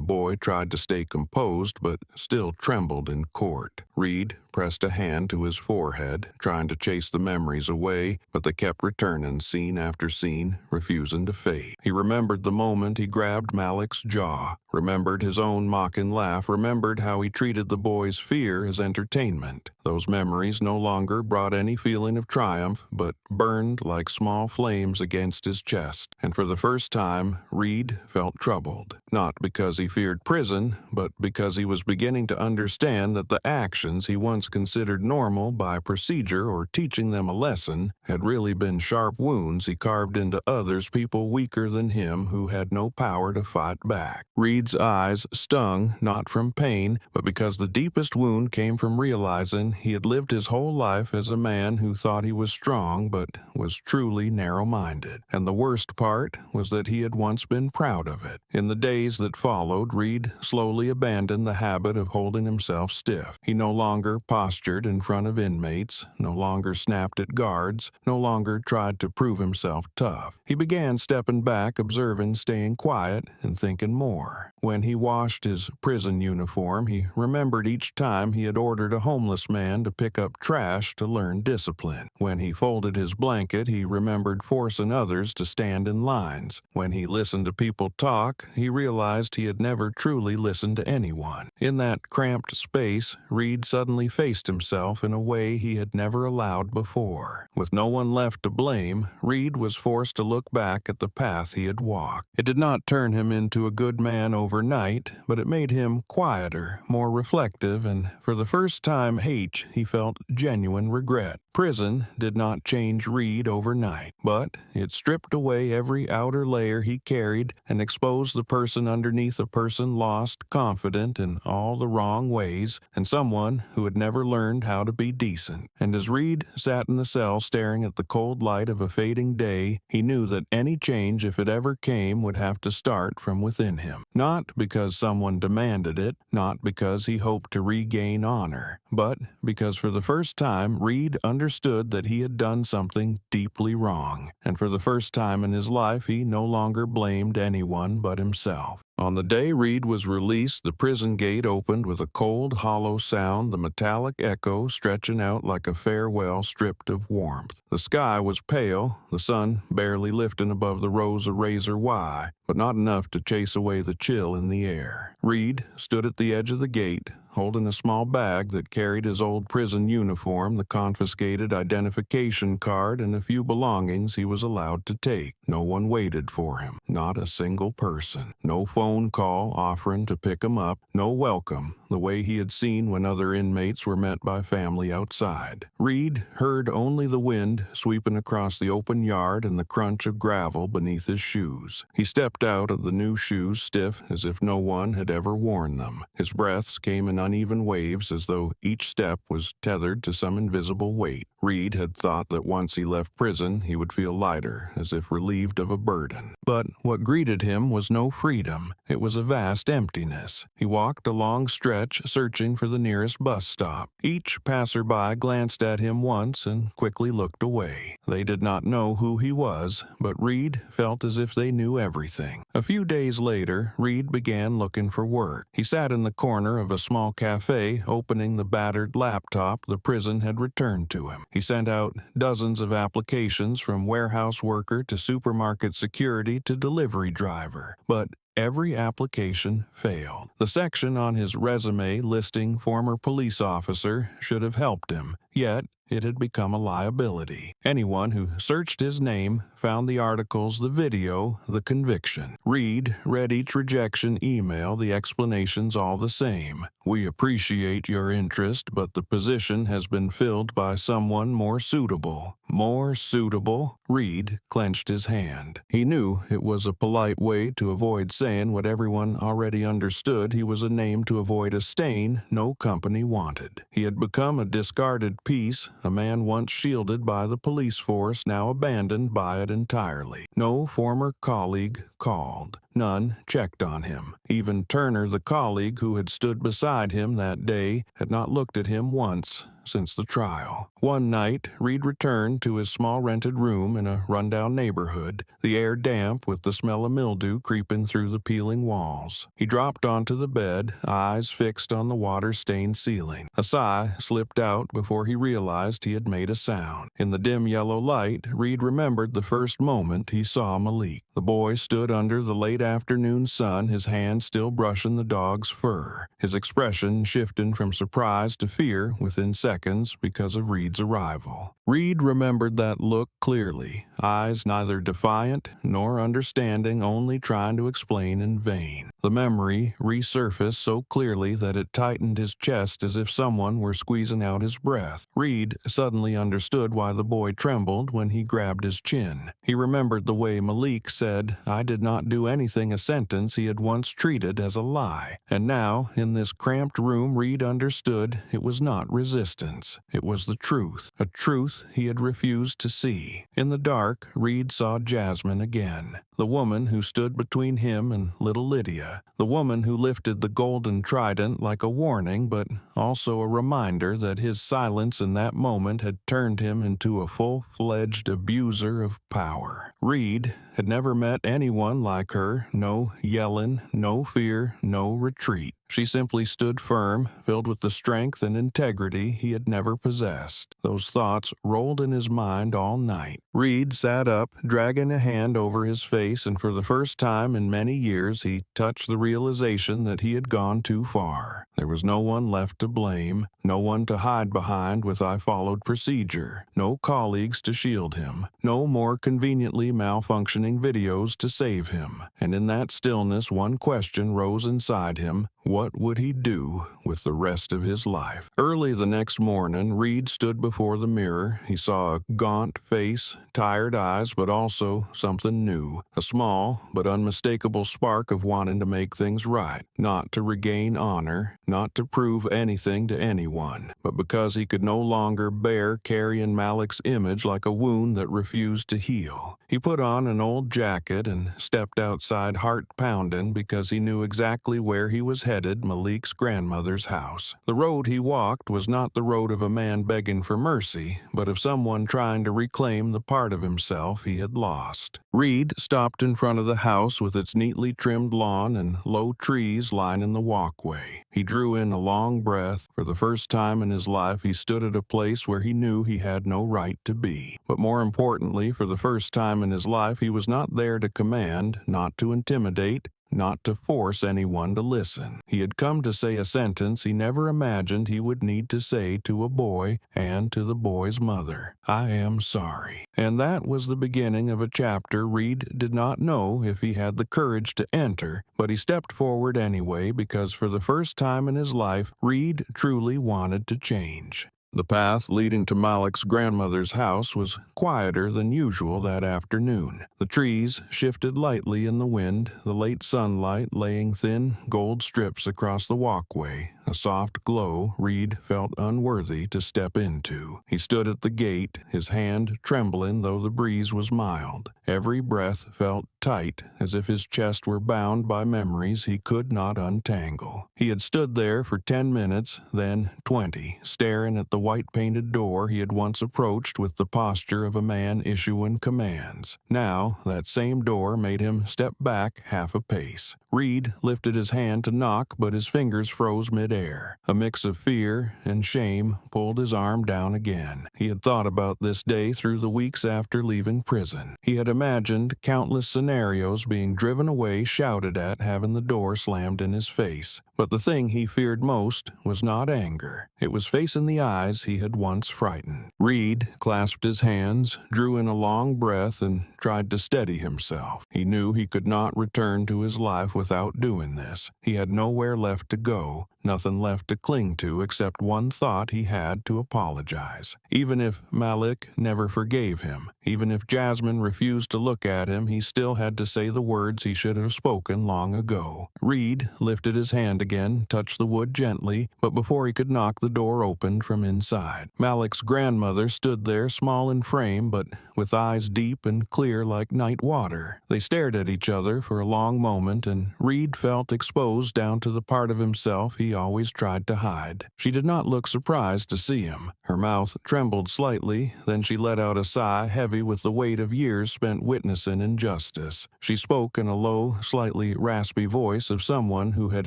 boy tried to stay composed but still trembled in court. Reed pressed a hand to his forehead, trying to chase the memories away, but they kept returning scene after scene, refusing to fade. He remembered the moment he grabbed Malik's jaw, remembered his own mocking laugh, remembered how he treated the boy's fear as entertainment. Those memories no longer brought any feeling of triumph, but burned like small flames against his chest. And for the first time, Reed felt troubled. Not because he feared prison, but because he was beginning to understand that the action actions he once considered normal by procedure or teaching them a lesson had really been sharp wounds he carved into others, people weaker than him who had no power to fight back. Reed's eyes stung not from pain, but because the deepest wound came from realizing he had lived his whole life as a man who thought he was strong but was truly narrow-minded. And the worst part was that he had once been proud of it. In the days that followed, Reed slowly abandoned the habit of holding himself stiff. He no longer postured in front of inmates, no longer snapped at guards, no longer tried to prove himself tough. He began stepping back, observing, staying quiet, and thinking more. When he washed his prison uniform, he remembered each time he had ordered a homeless man to pick up trash to learn discipline. When he folded his blanket, he remembered forcing others to stand in lines. When he listened to people talk, he realized he had never truly listened to anyone. In that cramped space, Reed suddenly faced himself in a way he had never allowed before. With no one left to blame, Reed was forced to look back at the path he had walked. It did not turn him into a good man overnight, but it made him quieter, more reflective, and for the first time he felt genuine regret. Prison did not change Reed overnight, but it stripped away every outer layer he carried and exposed the person underneath, a person lost, confident in all the wrong ways, and someone who had never learned how to be decent. And as Reed sat in the cell staring at the cold light of a fading day, he knew that any change, if it ever came, would have to start from within him. Not because someone demanded it, not because he hoped to regain honor, but because for the first time Reed understood that he had done something deeply wrong, and for the first time in his life he no longer blamed anyone but himself. On the day Reed was released, the prison gate opened with a cold, hollow sound, the metallic echo stretching out like a farewell stripped of warmth. The sky was pale, the sun barely lifting above the rows of razor wire, but not enough to chase away the chill in the air. Reed stood at the edge of the gate, holding a small bag that carried his old prison uniform, the confiscated identification card, and a few belongings he was allowed to take. No one waited for him, not a single person. No phone call offering to pick him up, no welcome, the way he had seen when other inmates were met by family outside. Reed heard only the wind sweeping across the open yard and the crunch of gravel beneath his shoes. He stepped out of the new shoes stiff as if no one had ever worn them. His breaths came in uneven waves as though each step was tethered to some invisible weight. Reed had thought that once he left prison he would feel lighter, as if relieved of a burden. But what greeted him was no freedom. It was a vast emptiness. He walked a long stretch, searching for the nearest bus stop. Each passerby glanced at him once and quickly looked away. They did not know who he was, but Reed felt as if they knew everything. A few days later, Reed began looking for work. He sat in the corner of a small cafe, opening the battered laptop the prison had returned to him. He sent out dozens of applications, from warehouse worker to supermarket security to delivery driver, but every application failed. The section on his resume listing former police officer should have helped him, yet it had become a liability. Anyone who searched his name found the articles, the video, the conviction. Reed read each rejection email, the explanations all the same. "We appreciate your interest, but the position has been filled by someone more suitable." More suitable? Reed clenched his hand. He knew it was a polite way to avoid saying what everyone already understood. He was a name to avoid a stain no company wanted. He had become a discarded piece, a man once shielded by the police force, now abandoned by it entirely. No former colleague called. None checked on him. Even Turner, the colleague who had stood beside him that day, had not looked at him once since the trial. One night, Reed returned to his small rented room in a rundown neighborhood, the air damp with the smell of mildew creeping through the peeling walls. He dropped onto the bed, eyes fixed on the water-stained ceiling. A sigh slipped out before he realized he had made a sound. In the dim yellow light, Reed remembered the first moment he saw Malik. The boy stood under the late mid-afternoon sun, his hand still brushing the dog's fur, his expression shifting from surprise to fear within seconds because of Reed's arrival. Reed remembered that look clearly, eyes neither defiant nor understanding, only trying to explain in vain. The memory resurfaced so clearly that it tightened his chest as if someone were squeezing out his breath. Reed suddenly understood why the boy trembled when he grabbed his chin. He remembered the way Malik said, "I did not do anything," a sentence he had once treated as a lie. And now, in this cramped room, Reed understood it was not resistance. It was the truth, a truth he had refused to see. In the dark, Reed saw Jasmine again, the woman who stood between him and little Lydia, the woman who lifted the golden trident like a warning, but also a reminder that his silence in that moment had turned him into a full-fledged abuser of power. Reed had never met anyone like her. No yelling, no fear, no retreat. She simply stood firm, filled with the strength and integrity he had never possessed. Those thoughts rolled in his mind all night. Reed sat up, dragging a hand over his face, and for the first time in many years he touched the realization that he had gone too far. There was no one left to blame, no one to hide behind with "I followed procedure," no colleagues to shield him, no more conveniently malfunctioning videos to save him. And in that stillness, one question rose inside him: what would he do with the rest of his life? Early the next morning, Reed stood before the mirror. He saw a gaunt face, tired eyes, but also something new, a small but unmistakable spark of wanting to make things right, not to regain honor, not to prove anything to anyone, but because he could no longer bear carrying Malik's image like a wound that refused to heal. He put on an old jacket and stepped outside, heart pounding, because he knew exactly where he was headed: Malik's grandmother's house. The road he walked was not the road of a man begging for mercy, but of someone trying to reclaim the part of himself he had lost. Reed stopped in front of the house with its neatly trimmed lawn and low trees lining the walkway. He drew in a long breath. For the first time in his life, he stood at a place where he knew he had no right to be. But more importantly, for the first time in his life, he was not there to command, not to intimidate, not to force anyone to listen. He had come to say a sentence he never imagined he would need to say to a boy and to the boy's mother: "I am sorry." And that was the beginning of a chapter Reed did not know if he had the courage to enter, but he stepped forward anyway, because for the first time in his life, Reed truly wanted to change. The path leading to Malik's grandmother's house was quieter than usual that afternoon. The trees shifted lightly in the wind, the late sunlight laying thin gold strips across the walkway, a soft glow Reed felt unworthy to step into. He stood at the gate, his hand trembling though the breeze was mild. Every breath felt tight, as if his chest were bound by memories he could not untangle. He had stood there for 10 minutes, then 20, staring at the white-painted door he had once approached with the posture of a man issuing commands. Now, that same door made him step back half a pace. Reed lifted his hand to knock, but his fingers froze mid-air. A mix of fear and shame pulled his arm down again. He had thought about this day through the weeks after leaving prison. He had imagined countless scenarios: being driven away, shouted at, having the door slammed in his face. But the thing he feared most was not anger. It was facing the eyes he had once frightened. Reed clasped his hands, drew in a long breath, and tried to steady himself. He knew he could not return to his life without doing this. He had nowhere left to go, nothing left to cling to except one thought: he had to apologize. Even if Malik never forgave him, even if Jasmine refused to look at him, he still had to say the words he should have spoken long ago. Reed lifted his hand again, touched the wood gently, but before he could knock, the door opened from inside. Malik's grandmother stood there, small in frame, but with eyes deep and clear like night water. They stared at each other for a long moment, and Reed felt exposed down to the part of himself he always tried to hide. She did not look surprised to see him. Her mouth trembled slightly, then she let out a sigh heavy with the weight of years spent witnessing injustice. She spoke in a low, slightly raspy voice of someone who had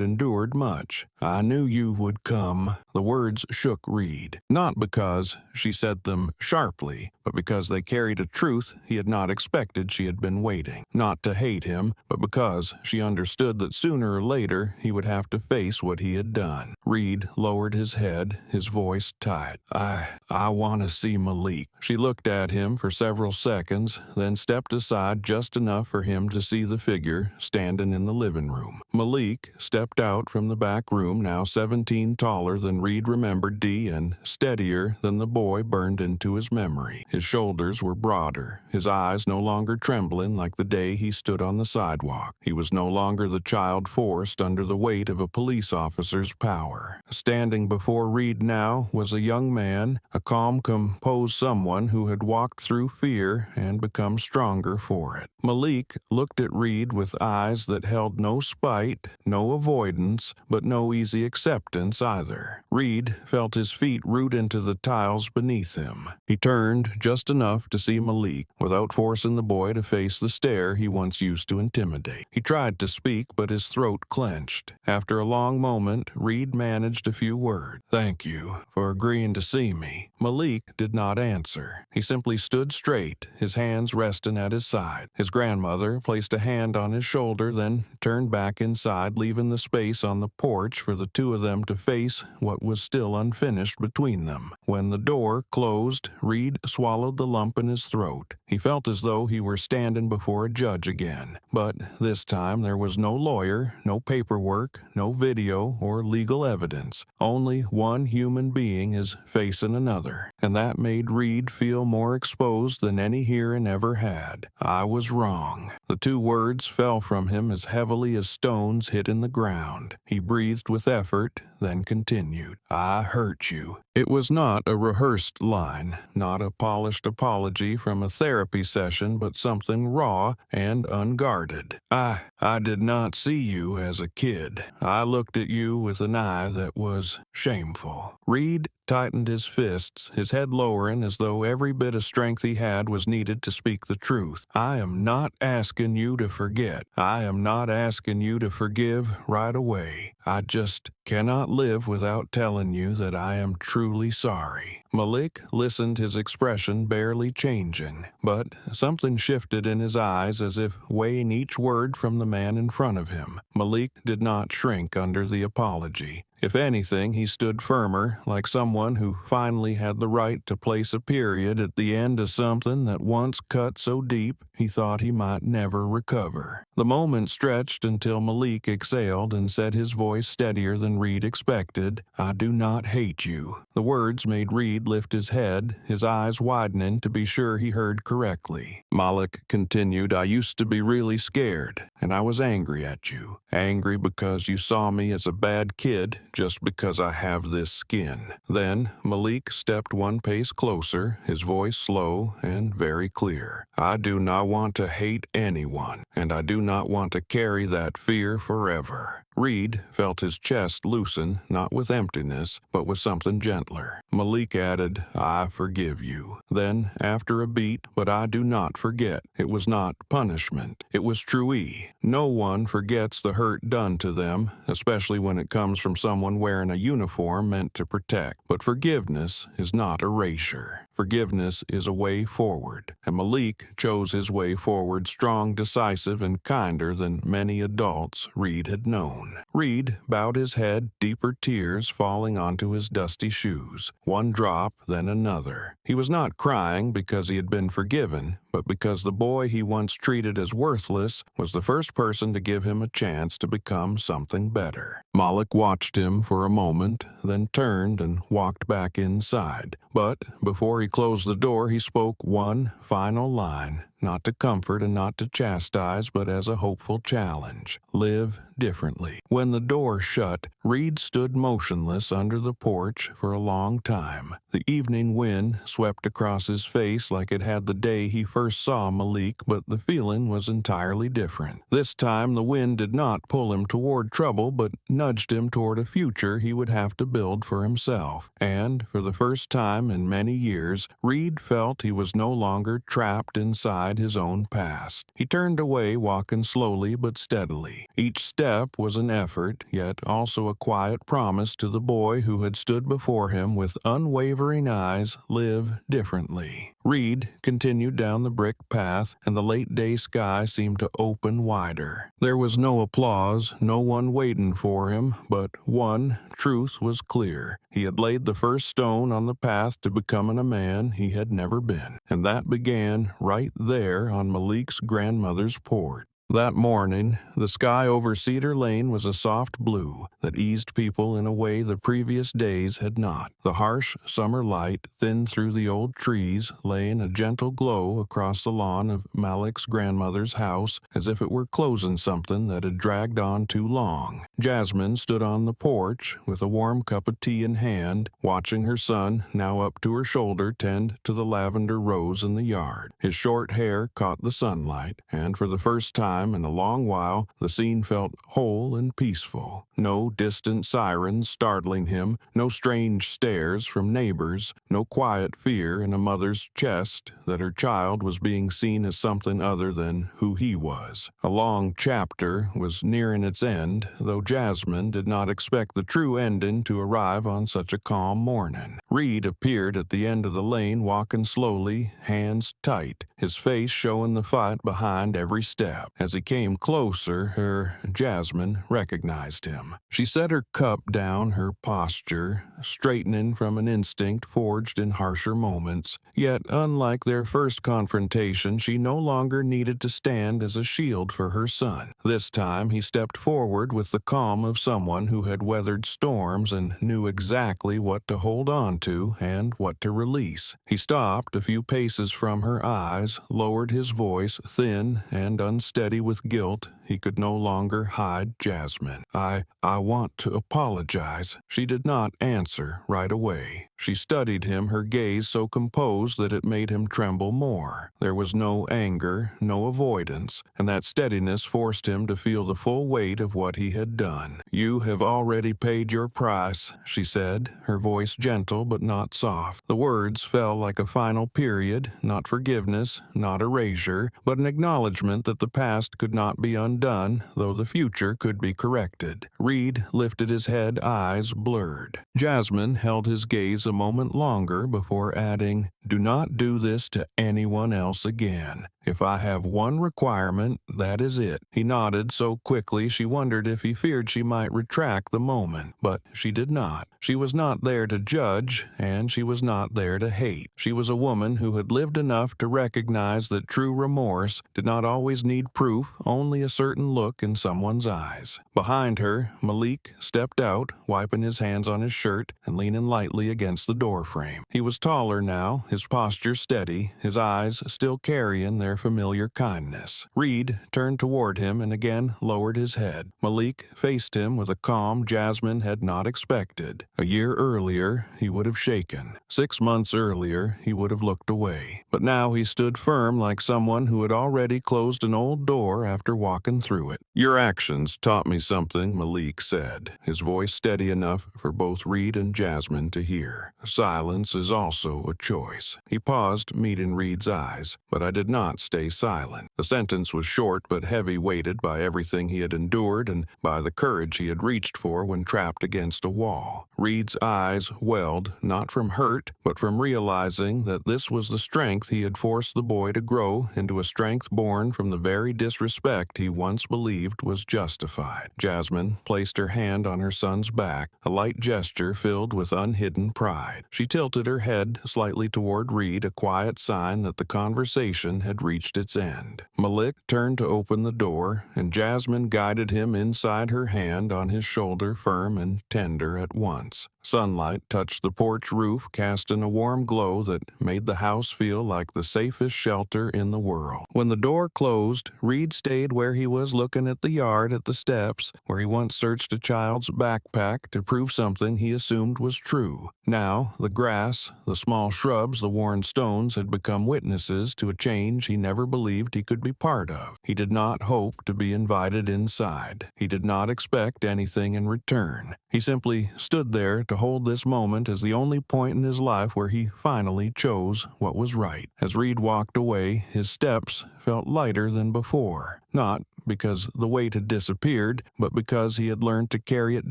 endured much. "I knew you would come." The words shook Reed, not because she said them sharply, but because they carried a truth he had not expected she had been waiting. Not to hate him, but because she understood that sooner or later he would have to face what he had done. Reed lowered his head, his voice tight. I want to see Malik. She looked at him for several seconds, then stepped aside just enough for him to see the figure standing in the living room. Malik stepped out from the back room, now 17 taller than Reed remembered Dee and steadier than the boy burned into his memory. His shoulders were broader, his eyes no longer trembling like the day he stood on the sidewalk. He was no longer the child forced under the weight of a police officer's power. Standing before Reed now was a young man, a calm, composed someone who had walked through fear and become stronger for it. Malik looked at Reed with eyes that held no spite, no avoidance, but no easy acceptance either. Reed felt his feet root into the tiles beneath him. He turned just enough to see Malik, without forcing the boy to face the stare he once used to intimidate. He tried to speak, but his throat clenched. After a long moment, Reed managed a few words. "Thank you for agreeing to see me." Malik did not answer. He simply stood straight, his hands resting at his side. His grandmother placed a hand on his shoulder, then turned back inside, leaving the space on the porch for the two of them to face what was still unfinished between them. When the door closed, Reed swallowed the lump in his throat. He felt as though he were standing before a judge again. But this time there was no lawyer, no paperwork, no video or legal evidence. Only one human being is facing another. And that made Reed feel more exposed than any hearing ever had. "I was wrong." The two words fell from him as heavily as stones hitting the ground. He breathed with effort, then continued. "I hurt you." It was not a rehearsed line, not a polished apology from a therapy session, but something raw and unguarded. I did not see you as a kid. I looked at you with an eye that was shameful." Reed tightened his fists, his head lowering as though every bit of strength he had was needed to speak the truth. "I am not asking you to forget. I am not asking you to forgive right away. I just cannot live without telling you that I am truly sorry." Malik listened, his expression barely changing, but something shifted in his eyes as if weighing each word from the man in front of him. Malik did not shrink under the apology. If anything, he stood firmer, like someone who finally had the right to place a period at the end of something that once cut so deep he thought he might never recover. The moment stretched until Malik exhaled and said, his voice steadier than Reed expected, "I do not hate you." The words made Reed lift his head, his eyes widening to be sure he heard correctly. Malik continued, "I used to be really scared, and I was angry at you. Angry because you saw me as a bad kid just because I have this skin." Then Malik stepped one pace closer, his voice slow and very clear. "I do not want to hate anyone, and I do not want to carry that fear forever." Reed felt his chest loosen, not with emptiness, but with something gentler. Malik added, "I forgive you." Then, after a beat, "But I do not forget. It was not punishment. It was truie. No one forgets the hurt done to them, especially when it comes from someone wearing a uniform meant to protect. But forgiveness is not erasure. Forgiveness is a way forward, and Malik chose his way forward strong, decisive, and kinder than many adults Reed had known. Reed bowed his head, deeper tears falling onto his dusty shoes. One drop, then another. He was not crying because he had been forgiven, but because the boy he once treated as worthless was the first person to give him a chance to become something better. Malik watched him for a moment, then turned and walked back inside. But before he closed the door, he spoke one final line, not to comfort and not to chastise, but as a hopeful challenge. Live differently. When the door shut, Reed stood motionless under the porch for a long time. The evening wind swept across his face like it had the day he first saw Malik, but the feeling was entirely different. This time the wind did not pull him toward trouble, but nudged him toward a future he would have to build for himself. And for the first time in many years, Reed felt he was no longer trapped inside his own past. He turned away, walking slowly but steadily. Each step was an effort, yet also a quiet promise to the boy who had stood before him with unwavering eyes, live differently. Reed continued down the brick path, and the late-day sky seemed to open wider. There was no applause, no one waiting for him, but one truth was clear. He had laid the first stone on the path to becoming a man he had never been, and that began right there on Malik's grandmother's porch. That morning, the sky over Cedar Lane was a soft blue that eased people in a way the previous days had not. The harsh summer light thinned through the old trees, laying a gentle glow across the lawn of Malik's grandmother's house, as if it were closing something that had dragged on too long. Jasmine stood on the porch with a warm cup of tea in hand, watching her son, now up to her shoulder, tend to the lavender rose in the yard. His short hair caught the sunlight, and for the first time in a long while, the scene felt whole and peaceful. No distant sirens startling him, no strange stares from neighbors, no quiet fear in a mother's chest that her child was being seen as something other than who he was. A long chapter was nearing its end, though Jasmine did not expect the true ending to arrive on such a calm morning. Reed appeared at the end of the lane, walking slowly, hands tight, his face showing the fight behind every step. As he came closer, Jasmine recognized him. She set her cup down, her posture straightening from an instinct forged in harsher moments. Yet, unlike their first confrontation, she no longer needed to stand as a shield for her son. This time, he stepped forward with the calm of someone who had weathered storms and knew exactly what to hold on to and what to release. He stopped a few paces from her eyes, lowered his voice, thin and unsteady with guilt. He could no longer hide Jasmine. I want to apologize." She did not answer right away. She studied him, her gaze so composed that it made him tremble more. There was no anger, no avoidance, and that steadiness forced him to feel the full weight of what he had done. "You have already paid your price," she said, her voice gentle but not soft. The words fell like a final period, not forgiveness, not erasure, but an acknowledgement that the past could not be undone, though the future could be corrected. Reed lifted his head, eyes blurred. Jasmine held his gaze a moment longer before adding, "Do not do this to anyone else again. If I have one requirement, that is it." He nodded so quickly she wondered if he feared she might retract the moment, but she did not. She was not there to judge, and she was not there to hate. She was a woman who had lived enough to recognize that true remorse did not always need proof, only a certain look in someone's eyes. Behind her, Malik stepped out, wiping his hands on his shirt and leaning lightly against the doorframe. He was taller now, his posture steady, his eyes still carrying their familiar kindness. Reed turned toward him and again lowered his head. Malik faced him with a calm Jasmine had not expected. A year earlier, he would have shaken. 6 months earlier, he would have looked away. But now he stood firm like someone who had already closed an old door after walking through it. "Your actions taught me something," Malik said, his voice steady enough for both Reed and Jasmine to hear. "Silence is also a choice." He paused, meeting Reed's eyes, but I did not stay silent. The sentence was short but heavy-weighted by everything he had endured and by the courage he had reached for when trapped against a wall. Reed's eyes welled, not from hurt, but from realizing that this was the strength he had forced the boy to grow into, a strength born from the very disrespect he once believed was justified. Jasmine placed her hand on her son's back, a light gesture filled with unhidden pride. She tilted her head slightly toward Reed, a quiet sign that the conversation had reached its end. Malik turned to open the door, and Jasmine guided him inside, her hand on his shoulder, firm and tender at once. Sunlight touched the porch roof, casting a warm glow that made the house feel like the safest shelter in the world. When the door closed, Reed stayed where he was, looking at the yard, at the steps, where he once searched a child's backpack to prove something he assumed was true. Now, the grass, the small shrubs, the worn stones had become witnesses to a change he never believed he could be part of. He did not hope to be invited inside. He did not expect anything in return. He simply stood there to hold this moment as the only point in his life where he finally chose what was right. As Reed walked away, his steps felt lighter than before. Not because the weight had disappeared, but because he had learned to carry it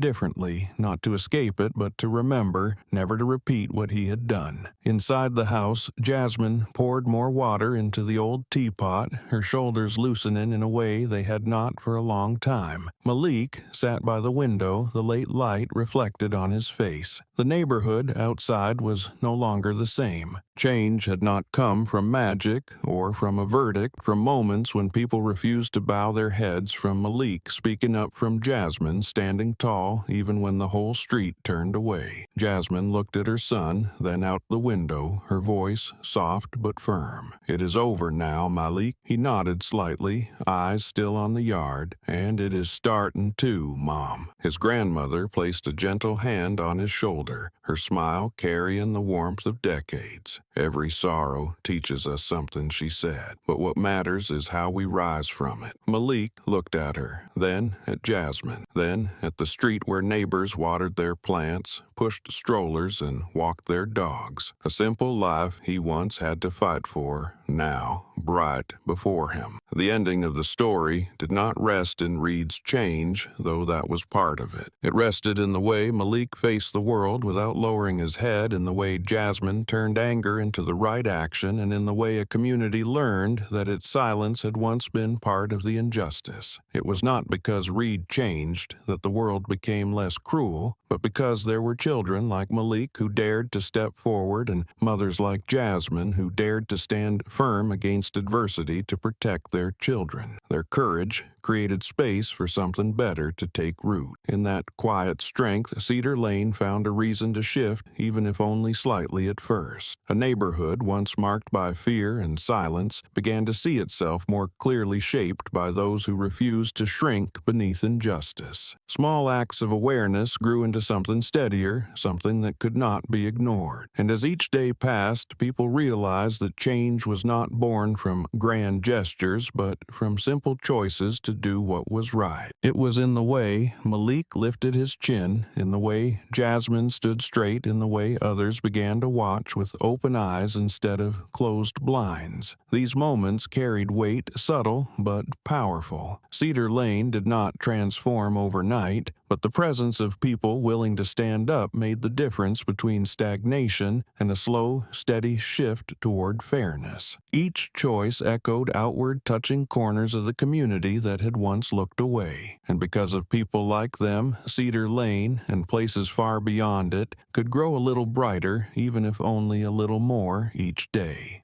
differently, not to escape it, but to remember, never to repeat what he had done. Inside the house, Jasmine poured more water into the old teapot, her shoulders loosening in a way they had not for a long time. Malik sat by the window, the late light reflected on his face. The neighborhood outside was no longer the same. Change had not come from magic or from a verdict, from moments when people refused to bow their heads, from Malik speaking up, from Jasmine standing tall even when the whole street turned away. Jasmine looked at her son, then out the window, her voice soft but firm. "It is over now, Malik." He nodded slightly, eyes still on the yard. "And it is starting too, Mom." His grandmother placed a gentle hand on his shoulder, her smile carrying the warmth of decades. "Every sorrow teaches us something," she said, "but what matters is how we rise from it." Malik looked at her, then at Jasmine, then at the street where neighbors watered their plants, pushed strollers, and walked their dogs. A simple life he once had to fight for, now bright before him. The ending of the story did not rest in Reed's change, though that was part of it. It rested in the way Malik faced the world without lowering his head, in the way Jasmine turned anger into the right action, and in the way a community learned that its silence had once been part of the injustice. It was not because Reed changed that the world became less cruel, but because there were children like Malik who dared to step forward, and mothers like Jasmine who dared to stand firm against adversity to protect their children. Their courage created space for something better to take root. In that quiet strength, Cedar Lane found a reason to shift, even if only slightly at first. A neighborhood once marked by fear and silence began to see itself more clearly shaped by those who refused to shrink beneath injustice. Small acts of awareness grew into something steadier, something that could not be ignored. And as each day passed, people realized that change was not born from grand gestures, but from simple choices to do what was right. It was in the way Malik lifted his chin, in the way Jasmine stood straight, in the way others began to watch with open eyes instead of closed blinds. These moments carried weight, subtle but powerful. Cedar Lane did not transform overnight, but the presence of people willing to stand up made the difference between stagnation and a slow, steady shift toward fairness. Each choice echoed outward, touching corners of the community that had once looked away. And because of people like them, Cedar Lane, and places far beyond it, could grow a little brighter, even if only a little more, each day.